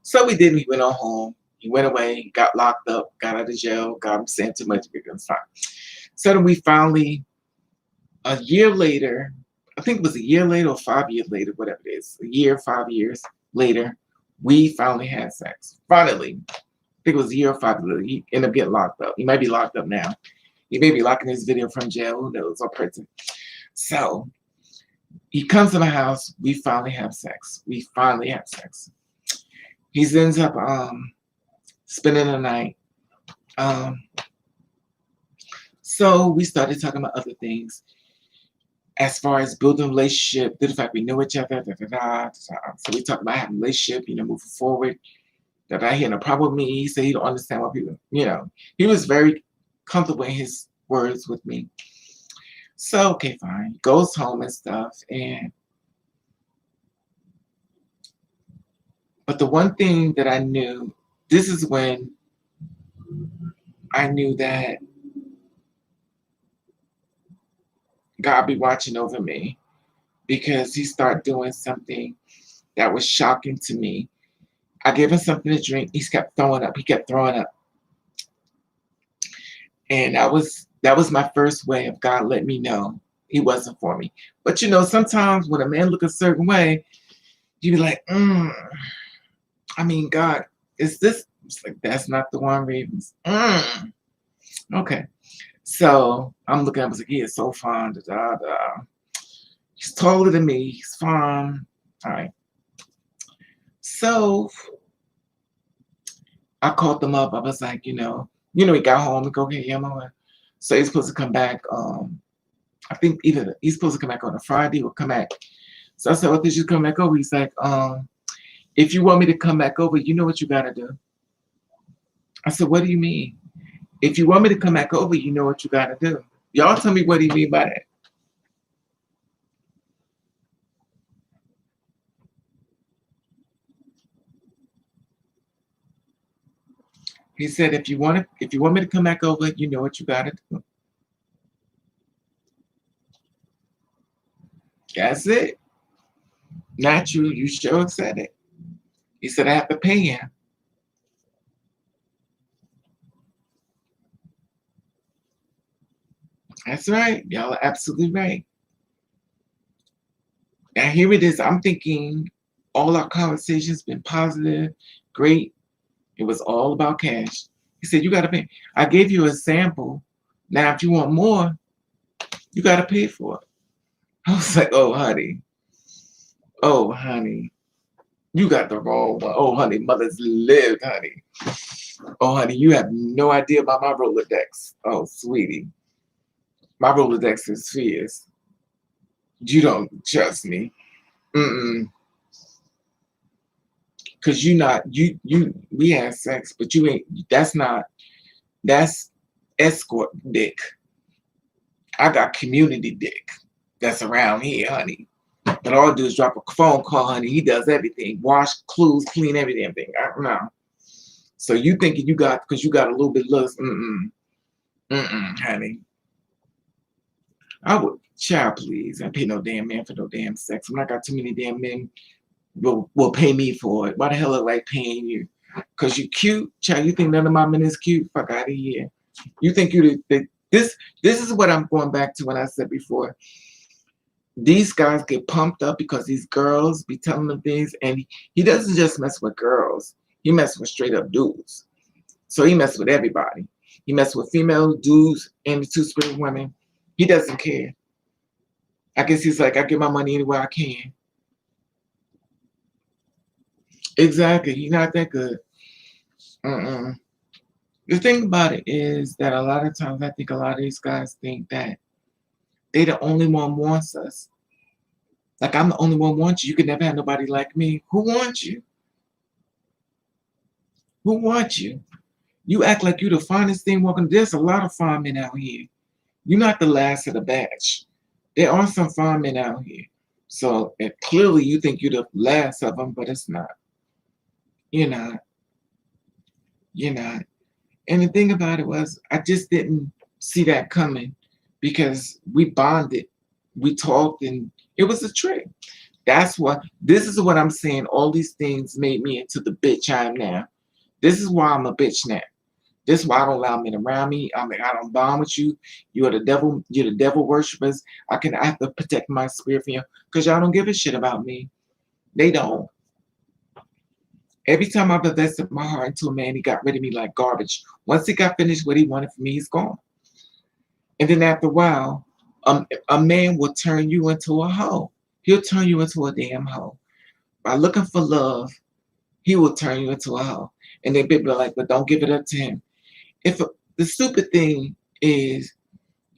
So we did. We went on home. He went away, got locked up, got out of jail, got him saying too much because fine. So then we finally, a year later, I think it was a year later or 5 years later, whatever it is, a year, 5 years later, we finally had sex. Finally. I think it was a year or 5 years later. He ended up getting locked up. He might be locked up now. He may be locking his video from jail. Who knows? Or prison. So he comes to my house. We finally have sex. We finally have sex. He ends up spending the night. So we started talking about other things as far as building a relationship, due to the fact we know each other, So we talked about having a relationship, moving forward. That I had no problem with me. He said he don't understand why people, he was very comfortable in his words with me. So, okay, fine. He goes home and stuff. But the one thing that I knew, this is when I knew that God be watching over me, because he started doing something that was shocking to me. I gave him something to drink. He kept throwing up. And that was my first way of God letting me know he wasn't for me. But sometimes when a man look a certain way, you be like, God, is this? It's like, that's not the one, Ravens. Okay. So I'm looking at him, I was like, he is so fine. He's taller than me. He's fine. All right. So I called them up. I was like, he got home and go, okay, yeah, so he's supposed to come back. I think either he's supposed to come back on a Friday or come back. So I said, well, did you come back over? He's like, if you want me to come back over, you know what you gotta do. I said, what do you mean? If you want me to come back over, you know what you got to do. Y'all tell me what do you mean by that? He said, if you want me to come back over, you know what you got to do. That's it. Not you. You sure said it. He said, I have to pay him. That's right. Y'all are absolutely right. Now here it is. I'm thinking all our conversations been positive, great. It was all about cash. He said, you got to pay. I gave you a sample. Now, if you want more, you got to pay for it. I was like, oh, honey. Oh, honey. You got the wrong one. Oh, honey, mothers lived, honey. Oh, honey, you have no idea about my Rolodex. Oh, sweetie. My Rolodex is fierce. You don't trust me. Mm-mm. Cause we had sex, but you ain't, that's escort dick. I got community dick that's around here, honey. But all I do is drop a phone call, honey. He does everything. Wash, clothes, clean every damn thing. I don't know. So you thinking you got, because you got a little bit less, honey. I would, child, please. I pay no damn man for no damn sex. I'm not got too many damn men will pay me for it. Why the hell am I paying you? Because you cute, child. You think none of my men is cute? Fuck out of here. You think this is what I'm going back to when I said before. These guys get pumped up because these girls be telling them things, and he doesn't just mess with girls. He messes with straight up dudes. So he messes with everybody. He messes with female dudes and the two-spirit women. He doesn't care. I guess he's like, I get my money anywhere I can. Exactly. He's not that good. The thing about it is that a lot of times I think a lot of these guys think that they the only one wants us. Like I'm the only one wants you. You could never have nobody like me. Who wants you? Who wants you? You act like you the finest thing walking. There's a lot of fine men out here. You're not the last of the batch. There are some fine men out here. So clearly you think you're the last of them, but it's not. You're not. You're not. And the thing about it was, I just didn't see that coming because we bonded, we talked, and it was a trick. This is what I'm saying. All these things made me into the bitch I am now. This is why I'm a bitch now. This is why I don't allow men around me. I mean, I don't bond with you. You're the devil worshippers. I have to protect my spirit from you because y'all don't give a shit about me. They don't. Every time I've invested my heart into a man, he got rid of me like garbage. Once he got finished what he wanted from me, he's gone. And then after a while, a man will turn you into a hoe. He'll turn you into a damn hoe. By looking for love, he will turn you into a hoe. And then people are like, but don't give it up to him. The stupid thing is,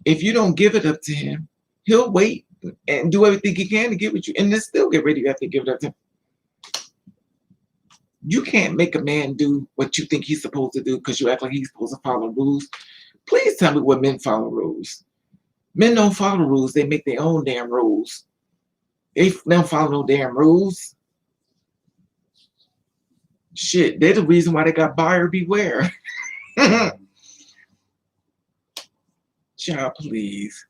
if you don't give it up to him, he'll wait and do everything he can to get with you. And then still get rid of you after you give it up to him. You can't make a man do what you think he's supposed to do because you act like he's supposed to follow rules. Please tell me what men follow rules. Men don't follow rules. They make their own damn rules. They don't follow no damn rules. Shit, they're the reason why they got buyer beware. Child, please.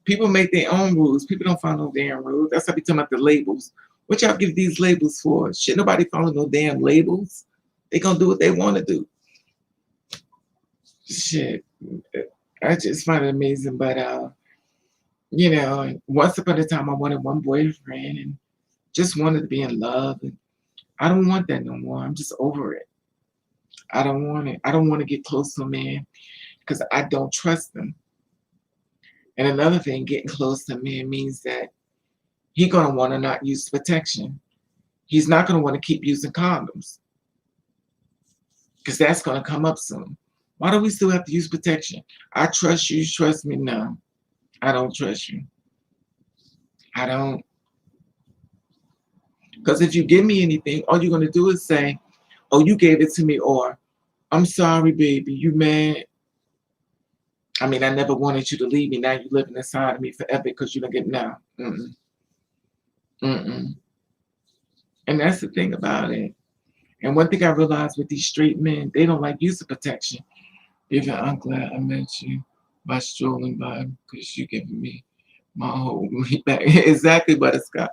People make their own rules. People don't follow no damn rules. That's why we talking about the labels. What y'all give these labels for? Shit, nobody follow no damn labels. They gonna do what they want to do. Shit, I just find it amazing. But once upon a time I wanted one boyfriend and just wanted to be in love. And I don't want that no more. I'm just over it. I don't want it. I don't want to get close to a man because I don't trust them. And another thing, getting close to a man means that he's going to want to not use protection. He's not going to want to keep using condoms because that's going to come up soon. Why do we still have to use protection? I trust you. You trust me? No, I don't trust you. I don't. Because if you give me anything, all you're going to do is say, Oh, you gave it to me, or I'm sorry, baby, you mad? I mean, I never wanted you to leave me. Now you living inside of me forever because you don't get now. Mm-mm. Mm-mm. And that's the thing about it. And one thing I realized with these straight men, they don't like use of protection. Even I'm glad I met you by strolling by because you giving me my whole me back. Exactly, Butterscotch.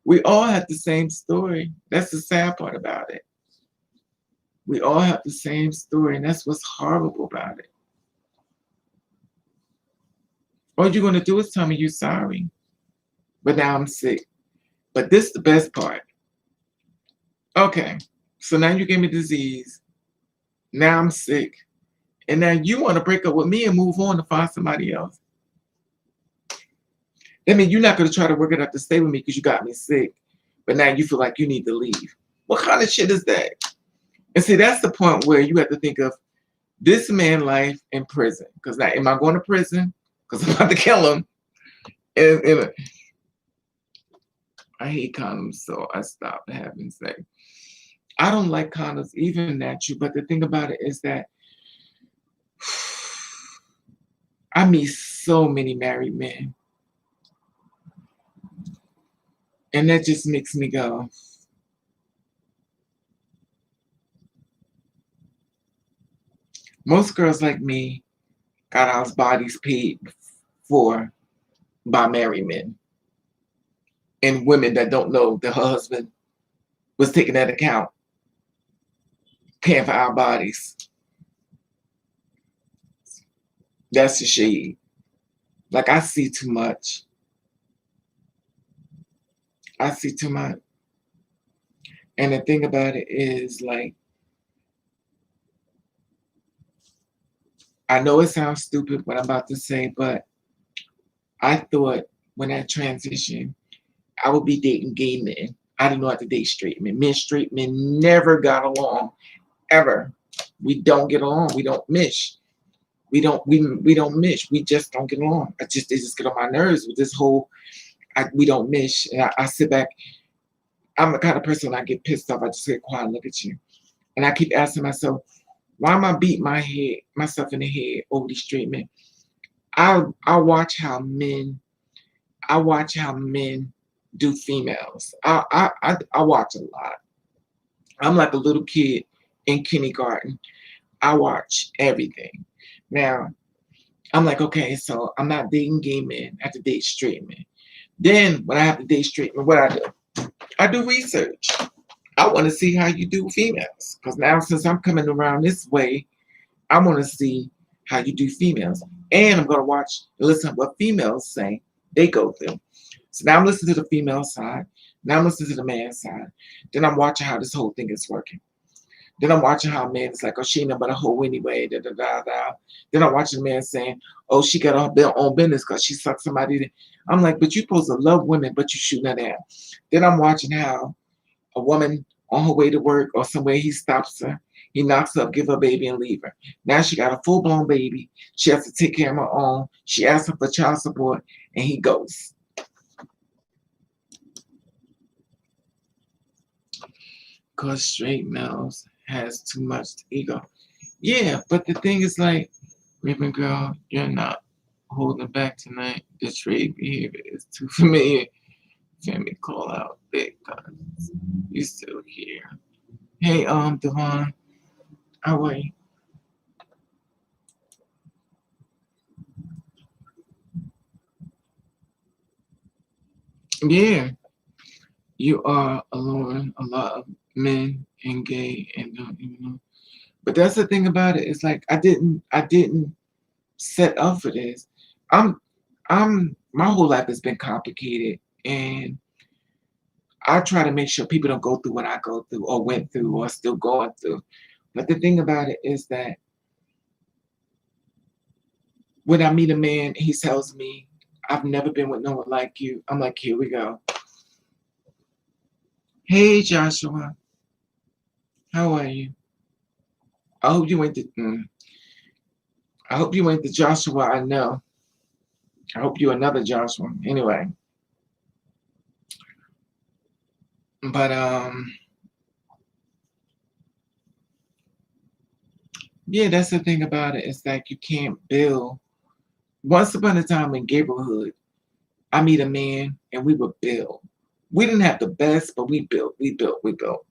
We all have the same story. That's the sad part about it. We all have the same story, and that's what's horrible about it. All you're gonna do is tell me you're sorry, but now I'm sick. But this is the best part. Okay, so now you gave me disease. Now I'm sick, and now you want to break up with me and move on to find somebody else. That means you're not gonna try to work it out to stay with me because you got me sick, but now you feel like you need to leave. What kind of shit is that? And see, that's the point where you have to think of this man life in prison. Because now, am I going to prison? Because I'm about to kill him. And I hate condoms, so I stopped having sex. I don't like condoms, even natural. But the thing about it is that I meet so many married men. And that just makes me go. Most girls like me got our bodies paid for by married men and women that don't know that her husband was taking that account, paying for our bodies. That's the shade. Like, I see too much. I see too much. And the thing about it is, like, I know it sounds stupid what I'm about to say, but I thought when I transitioned, I would be dating gay men. I didn't know how to date straight men. Men, straight men never got along, ever. We don't get along. We don't mesh. We don't mesh. We just don't get along. They just get on my nerves with this whole we don't mesh. And I sit back. I'm the kind of person when I get pissed off, I just get quiet and look at you. And I keep asking myself, why am I beating myself in the head over these straight men? I watch how men do females. I watch a lot. I'm like a little kid in kindergarten. I watch everything. Now, I'm like, okay, so I'm not dating gay men. I have to date straight men. Then when I have to date straight men, what I do? I do research. I want to see how you do females. Because now since I'm coming around this way, I want to see how you do females. And I'm going to watch and listen to what females say they go through. So now I'm listening to the female side. Now I'm listening to the man side. Then I'm watching how this whole thing is working. Then I'm watching how a man is like, oh, she ain't but a hoe anyway. Da, da, da, da. Then I'm watching the man saying, oh, she got her own business because she sucked somebody. I'm like, but you supposed to love women, but you shooting her down. Then I'm watching how a woman on her way to work or somewhere, he stops her. He knocks her up, give her a baby, and leave her. Now she got a full-blown baby. She has to take care of her own. She asks him for child support, and he goes. Because straight males has too much ego. Yeah, but the thing is like, Raven girl, you're not holding back tonight. The trade behavior is too familiar. Family call out big guns. You still here. Hey, Devon, how are you? Yeah, you are alone. A lot of men and gay and don't even know. But that's the thing about it. It's like I didn't set up for this. I'm my whole life has been complicated, and I try to make sure people don't go through what I go through or went through or still going through. But the thing about it is that when I meet a man, he tells me, I've never been with no one like you. I'm like, here we go. Hey, Joshua, how are you? I hope you went to. I hope you went to Joshua. I know. I hope you another Joshua. Anyway, but Yeah, that's the thing about it. It's like you can't build. Once upon a time in Gabrielhood, I meet a man and we would build. We didn't have the best, but we built, we built, we built.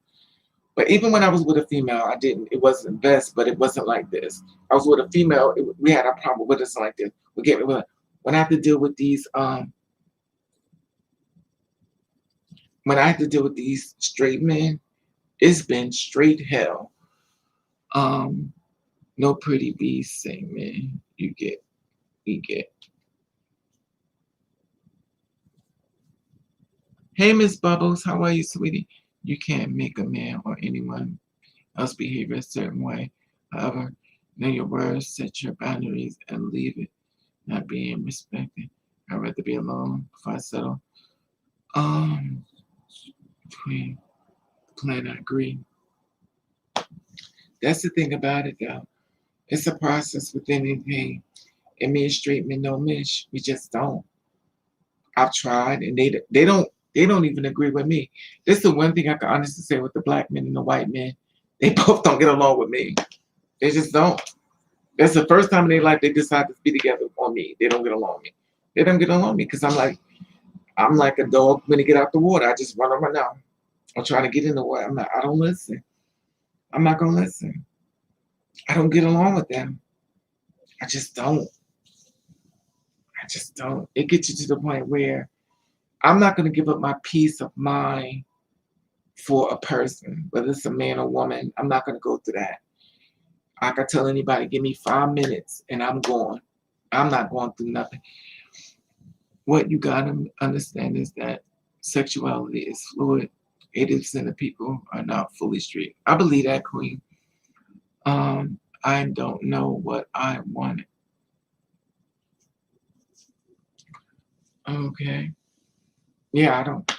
But even when I was with a female, I didn't. It wasn't best, but it wasn't like this. I was with a female. We had a problem with us like this. We get when I have to deal with these. When I have to deal with these straight men, it's been straight hell. Um, no pretty beast saying, man, you get, we get. Hey, Miss Bubbles, how are you, sweetie? You can't make a man or anyone else behave a certain way. However, know your words, set your boundaries, and leave it not being respected. I'd rather be alone before I settle. Um, between plan, I agree. That's the thing about it, though. It's a process with anything. And me and straight men don't mesh. We just don't. I've tried, and they don't even agree with me. This is the one thing I can honestly say with the black men and the white men. They both don't get along with me. They just don't. That's the first time in their life they decide to be together on me. They don't get along with me. They don't get along with me because I'm like a dog when they get out the water. I just run around now. I'm trying to get in the water. I don't listen. I'm not gonna listen. I don't get along with them. I just don't. I just don't. It gets you to the point where I'm not gonna give up my peace of mind for a person, whether it's a man or woman. I'm not gonna go through that. I can tell anybody, give me 5 minutes and I'm gone. I'm not going through nothing. What you gotta understand is that sexuality is fluid. 80% of people are not fully straight. I believe that, Queen. I don't know what I want. Okay. Yeah, I don't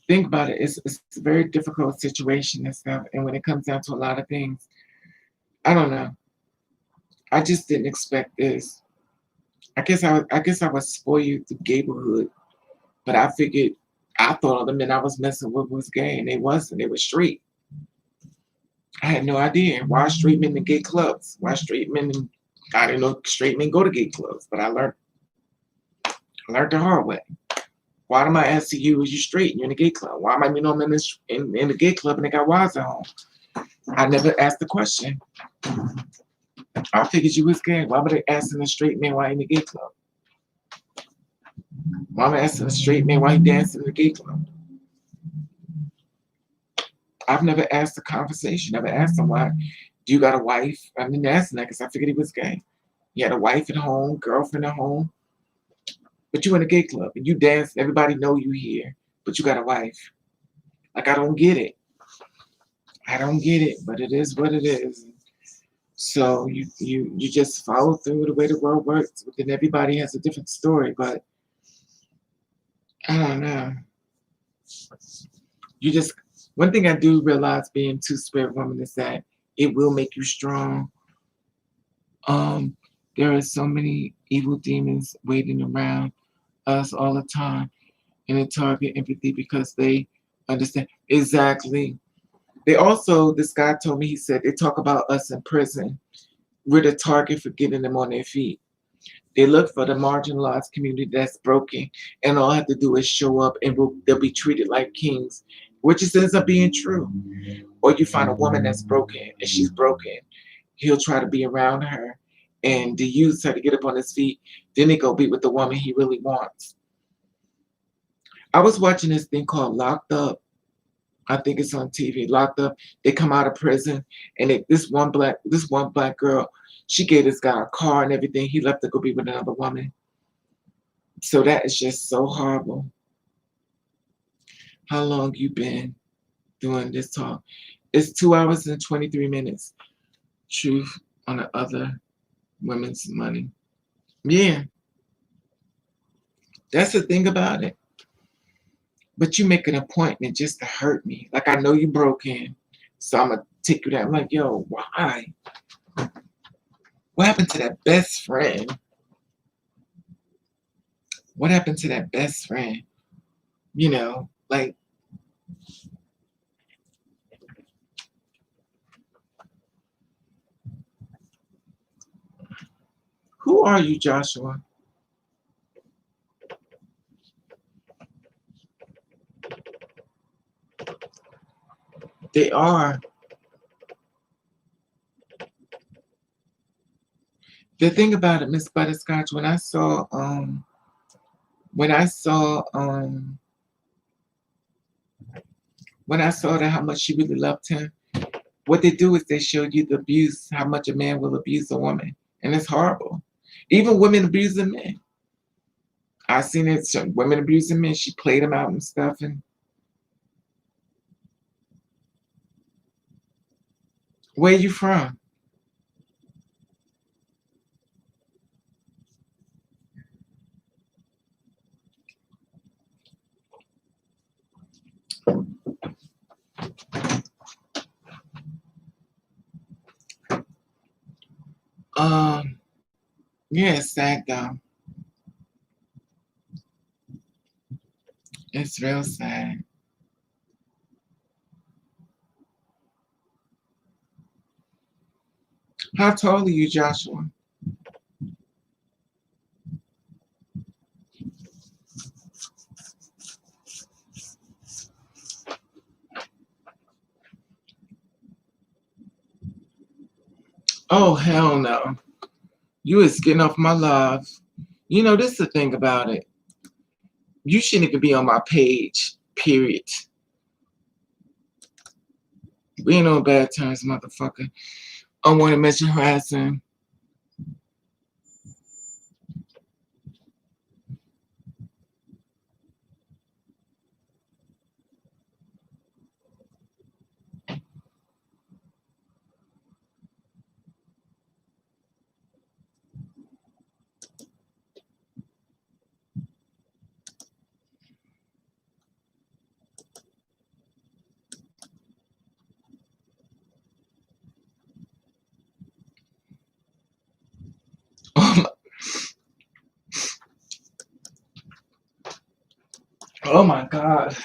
think about it. It's a very difficult situation and stuff. And when it comes down to a lot of things, I don't know. I just didn't expect this. I guess I was spoiled through neighborhood, but I thought all the men I was messing with was gay, and they wasn't. They were straight. I had no idea why straight men in gay clubs. Why straight men? I didn't know straight men go to gay clubs, but I learned the hard way. Why am I asking you? Is you straight? You're in a gay club. Why am I meeting them in the gay club and they got wives at home? I never asked the question. I figured you was gay. Why were they asking a straight man why he in the gay club? Why am I asking a straight man why he dancing in the gay club? I've never asked a conversation. Never asked him why. Do you got a wife? I didn't ask him that because I figured he was gay. He had a wife at home, girlfriend at home, but you in a gay club and you dance. Everybody know you here, but you got a wife. Like I don't get it. I don't get it, but it is what it is. So you just follow through the way the world works. But then everybody has a different story. But I don't know. You just one thing I do realize being two-spirit woman is that it will make you strong. Um, there are so many evil demons waiting around us all the time, and they target empathy because they understand exactly. They also, this guy told me, he said they talk about us in prison. We're the target for getting them on their feet. They look for the marginalized community that's broken, and all I have to do is show up, and they'll be treated like kings, which just ends up being true. Or you find a woman that's broken, and she's broken. He'll try to be around her, and to use her to get up on his feet. Then he go be with the woman he really wants. I was watching this thing called Locked Up. I think it's on TV. Locked Up. They come out of prison, and this one black girl, she gave this guy a car and everything. He left to go be with another woman. So that is just so horrible. How long you been doing this talk? It's 2 hours and 23 minutes. Truth on the other women's money. Yeah, that's the thing about it. But you make an appointment just to hurt me. Like I know you broke in, so I'm gonna take you there. I'm like, yo, why? What happened to that best friend? What happened to that best friend? Like are you, Joshua? They are. The thing about it, Miss Butterscotch, when I saw that how much she really loved him, what they do is they show you the abuse, how much a man will abuse a woman. And it's horrible. Even women abusing men. I seen it, some women abusing men, she played them out and stuff. And where you from? Yeah, it's sad though. It's real sad. How tall are you, Joshua? Oh, hell no. You is getting off my love. You know, this is the thing about it. You shouldn't even be on my page, period. We ain't on bad terms, motherfucker. I want to mention harassing. Oh my God.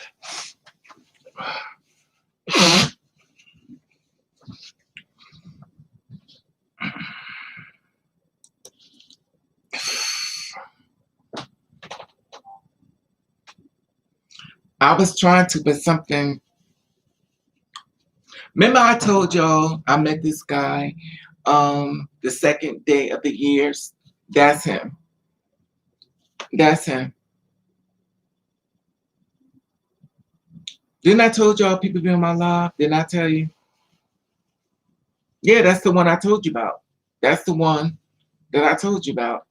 I was trying to, but something. Remember, I told y'all I met this guy the second day of the years. That's him. That's him. Didn't I told y'all people be on my live? Didn't I tell you? Yeah, that's the one I told you about. That's the one that I told you about.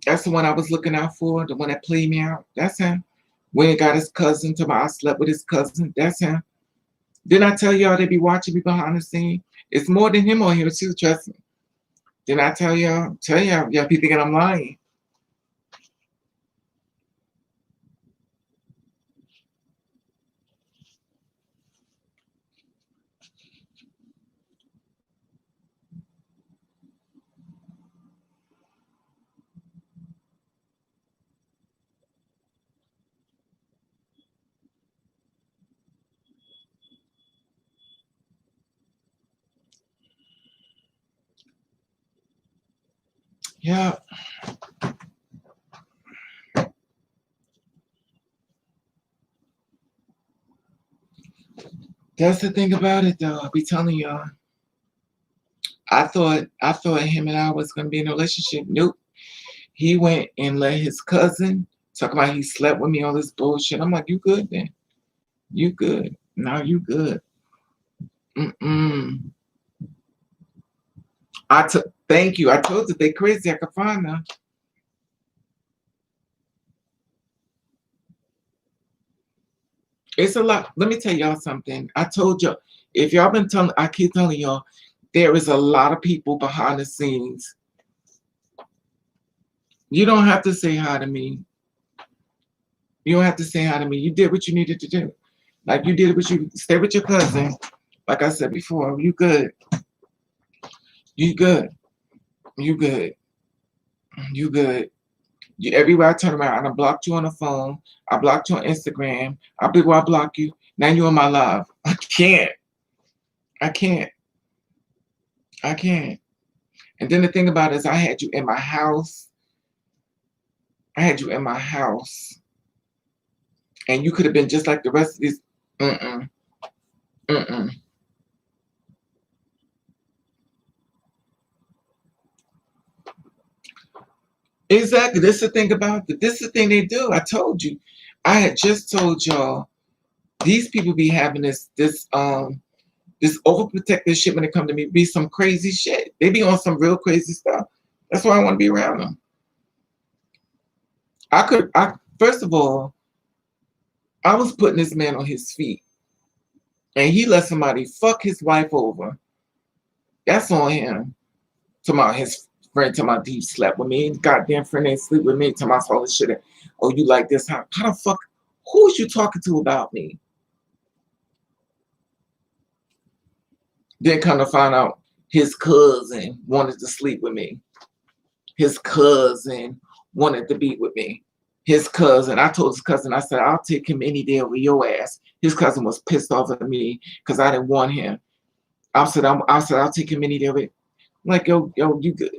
That's the one I was looking out for, the one that played me out. That's him. When he got his cousin to my I slept with his cousin. That's him. Didn't I tell y'all they be watching me behind the scene? It's more than him on here too, trust me. Didn't I tell y'all? Tell y'all be thinking I'm lying. Yeah. That's the thing about it though. I be telling y'all. I thought him and I was gonna be in a relationship. Nope. He went and let his cousin talk about he slept with me, all this bullshit. I'm like, you good then? You good. Now you good. Mm-mm. Thank you. I told you they crazy. I could find them. It's a lot. Let me tell y'all something. I told y'all, if y'all been telling, I keep telling y'all, there is a lot of people behind the scenes. You don't have to say hi to me. You don't have to say hi to me. You did what you needed to do. Like you did what you stay with your cousin. Like I said before, you good. You good. You good. You good. You, everywhere I turn around, I blocked you on the phone. I blocked you on Instagram. I block you. Now you on my live. I can't. I can't. I can't. And then the thing about it is I had you in my house. I had you in my house. And you could have been just like the rest of these. Mm-mm. Mm-mm. Exactly. This is the thing about it. This is the thing they do. I told you. I had just told y'all these people be having this overprotective shit when it comes to me. Be some crazy shit. They be on some real crazy stuff. That's why I want to be around them. I first of all, I was putting this man on his feet, and he let somebody fuck his wife over. That's on him. To my his friend, to my deep slept with me. Goddamn friend ain't sleep with me. To my all this shit. Oh, you like this? How the fuck? Who's you talking to about me? Then come to find out his cousin wanted to sleep with me. His cousin wanted to be with me. His cousin, I told his cousin, I said, I'll take him any day over your ass. His cousin was pissed off at me because I didn't want him. I said, I'll take him any day over. I'm like, yo, you good.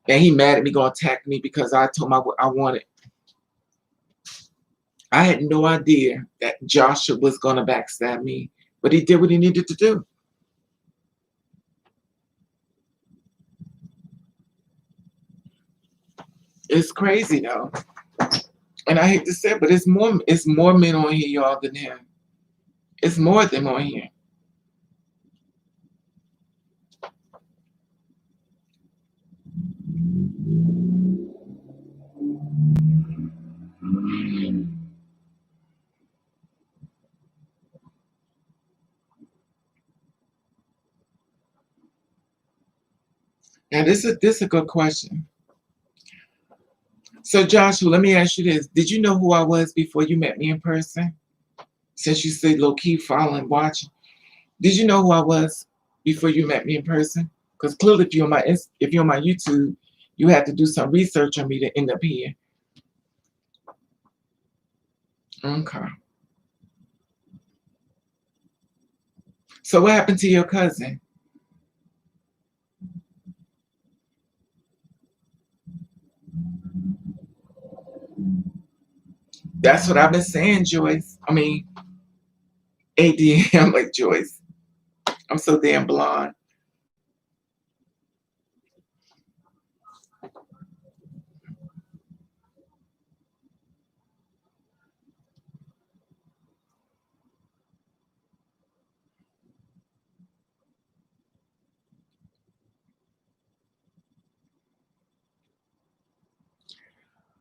And he mad at me, gonna attack me because I told him what I wanted. I had no idea that Joshua was gonna backstab me, but he did what he needed to do. It's crazy though. And I hate to say it, but it's more men on here, y'all, than him. It's more of them on here. Now this is a good question. So Joshua, let me ask you this. Did you know who I was before you met me in person? Since you say low key following, watching. Did you know who I was before you met me in person? Because clearly if you're on my YouTube, you had to do some research on me to end up here. Okay. So what happened to your cousin? That's what I've been saying, Joyce. I mean, AD, I'm like Joyce. I'm so damn blonde.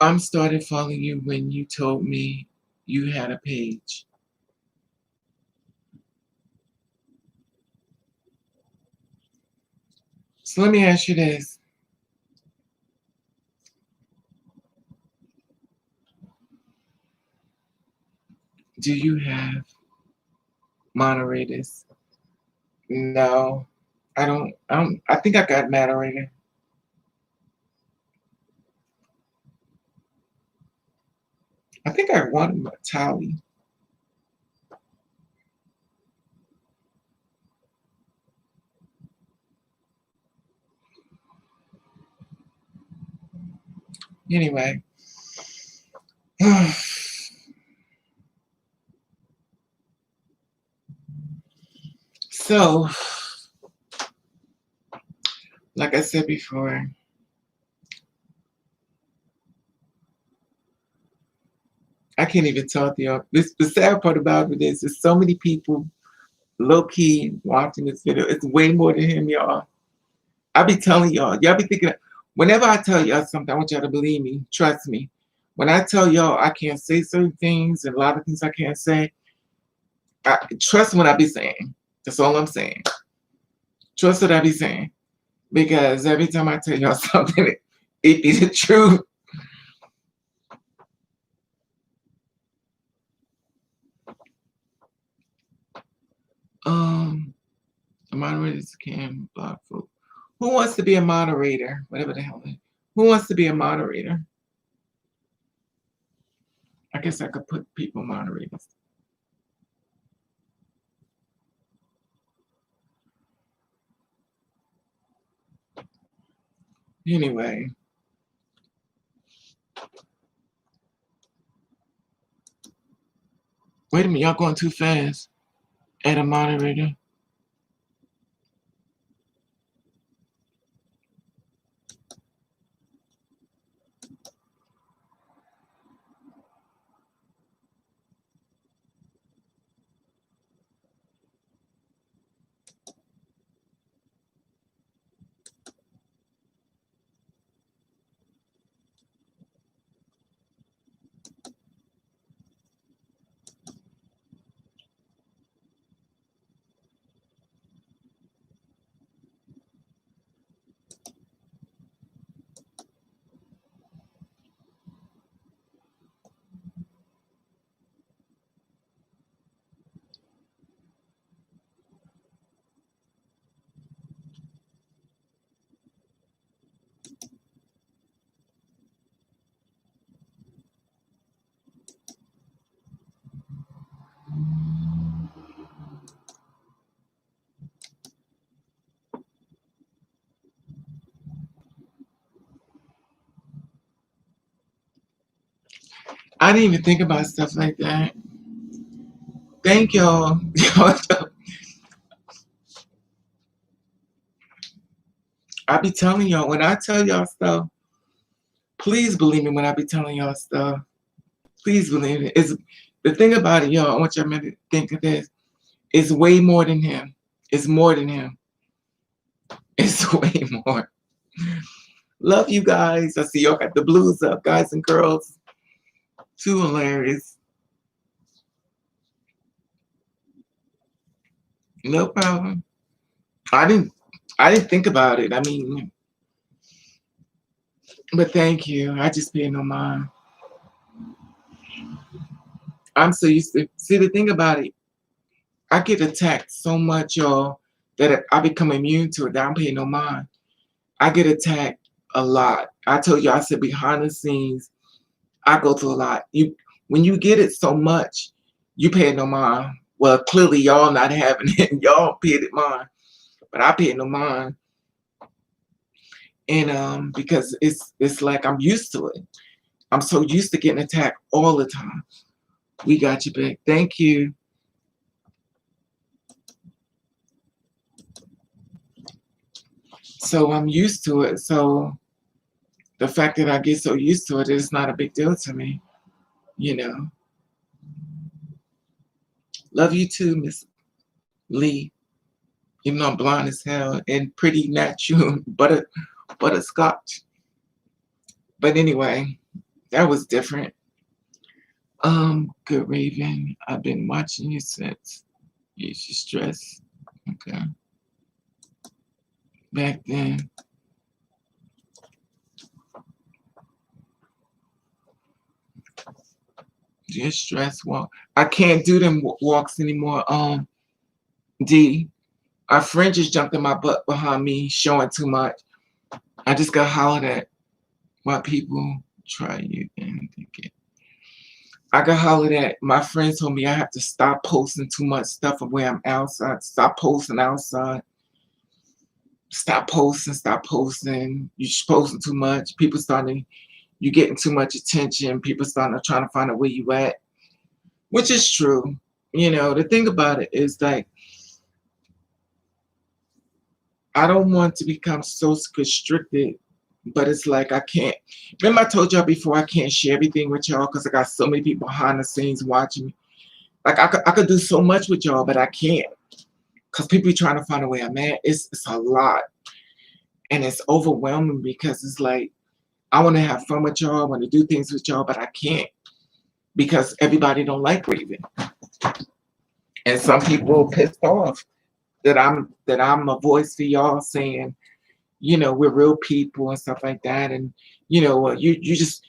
I'm started following you when you told me you had a page. So let me ask you this. Do you have moderators? No, I don't. I think I got moderator. I think I want a tally. Anyway. So, like I said before, I can't even talk to y'all. The sad part about it is there's so many people low key watching this video. It's way more than him, y'all. I be telling y'all be thinking, whenever I tell y'all something, I want y'all to believe me. Trust me. When I tell y'all I can't say certain things and a lot of things I can't say, trust what I be saying. That's all I'm saying. Trust what I be saying. Because every time I tell y'all something, it be the truth. The moderators can block folk. Who wants to be a moderator? Whatever the hell. Who wants to be a moderator? I guess I could put people moderators. Anyway, wait a minute, y'all going too fast. Add a moderator. I didn't even think about stuff like that. Thank y'all. I be telling y'all, when I tell y'all stuff, please believe me when I be telling y'all stuff. Please believe me. It's, the thing about it, y'all, I want y'all to think of this. It's way more than him. It's more than him. It's way more. Love you guys. I see y'all got the blues up, guys and girls. Too hilarious. No problem. I didn't think about it. I mean, but thank you. I just pay no mind. I'm so used to see the thing about it. I get attacked so much, y'all, that I become immune to it. That I don't pay no mind. I get attacked a lot. I told you, I said behind the scenes, I go through a lot. When you get it so much, you pay no mind. Well, clearly y'all not having it. Y'all paid it mind, but I paid no mind. And because it's like I'm used to it. I'm so used to getting attacked all the time. We got you back. Thank you. So I'm used to it. So the fact that I get so used to it, it's not a big deal to me, you know. Love you too, Miss Lee. Even though I'm blind as hell and pretty natural, butterscotch. But anyway, that was different. Good Raven. I've been watching you since. You should stress. Okay. Back then. Just stress walk. I can't do them walks anymore. D. Our friend just jumped in my butt behind me, showing too much. I just got hollered at by people. Try you and think it. I got hollered at. My friend told me I have to stop posting too much stuff of where I'm outside. Stop posting outside. Stop posting. Stop posting. You're posting too much. People starting. You getting too much attention. People starting to trying to find out where you at, which is true. You know, the thing about it is like I don't want to become so constricted, but it's like I can't. Remember I told y'all before I can't share everything with y'all because I got so many people behind the scenes watching me. Like I could do so much with y'all, but I can't because people be trying to find a way I'm at. It's a lot, and it's overwhelming because it's like I want to have fun with y'all, I want to do things with y'all, but I can't because everybody don't like Raven, and some people pissed off that I'm a voice for y'all saying, you know, we're real people and stuff like that, and you know, you're just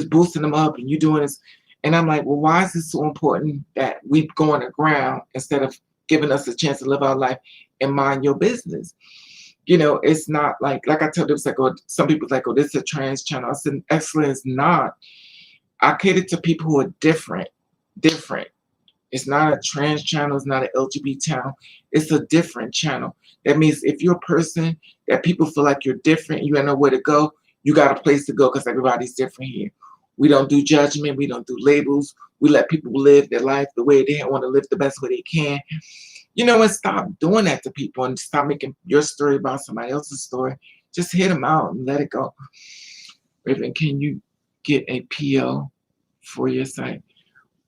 boosting them up and you doing this, and I'm like, well, why is this so important that we go on the ground instead of giving us a chance to live our life and mind your business? You know, it's not like I told them, it's like, oh, some people like, oh, this is a trans channel. I said, excellent is not. I cater to people who are different. It's not a trans channel. It's not an LGBT channel. It's a different channel. That means if you're a person that people feel like you're different, you don't know where to go, you got a place to go because everybody's different here. We don't do judgment. We don't do labels. We let people live their life the way they want to live the best way they can. You know, and stop doing that to people and stop making your story about somebody else's story. Just hit them out and let it go. Raven, can you get a PO for your site?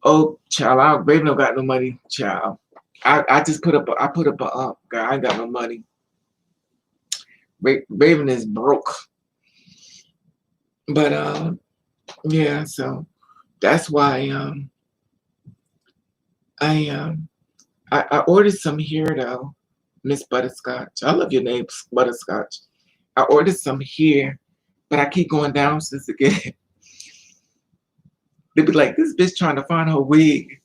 Oh, child, Raven don't got no money, child. I just put up a guy. I ain't got no money. Raven is broke. But yeah, so that's why I ordered some here though, Miss Butterscotch. I love your name, Butterscotch. I ordered some here, but I keep going downstairs to get it. They be like, this bitch trying to find her wig.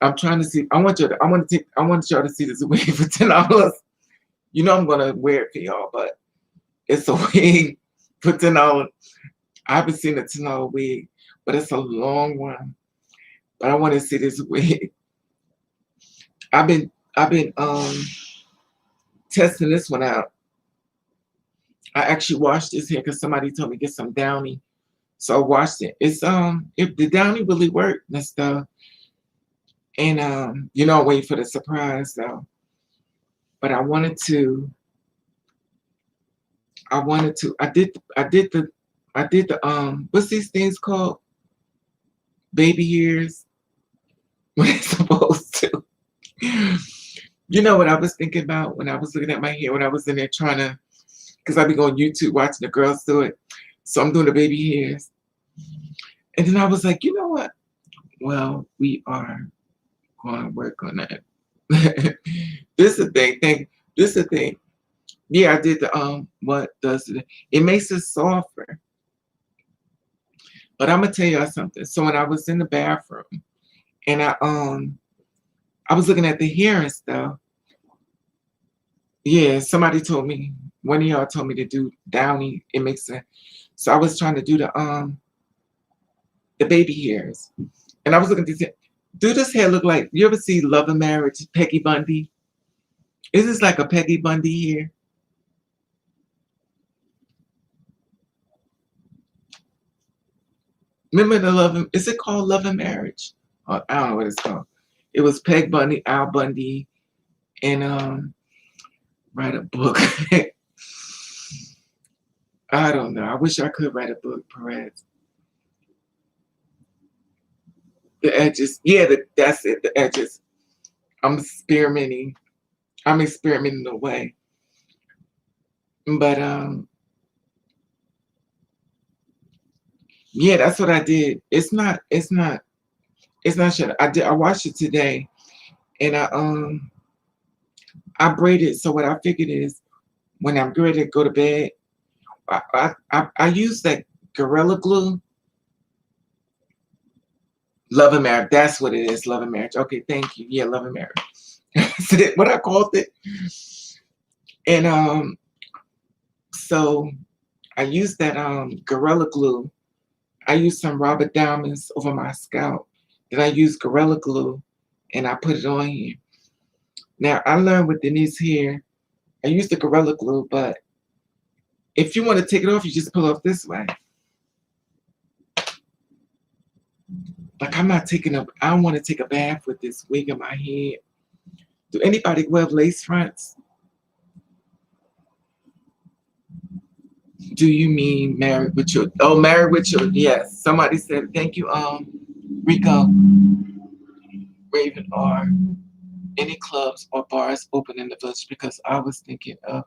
I'm trying to see. I want y'all to see this wig for $10. You know I'm gonna wear it for y'all, but it's a wig for $10. I haven't seen a $10 wig, but it's a long one. But I want to see this wig. I've been testing this one out. I actually washed this hair because somebody told me get some Downy. So I washed it. It's if the Downy really worked and stuff. And you know, wait for the surprise though. But I did the what's these things called? Baby hairs. When it's supposed to. You know what I was thinking about when I was looking at my hair when I was in there trying to, because I be going YouTube watching the girls do it. So I'm doing the baby hairs. And then I was like, you know what? Well, we are going to work on that. This is the thing. This is the thing. Yeah, I did the what does it? It makes it softer. But I'm gonna tell y'all something. So when I was in the bathroom and I was looking at the hair and stuff. Yeah, somebody told me, one of y'all told me to do Downy. It makes sense. So I was trying to do the baby hairs. And I was looking at this. Do this hair look like, you ever see Love and Marriage, Peggy Bundy? Is this like a Peggy Bundy hair? Remember the is it called Love and Marriage? I don't know what it's called. It was Peg Bundy, Al Bundy, and write a book. I don't know. I wish I could write a book, Perez. The edges. Yeah, that's it. The edges. I'm experimenting away. But yeah, that's what I did. It's not shut. I watched it today, and I braided. So what I figured is when I'm ready to go to bed, I use that Gorilla Glue. Love and Marriage. That's what it is. Love and Marriage. Okay, thank you. Yeah, Love and Marriage. That's what I called it. And so I used that Gorilla Glue. I used some rubber diamonds over my scalp. Then I used Gorilla Glue and I put it on here. Now I learned with Denise here, I used the Gorilla Glue, but if you want to take it off, you just pull off this way. Like I'm not taking up, I don't want to take a bath with this wig in my head. Do anybody wear lace fronts? Do you mean married with children? Oh, married with children. Yes. Somebody said, thank you, Rico. Raven, are any clubs or bars open in the village? Because I was thinking of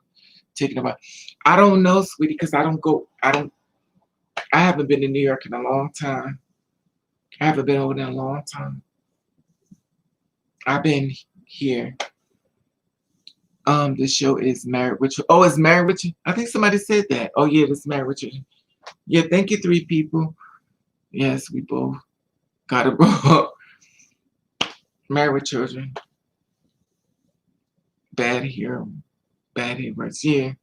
taking a bath. I don't know, sweetie, because I haven't been to New York in a long time. I haven't been over there in a long time. I've been here. The show is Married with You. Oh, it's Married with You. I think somebody said that. Oh, yeah, it's Married with You. Yeah, thank you, 3 people. Yes, we both got it wrong. Married with Children. Bad hair words. Yeah.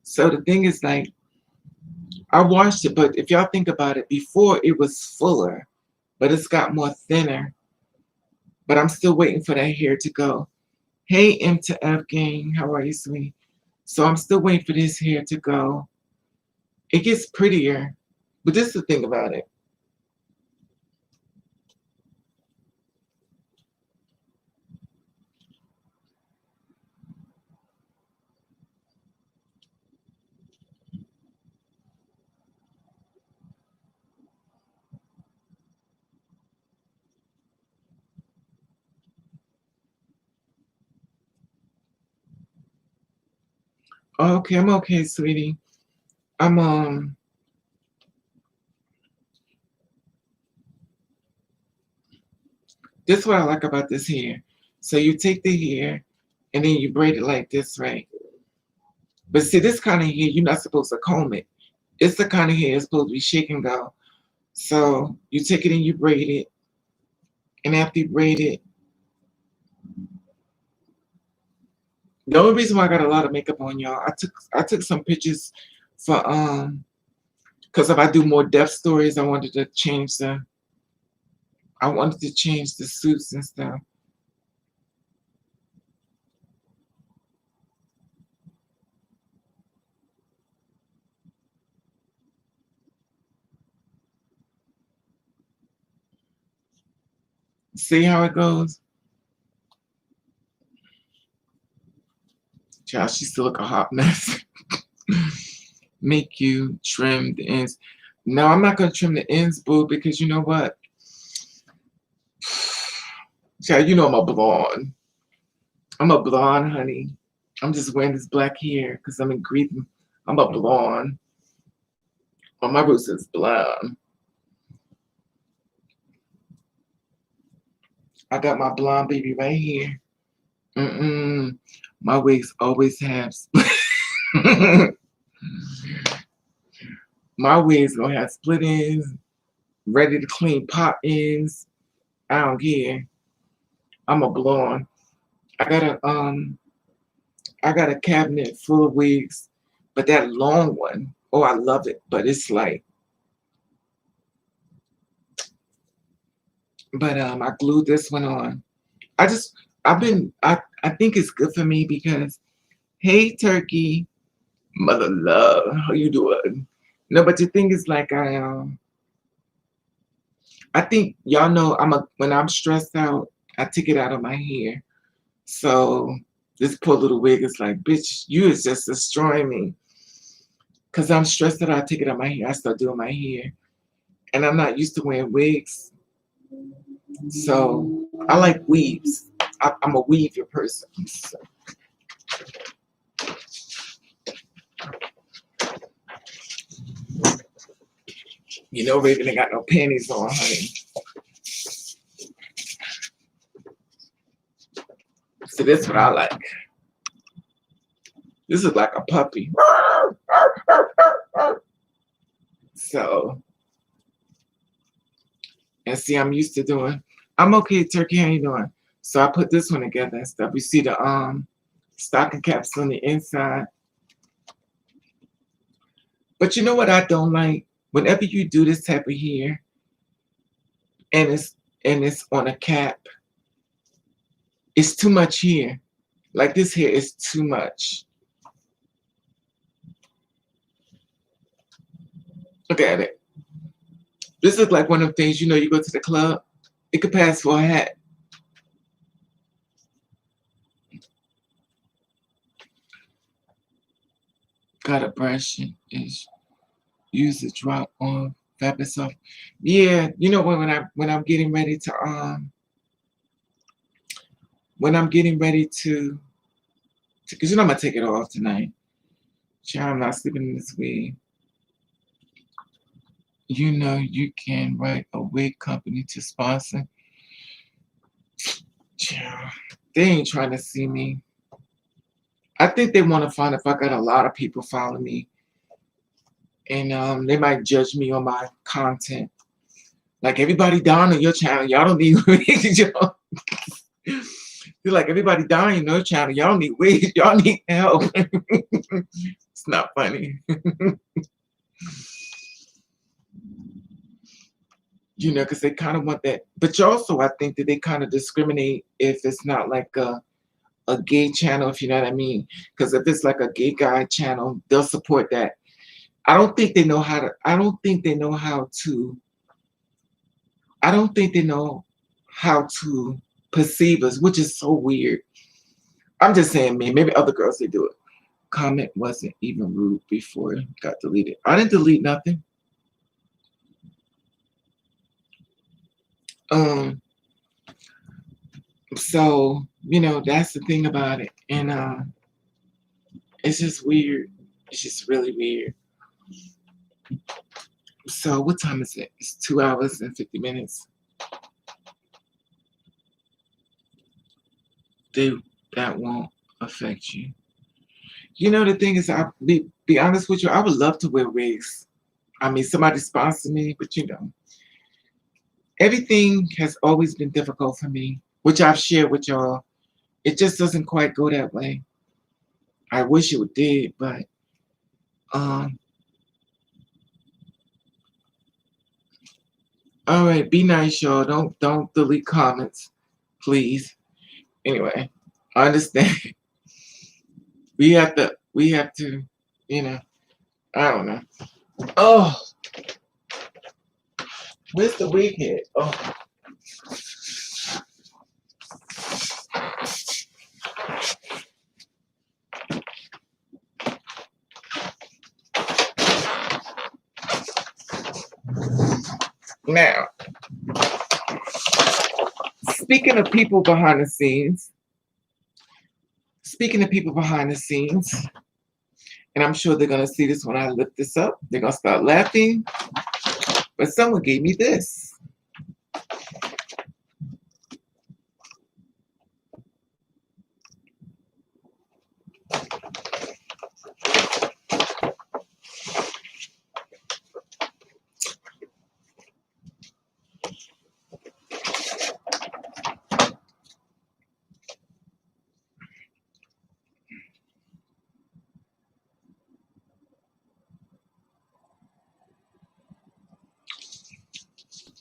So the thing is, like, I watched it, but if y'all think about it, before it was fuller. but it's got more thinner. But I'm still waiting for that hair to go. Hey, M to F gang, how are you, sweetie? So I'm still waiting for this hair to go. It gets prettier, but this is the thing about it. Okay, I'm okay, sweetie. I'm this is what I like about this hair. So you take the hair and then you braid it like this, right? But see, this kind of hair, you're not supposed to comb it. It's the kind of hair that's supposed to be shake and go. So you take it and you braid it. And after you braid it, the only reason why I got a lot of makeup on, y'all, I took some pictures for because if I do more depth stories, I wanted to change the suits and stuff. See how it goes? Child, she still look a hot mess. Make you trim the ends. No, I'm not gonna trim the ends, boo, because you know what? Child, you know I'm a blonde. I'm a blonde, honey. I'm just wearing this black hair because I'm in grief. I'm a blonde. Well, my roots is blonde. I got my blonde baby right here. My wigs always have. My wigs gonna have split ends, ready to clean pop ends. I don't care. I'm a blonde. I got a cabinet full of wigs, but that long one, oh, I love it. But it's like, but I glued this one on. I think it's good for me because, hey, Turkey, mother love, how you doing? No, but the thing is, like, I think y'all know when I'm stressed out, I take it out of my hair. So this poor little wig is like, bitch, you is just destroying me. Cause I'm stressed out, I take it out of my hair. I start doing my hair, and I'm not used to wearing wigs, so I like weaves. I'm a weave person. So. You know, Raven ain't got no panties on, honey. So that's what I like. This is like a puppy. So, and see, I'm okay, Turkey, how you doing? So I put this one together and stuff. You see the stocking caps on the inside. But you know what I don't like? Whenever you do this type of hair and it's on a cap, it's too much here. Like this hair is too much. Look at it. This is like one of the things, you know, you go to the club, it could pass for a hat. Got a brush and use the drop on fabric soft. Yeah, you know when I'm getting ready to because you know I'm gonna take it off tonight. Child, I'm not sleeping in this wig. You know you can write a wig company to sponsor. Child, they ain't trying to see me. I think they want to find if I got a lot of people following me. And they might judge me on my content. Like everybody down on your channel, y'all don't need wigs. They're like everybody down on your channel, y'all don't need wigs, y'all need help. It's not funny. you know, because they kind of want that. But also, I think that they kind of discriminate if it's not like a gay channel, if you know what I mean. Because if it's like a gay guy channel, they'll support that. I don't think they know how to. I don't think they know how to. I don't think they know how to perceive us, which is so weird. I'm just saying, me. Maybe other girls they do it. Comment wasn't even rude before it got deleted. I didn't delete nothing. So you know that's the thing about it, and it's just weird. It's just really weird. So what time is it? It's 2 hours and 50 minutes. That won't affect you. You know the thing is, I be honest with you. I would love to wear wigs. I mean, somebody sponsor me, but you know, everything has always been difficult for me, which I've shared with y'all. It just doesn't quite go that way. I wish it did, but um. All right, be nice, y'all. Don't delete comments, please. Anyway, I understand. We have to, you know. I don't know. Oh, where's the wig head? Oh. Now, speaking of people behind the scenes, and I'm sure they're gonna see this when I lift this up. They're gonna start laughing. But someone gave me this.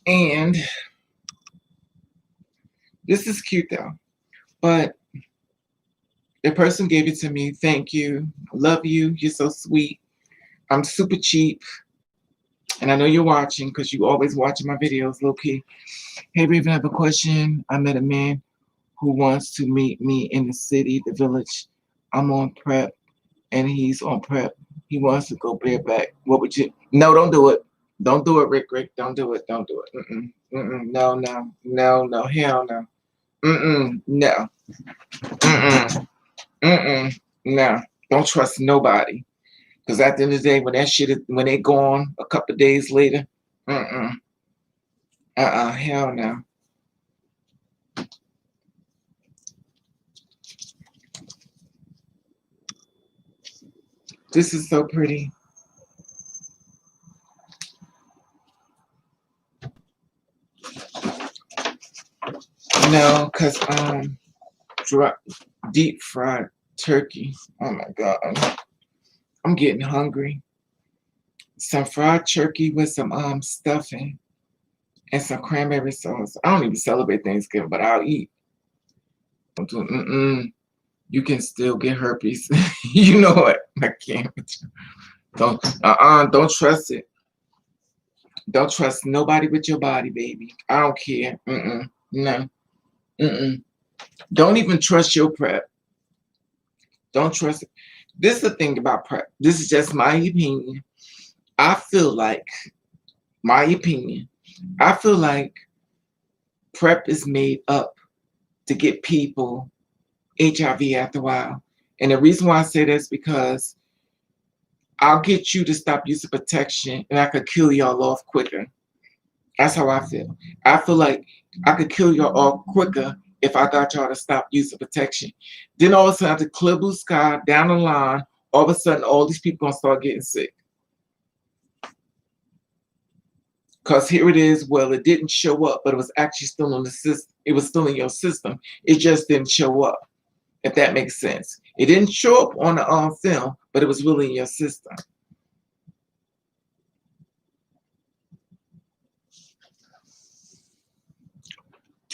And this is cute though. But the person gave it to me. Thank you. I love you. You're so sweet. I'm super cheap. And I know you're watching because you always watching my videos, low key. Hey, Raven, I have a question. I met a man who wants to meet me in the city, the village. I'm on prep and he's on prep. He wants to go bareback. What would you? No, don't do it. Don't do it, Rick. Rick, don't do it. Don't do it. Mm-mm. Mm-mm. No, no, no, no. Hell no. Mm-mm. No. Mm-mm. Mm-mm. No. Don't trust nobody. Because at the end of the day, when that shit is, when they gone a couple of days later, mm-mm. Hell no. This is so pretty. No, because deep fried turkey. Oh my god. I'm getting hungry. Some fried turkey with some stuffing and some cranberry sauce. I don't even celebrate Thanksgiving, but I'll eat. Mm-mm. You can still get herpes. You know what? I can't. Don't trust it. Don't trust nobody with your body, baby. I don't care. Mm-mm. No. Mm-mm. Don't even trust your prep. Don't trust it. This is the thing about prep. This is just my opinion. I feel like, my opinion, I feel like prep is made up to get people HIV after a while. And the reason why I say this is because I'll get you to stop using protection and I could kill y'all off quicker. That's how I feel. I feel like I could kill y'all off quicker if I got y'all to stop using protection. Then all of a sudden, the clear blue sky, down the line, all of a sudden, all these people gonna start getting sick. Because here it is, well, it didn't show up, but it was actually still in the system. It was still in your system. It just didn't show up, if that makes sense. It didn't show up on the film, but it was really in your system.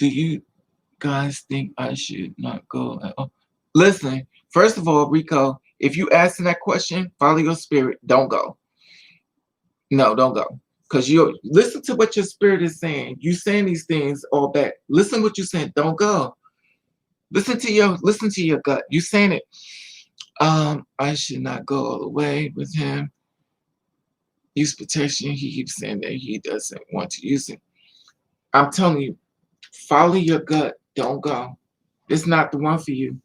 Do you guys think I should not go at all? Listen, first of all, Rico, if you asking that question, follow your spirit. Don't go. No, don't go. Because you listen to what your spirit is saying. You saying these things all back. Listen what you're saying. Don't go. Listen to your gut. You saying it. I should not go all the way with him. Use protection. He keeps saying that he doesn't want to use it. I'm telling you, follow your gut. Don't go. It's not the one for you.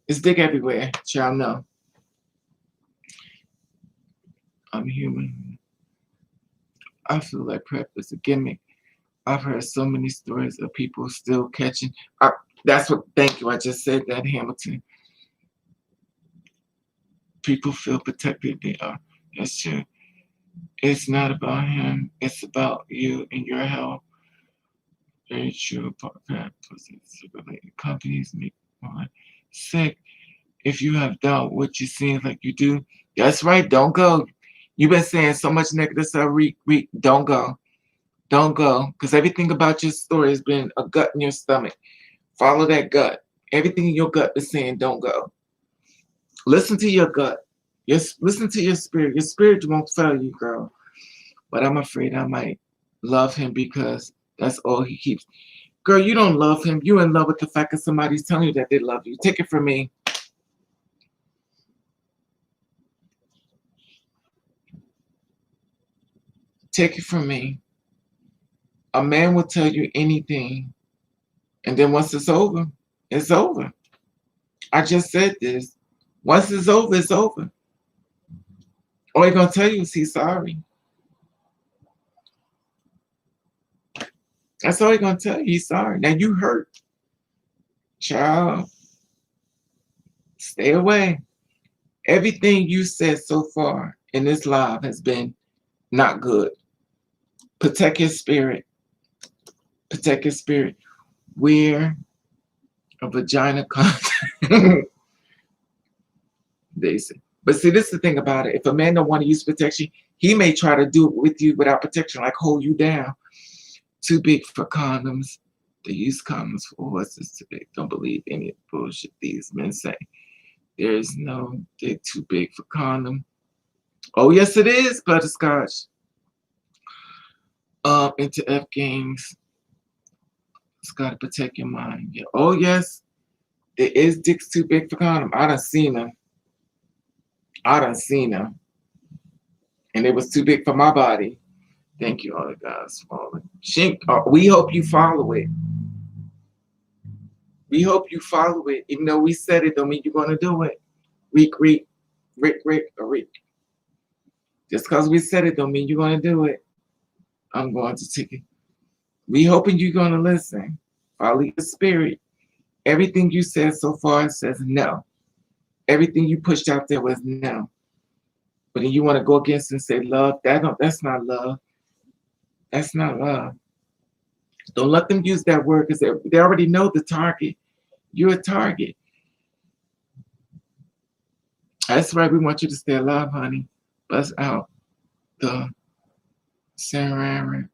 It's dick everywhere. Y'all know. I'm human. I feel like PrEP is a gimmick. I've heard so many stories of people still catching. Thank you. I just said that, Hamilton. People feel protected. They are. That's true. It's not about him. It's about you and your health. Very true. Companies make one sick. If you have doubt what you seem like you do, that's right. Don't go. You've been saying so much negative stuff. Don't go. Don't go. Because everything about your story has been a gut in your stomach. Follow that gut. Everything in your gut is saying don't go. Listen to your gut. Listen to your spirit. Your spirit won't fail you, girl. But I'm afraid I might love him because that's all he keeps. Girl, you don't love him. You're in love with the fact that somebody's telling you that they love you. Take it from me. Take it from me. A man will tell you anything. And then once it's over, it's over. I just said this. Once it's over, it's over. All he's going to tell you is he's sorry. That's all he's going to tell you. He's sorry. Now you hurt. Child, stay away. Everything you said so far in this live has been not good. Protect your spirit. Protect your spirit. Wear a vagina condom. They say. But see, this is the thing about it. If a man don't want to use protection, he may try to do it with you without protection, like hold you down. Too big for condoms. They use condoms for horses too big. Don't believe any bullshit these men say. There is no dick too big for condom. Oh, yes, it is, butterscotch. Into F games. It's got to protect your mind. Yeah. Oh, yes, there is dicks too big for condom. I done seen them. And it was too big for my body. Thank you, all the guys following. We hope you follow it. We hope you follow it. Even though we said it, don't mean you're going to do it. Rick. Just because we said it, don't mean you're going to do it. I'm going to take it. We hoping you're going to listen. Follow your spirit. Everything you said so far says no. Everything you pushed out there was no. But then you want to go against and say love. That's not love. That's not love. Don't let them use that word because they already know the target. You're a target. That's right. We want you to stay alive, honey. Bust out the Sarah.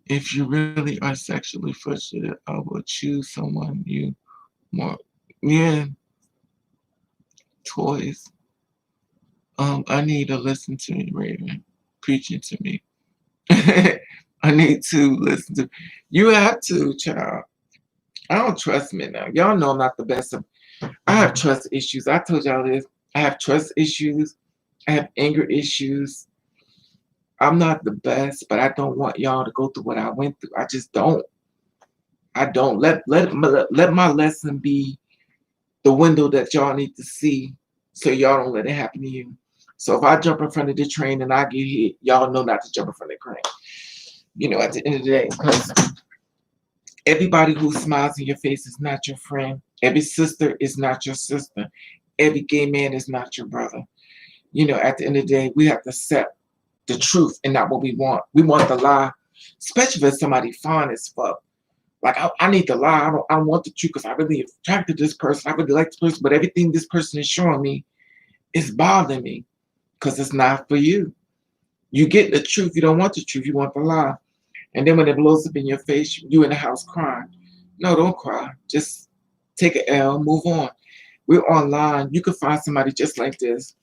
If you really are sexually frustrated, I will choose someone you more. Yeah. Toys. I need to listen to me, Raven. Preaching to me. I need to listen to you. Have to, child. I don't trust me now. Y'all know I'm not the best. I have trust issues. I told y'all this. I have trust issues. I have anger issues. I'm not the best, but I don't want y'all to go through what I went through. I just don't. I don't. Let my lesson be the window that y'all need to see so y'all don't let it happen to you. So if I jump in front of the train and I get hit, y'all know not to jump in front of the train. You know, at the end of the day, because everybody who smiles in your face is not your friend. Every sister is not your sister. Every gay man is not your brother. You know, at the end of the day, we have to accept the truth and not what we want. We want the lie, especially if somebody fine as fuck. Like, I need the lie. I don't want the truth because I really attracted this person. I really like this person, but everything this person is showing me is bothering me because it's not for you. You get the truth. You don't want the truth. You want the lie. And then when it blows up in your face, you in the house crying. No, don't cry. Just take an L, move on. We're online. You can find somebody just like this.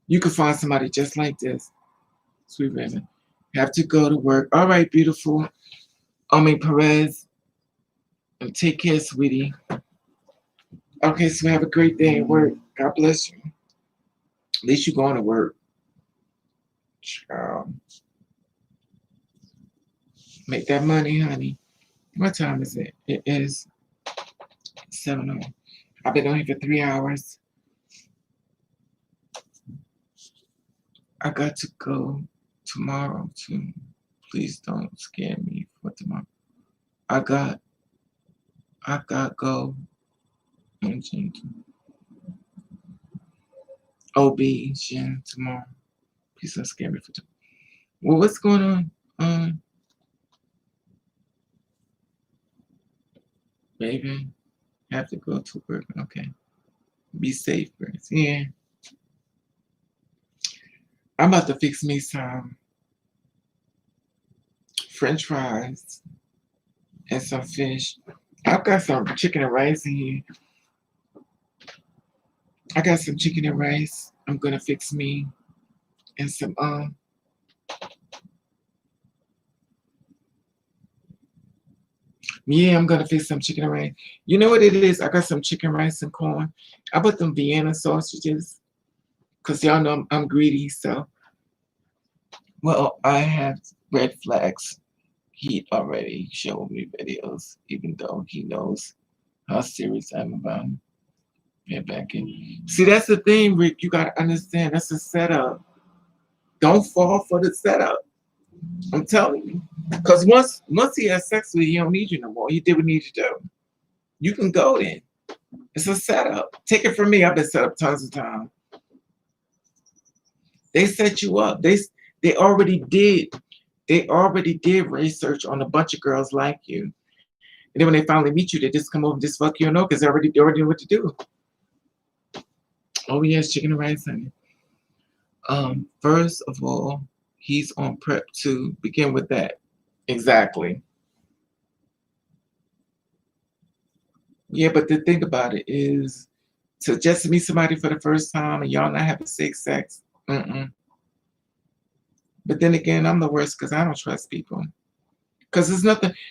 You can find somebody just like this. Sweet women. Have to go to work. All right, beautiful. Perez. And take care, sweetie. Okay, so have a great day at work. God bless you. At least you're going to work. Um, Make that money, honey. What time is it? It is 7. I've been on here for 3 hours. I got to go tomorrow too. Please don't scare me for tomorrow. I got go OB tomorrow. Please don't scare me for tomorrow. Well, what's going on? Baby, have to go to work. Okay. Be safe, Grace. Yeah. I'm about to fix me some French fries and some fish. I've got some chicken and rice in here. I got some chicken and rice. I'm gonna fix me and some yeah, I'm gonna fix some chicken and rice. You know what it is? I got some chicken rice and corn. I put them Vienna sausages because y'all know I'm greedy. So, well, I have red flags. He already showed me videos, even though he knows how serious I'm about him. Get back in. See, that's the thing, Rick. You gotta understand. That's a setup. Don't fall for the setup. I'm telling you. Because once he has sex with you, he don't need you no more. He did what he needed to do. You can go then. It's a setup. Take it from me. I've been set up tons of times. They set you up. They already did. They already did research on a bunch of girls like you. And then when they finally meet you, they just come over and just fuck you, because they already knew what to do. Oh yes, chicken and rice, honey. First of all, he's on prep to begin with that. Exactly. Yeah, but the thing about it is, to just meet somebody for the first time and y'all not having safe sex. But then again, I'm the worst because I don't trust people. Because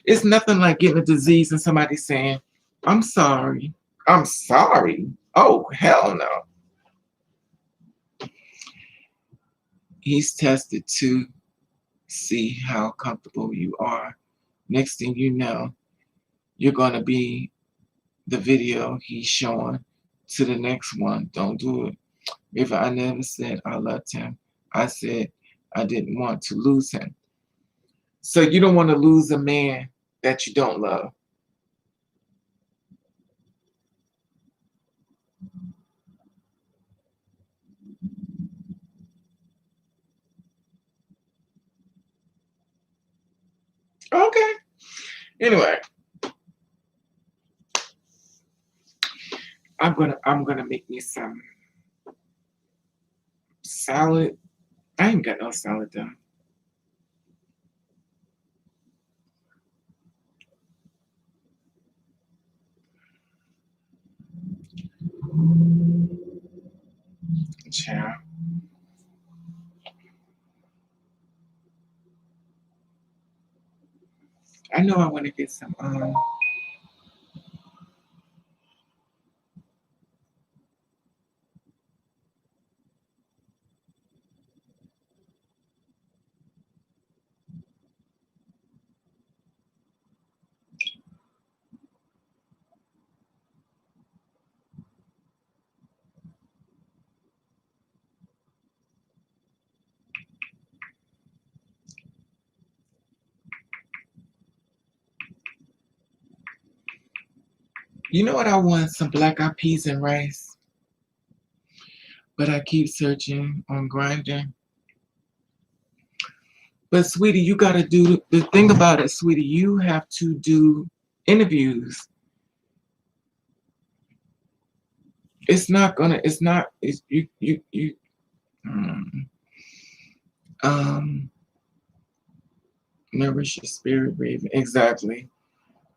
it's nothing like getting a disease and somebody saying, I'm sorry. I'm sorry. Oh, hell no. He's tested to see how comfortable you are. Next thing you know, you're going to be the video he's showing to the next one. Don't do it. If I never said I loved him, I said I didn't want to lose him. So you don't want to lose a man that you don't love. Okay. Anyway, I'm gonna make me some salad. I ain't got no salad done. Child. I know I want to get some you know what I want? Some black eyed peas and rice. But I keep searching on Grindr. But sweetie, you gotta do the thing about it, sweetie, you have to do interviews. It's not, you Um, nourish your spirit, raven. Exactly.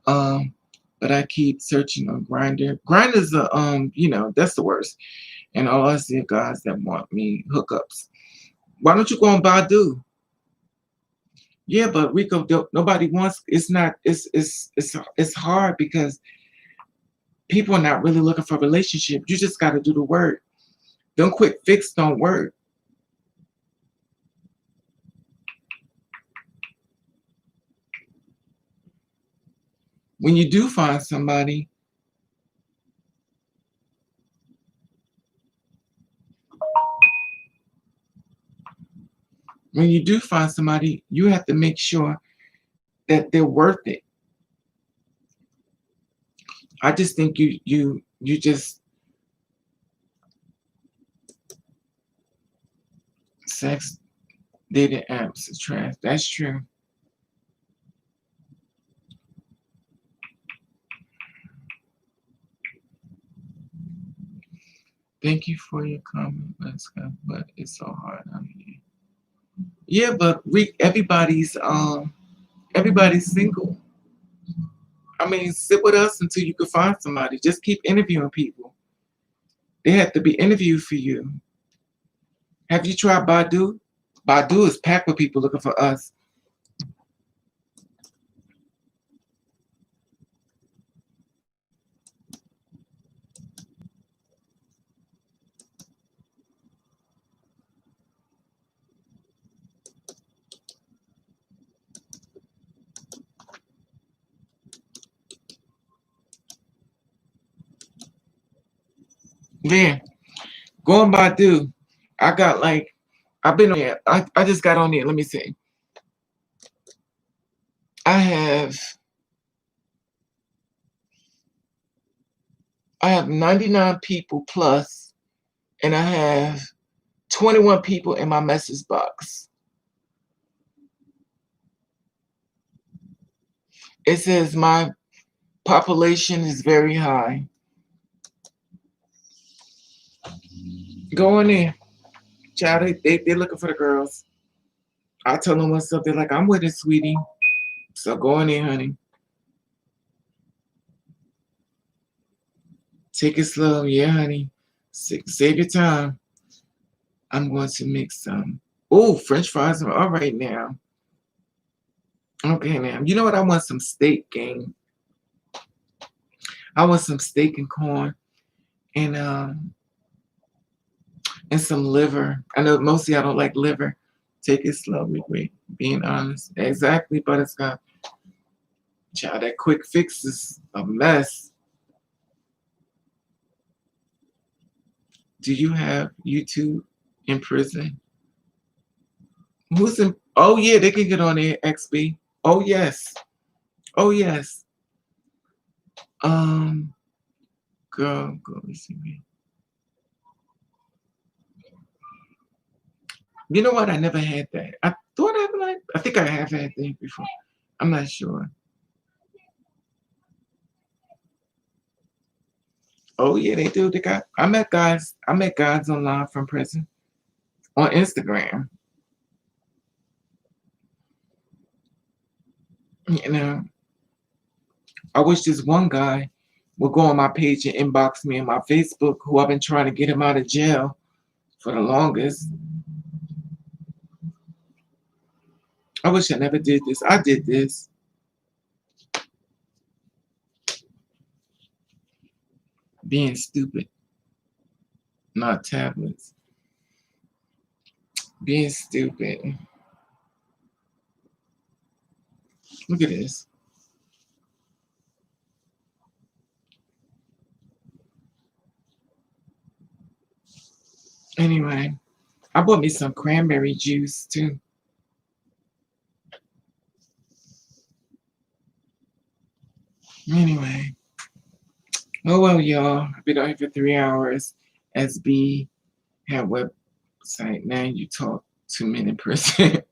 Um, but I keep searching on Grinder. Grinder's a you know, that's the worst. And all I see are guys that want me hookups. Why don't you go on Badu? Yeah, but Rico, nobody wants. It's not. It's hard because people are not really looking for a relationship. You just got to do the work. Don't quick fix don't work. When you do find somebody, you have to make sure that they're worth it. I just think you just sex dating apps is trash. That's true. Thank you for your comment, but it's so hard on here. Yeah, but everybody's single. I mean, sit with us until you can find somebody. Just keep interviewing people. They have to be interviewed for you. Have you tried Badu? Badu is packed with people looking for us. Yeah, going Badu. I got like, I've been on there. I just got on there. Let me see. I have I have 99 people plus, and I have 21 people in my message box. It says my population is very high. Go on there. Child, they're looking for the girls. I tell them what's up. They're like, I'm with it, sweetie. So go on there, honey. Take it slow. Yeah, honey. Save your time. I'm going to make some. Oh, French fries are all right now. Okay, now. You know what? I want some steak, gang. I want some steak and corn and some liver. I know mostly I don't like liver. Take it slow, wait. Being honest. Exactly, butterscotch. Child, that quick fix is a mess. Do you have YouTube in prison? Who's in? Oh yeah, they can get on there. XB. Oh yes. Oh yes. Um, girl, go see me. You know what? I never had that. I thought I like. I think I have had that before. I'm not sure. Oh yeah, they do. They got. I met guys. I met guys online from prison on Instagram. You know, I wish this one guy would go on my page and inbox me on my Facebook, who I've been trying to get him out of jail for the longest. I wish I never did this. I did this. Being stupid, not tablets. Being stupid. Look at this. Anyway, I bought me some cranberry juice too. Anyway, oh well, y'all. I've been on here for 3 hours. SB have website. Now you talk to men in person.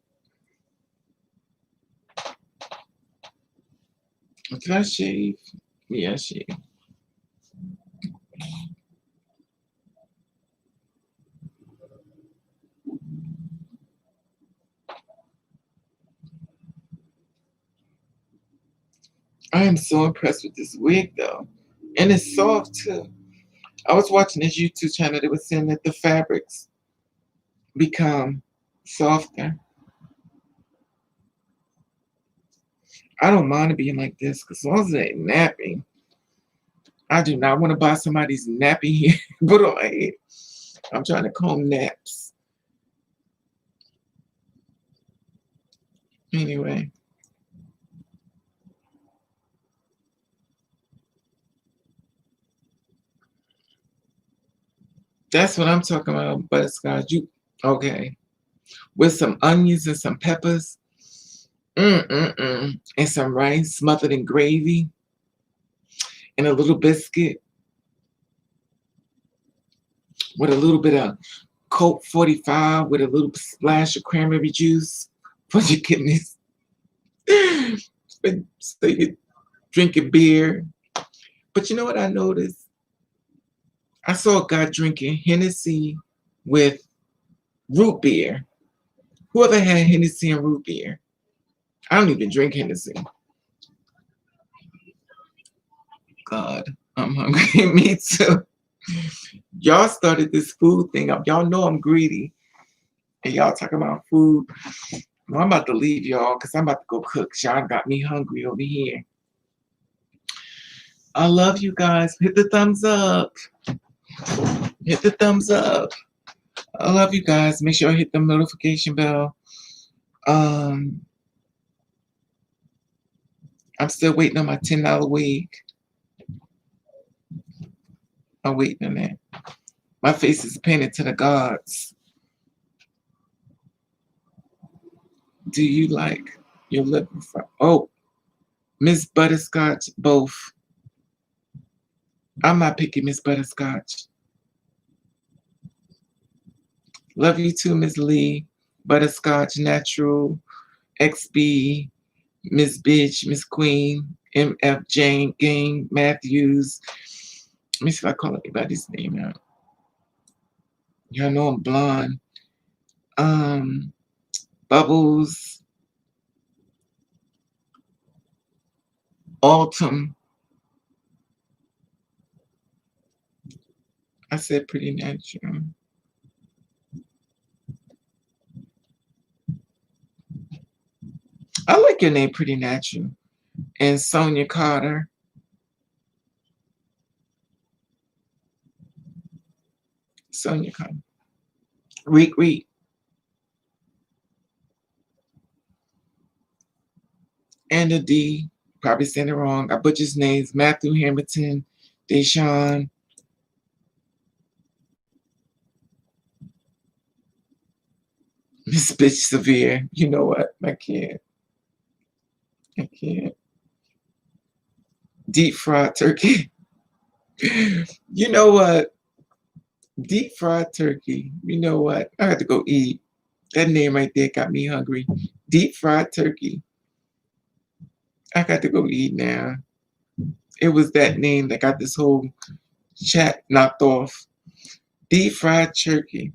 Can I shave? Yeah, I shave. I am so impressed with this wig though. And it's soft too. I was watching this YouTube channel that was saying that the fabrics become softer. I don't mind it being like this because as long as it ain't napping, I do not want to buy somebody's nappy hair put on my head. I'm trying to comb naps. Anyway, that's what I'm talking about, butterscotch. You okay? With some onions and some peppers, and some rice smothered in gravy, and a little biscuit with a little bit of Coke 45 with a little splash of cranberry juice for your kidneys. So you drinking beer. But you know what I noticed? I saw a guy drinking Hennessy with root beer. Whoever had Hennessy and root beer? I don't even drink Hennessy. God, I'm hungry. Me too. Y'all started this food thing up. Y'all know I'm greedy. And y'all talking about food. Well, I'm about to leave y'all because I'm about to go cook. Y'all got me hungry over here. I love you guys. Hit the thumbs up. Hit the thumbs up. I love you guys. Make sure I hit the notification bell. I'm still waiting on my $10 wig. I'm waiting on that. My face is painted to the gods. Do you like your lip? Oh, Miss Butterscotch, both. I'm not picking Miss Butterscotch. Love you too, Miss Lee. Butterscotch, Natural, XB, Miss Bitch, Miss Queen, MF Jane, Gang, Matthews. Let me see if I call anybody's name out. Y'all know I'm blonde. Bubbles, Autumn. I said pretty natural. I like your name, Pretty Natural. And Sonia Carter. Sonia Carter. Reek Reek. And a D. Probably saying it wrong. I butchered his names. Matthew Hamilton, Deshaun. Miss Bitch Severe. You know what? I can't. I can't. Deep fried turkey. You know what? Deep fried turkey. You know what? I had to go eat. That name right there got me hungry. Deep fried turkey. I got to go eat now. It was that name that got this whole chat knocked off. Deep fried turkey.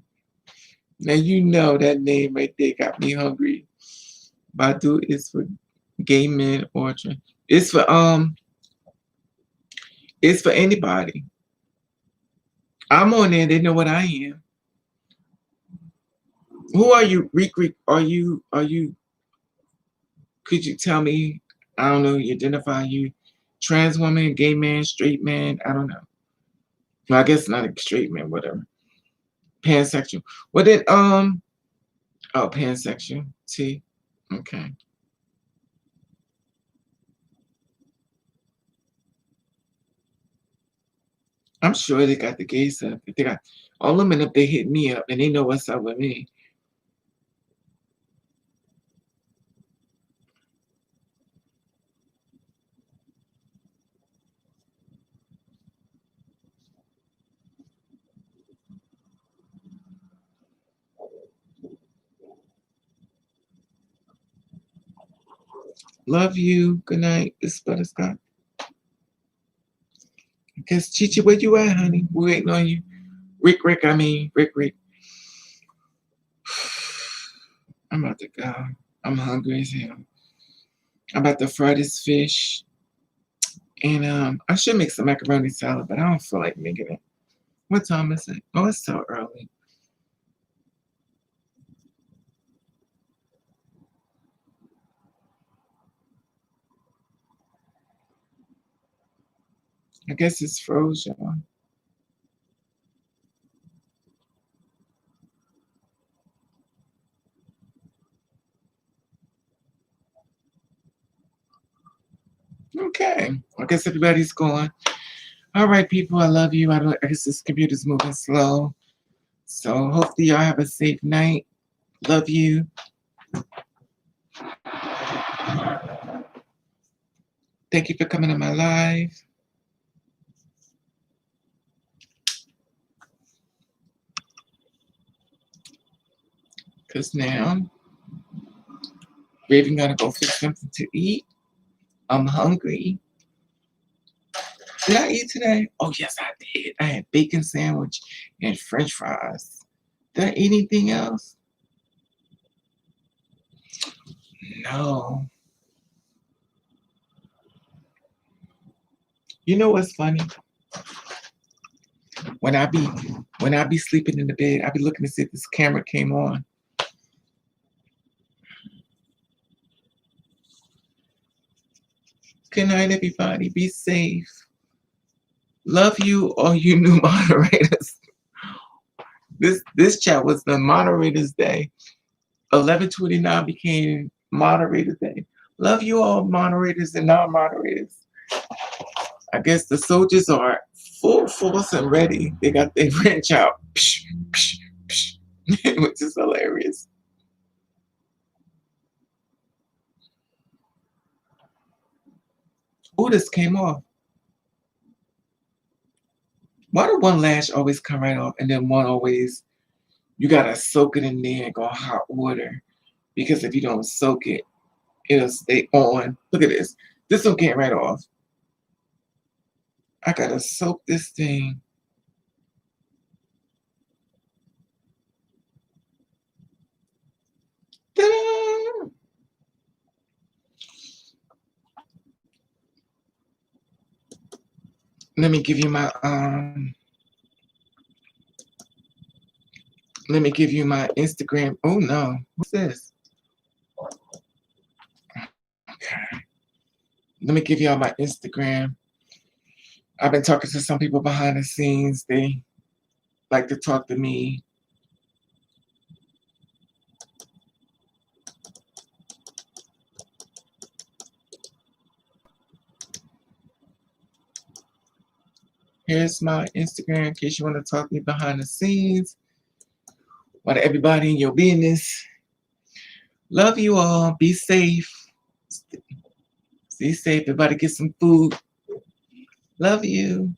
Now you know that name right there got me hungry. Badu is for gay men or it's for anybody. I'm on there, they know what I am. Who are you? Reek Reek, are you could you tell me? I don't know, you identify you trans woman, gay man, straight man, I don't know. Well, I guess not a straight man, whatever. Pansexual. Well then oh, pansexual. T. Okay. I'm sure they got the gay stuff. They got all them and if they hit me up and they know what's up with me. Love you. Good night. This is Butterscotch. I guess Chichi, where you at, honey? We're waiting on you. Rick, Rick. I'm about to go. I'm hungry as hell. I'm about to fry this fish. And I should make some macaroni salad, but I don't feel like making it. What time is it? Oh, it's so early. I guess it's frozen. Okay. I guess everybody's gone. All right, people. I love you. I guess this computer's moving slow. So hopefully y'all have a safe night. Love you. Thank you for coming to my live. Because now we're even going to go fix something to eat. I'm hungry. Did I eat today? Oh, yes, I did. I had bacon sandwich and french fries. Did I eat anything else? No. You know what's funny? When I be sleeping in the bed, I be looking to see if this camera came on. Good night, everybody. Be safe. Love you, all you new moderators. This chat was the moderators day. 11/29 became moderator day. Love you all, moderators and non-moderators. I guess the soldiers are full force and ready. They got their wrench out, psh, psh, psh, which is hilarious. Oh, this came off. Why did one lash always come right off and then one always, you gotta soak it in there and go hot water? Because if you don't soak it, it'll stay on. Look at this. This one came right off. I gotta soak this thing. Ta-da! Let me give you my let me give you my Instagram. Oh no, what's this? Okay. Let me give y'all my Instagram. I've been talking to some people behind the scenes. They like to talk to me. Here's my Instagram in case you want to talk to me behind the scenes. Want everybody in your business. Love you all. Be safe. Stay safe. Everybody get some food. Love you.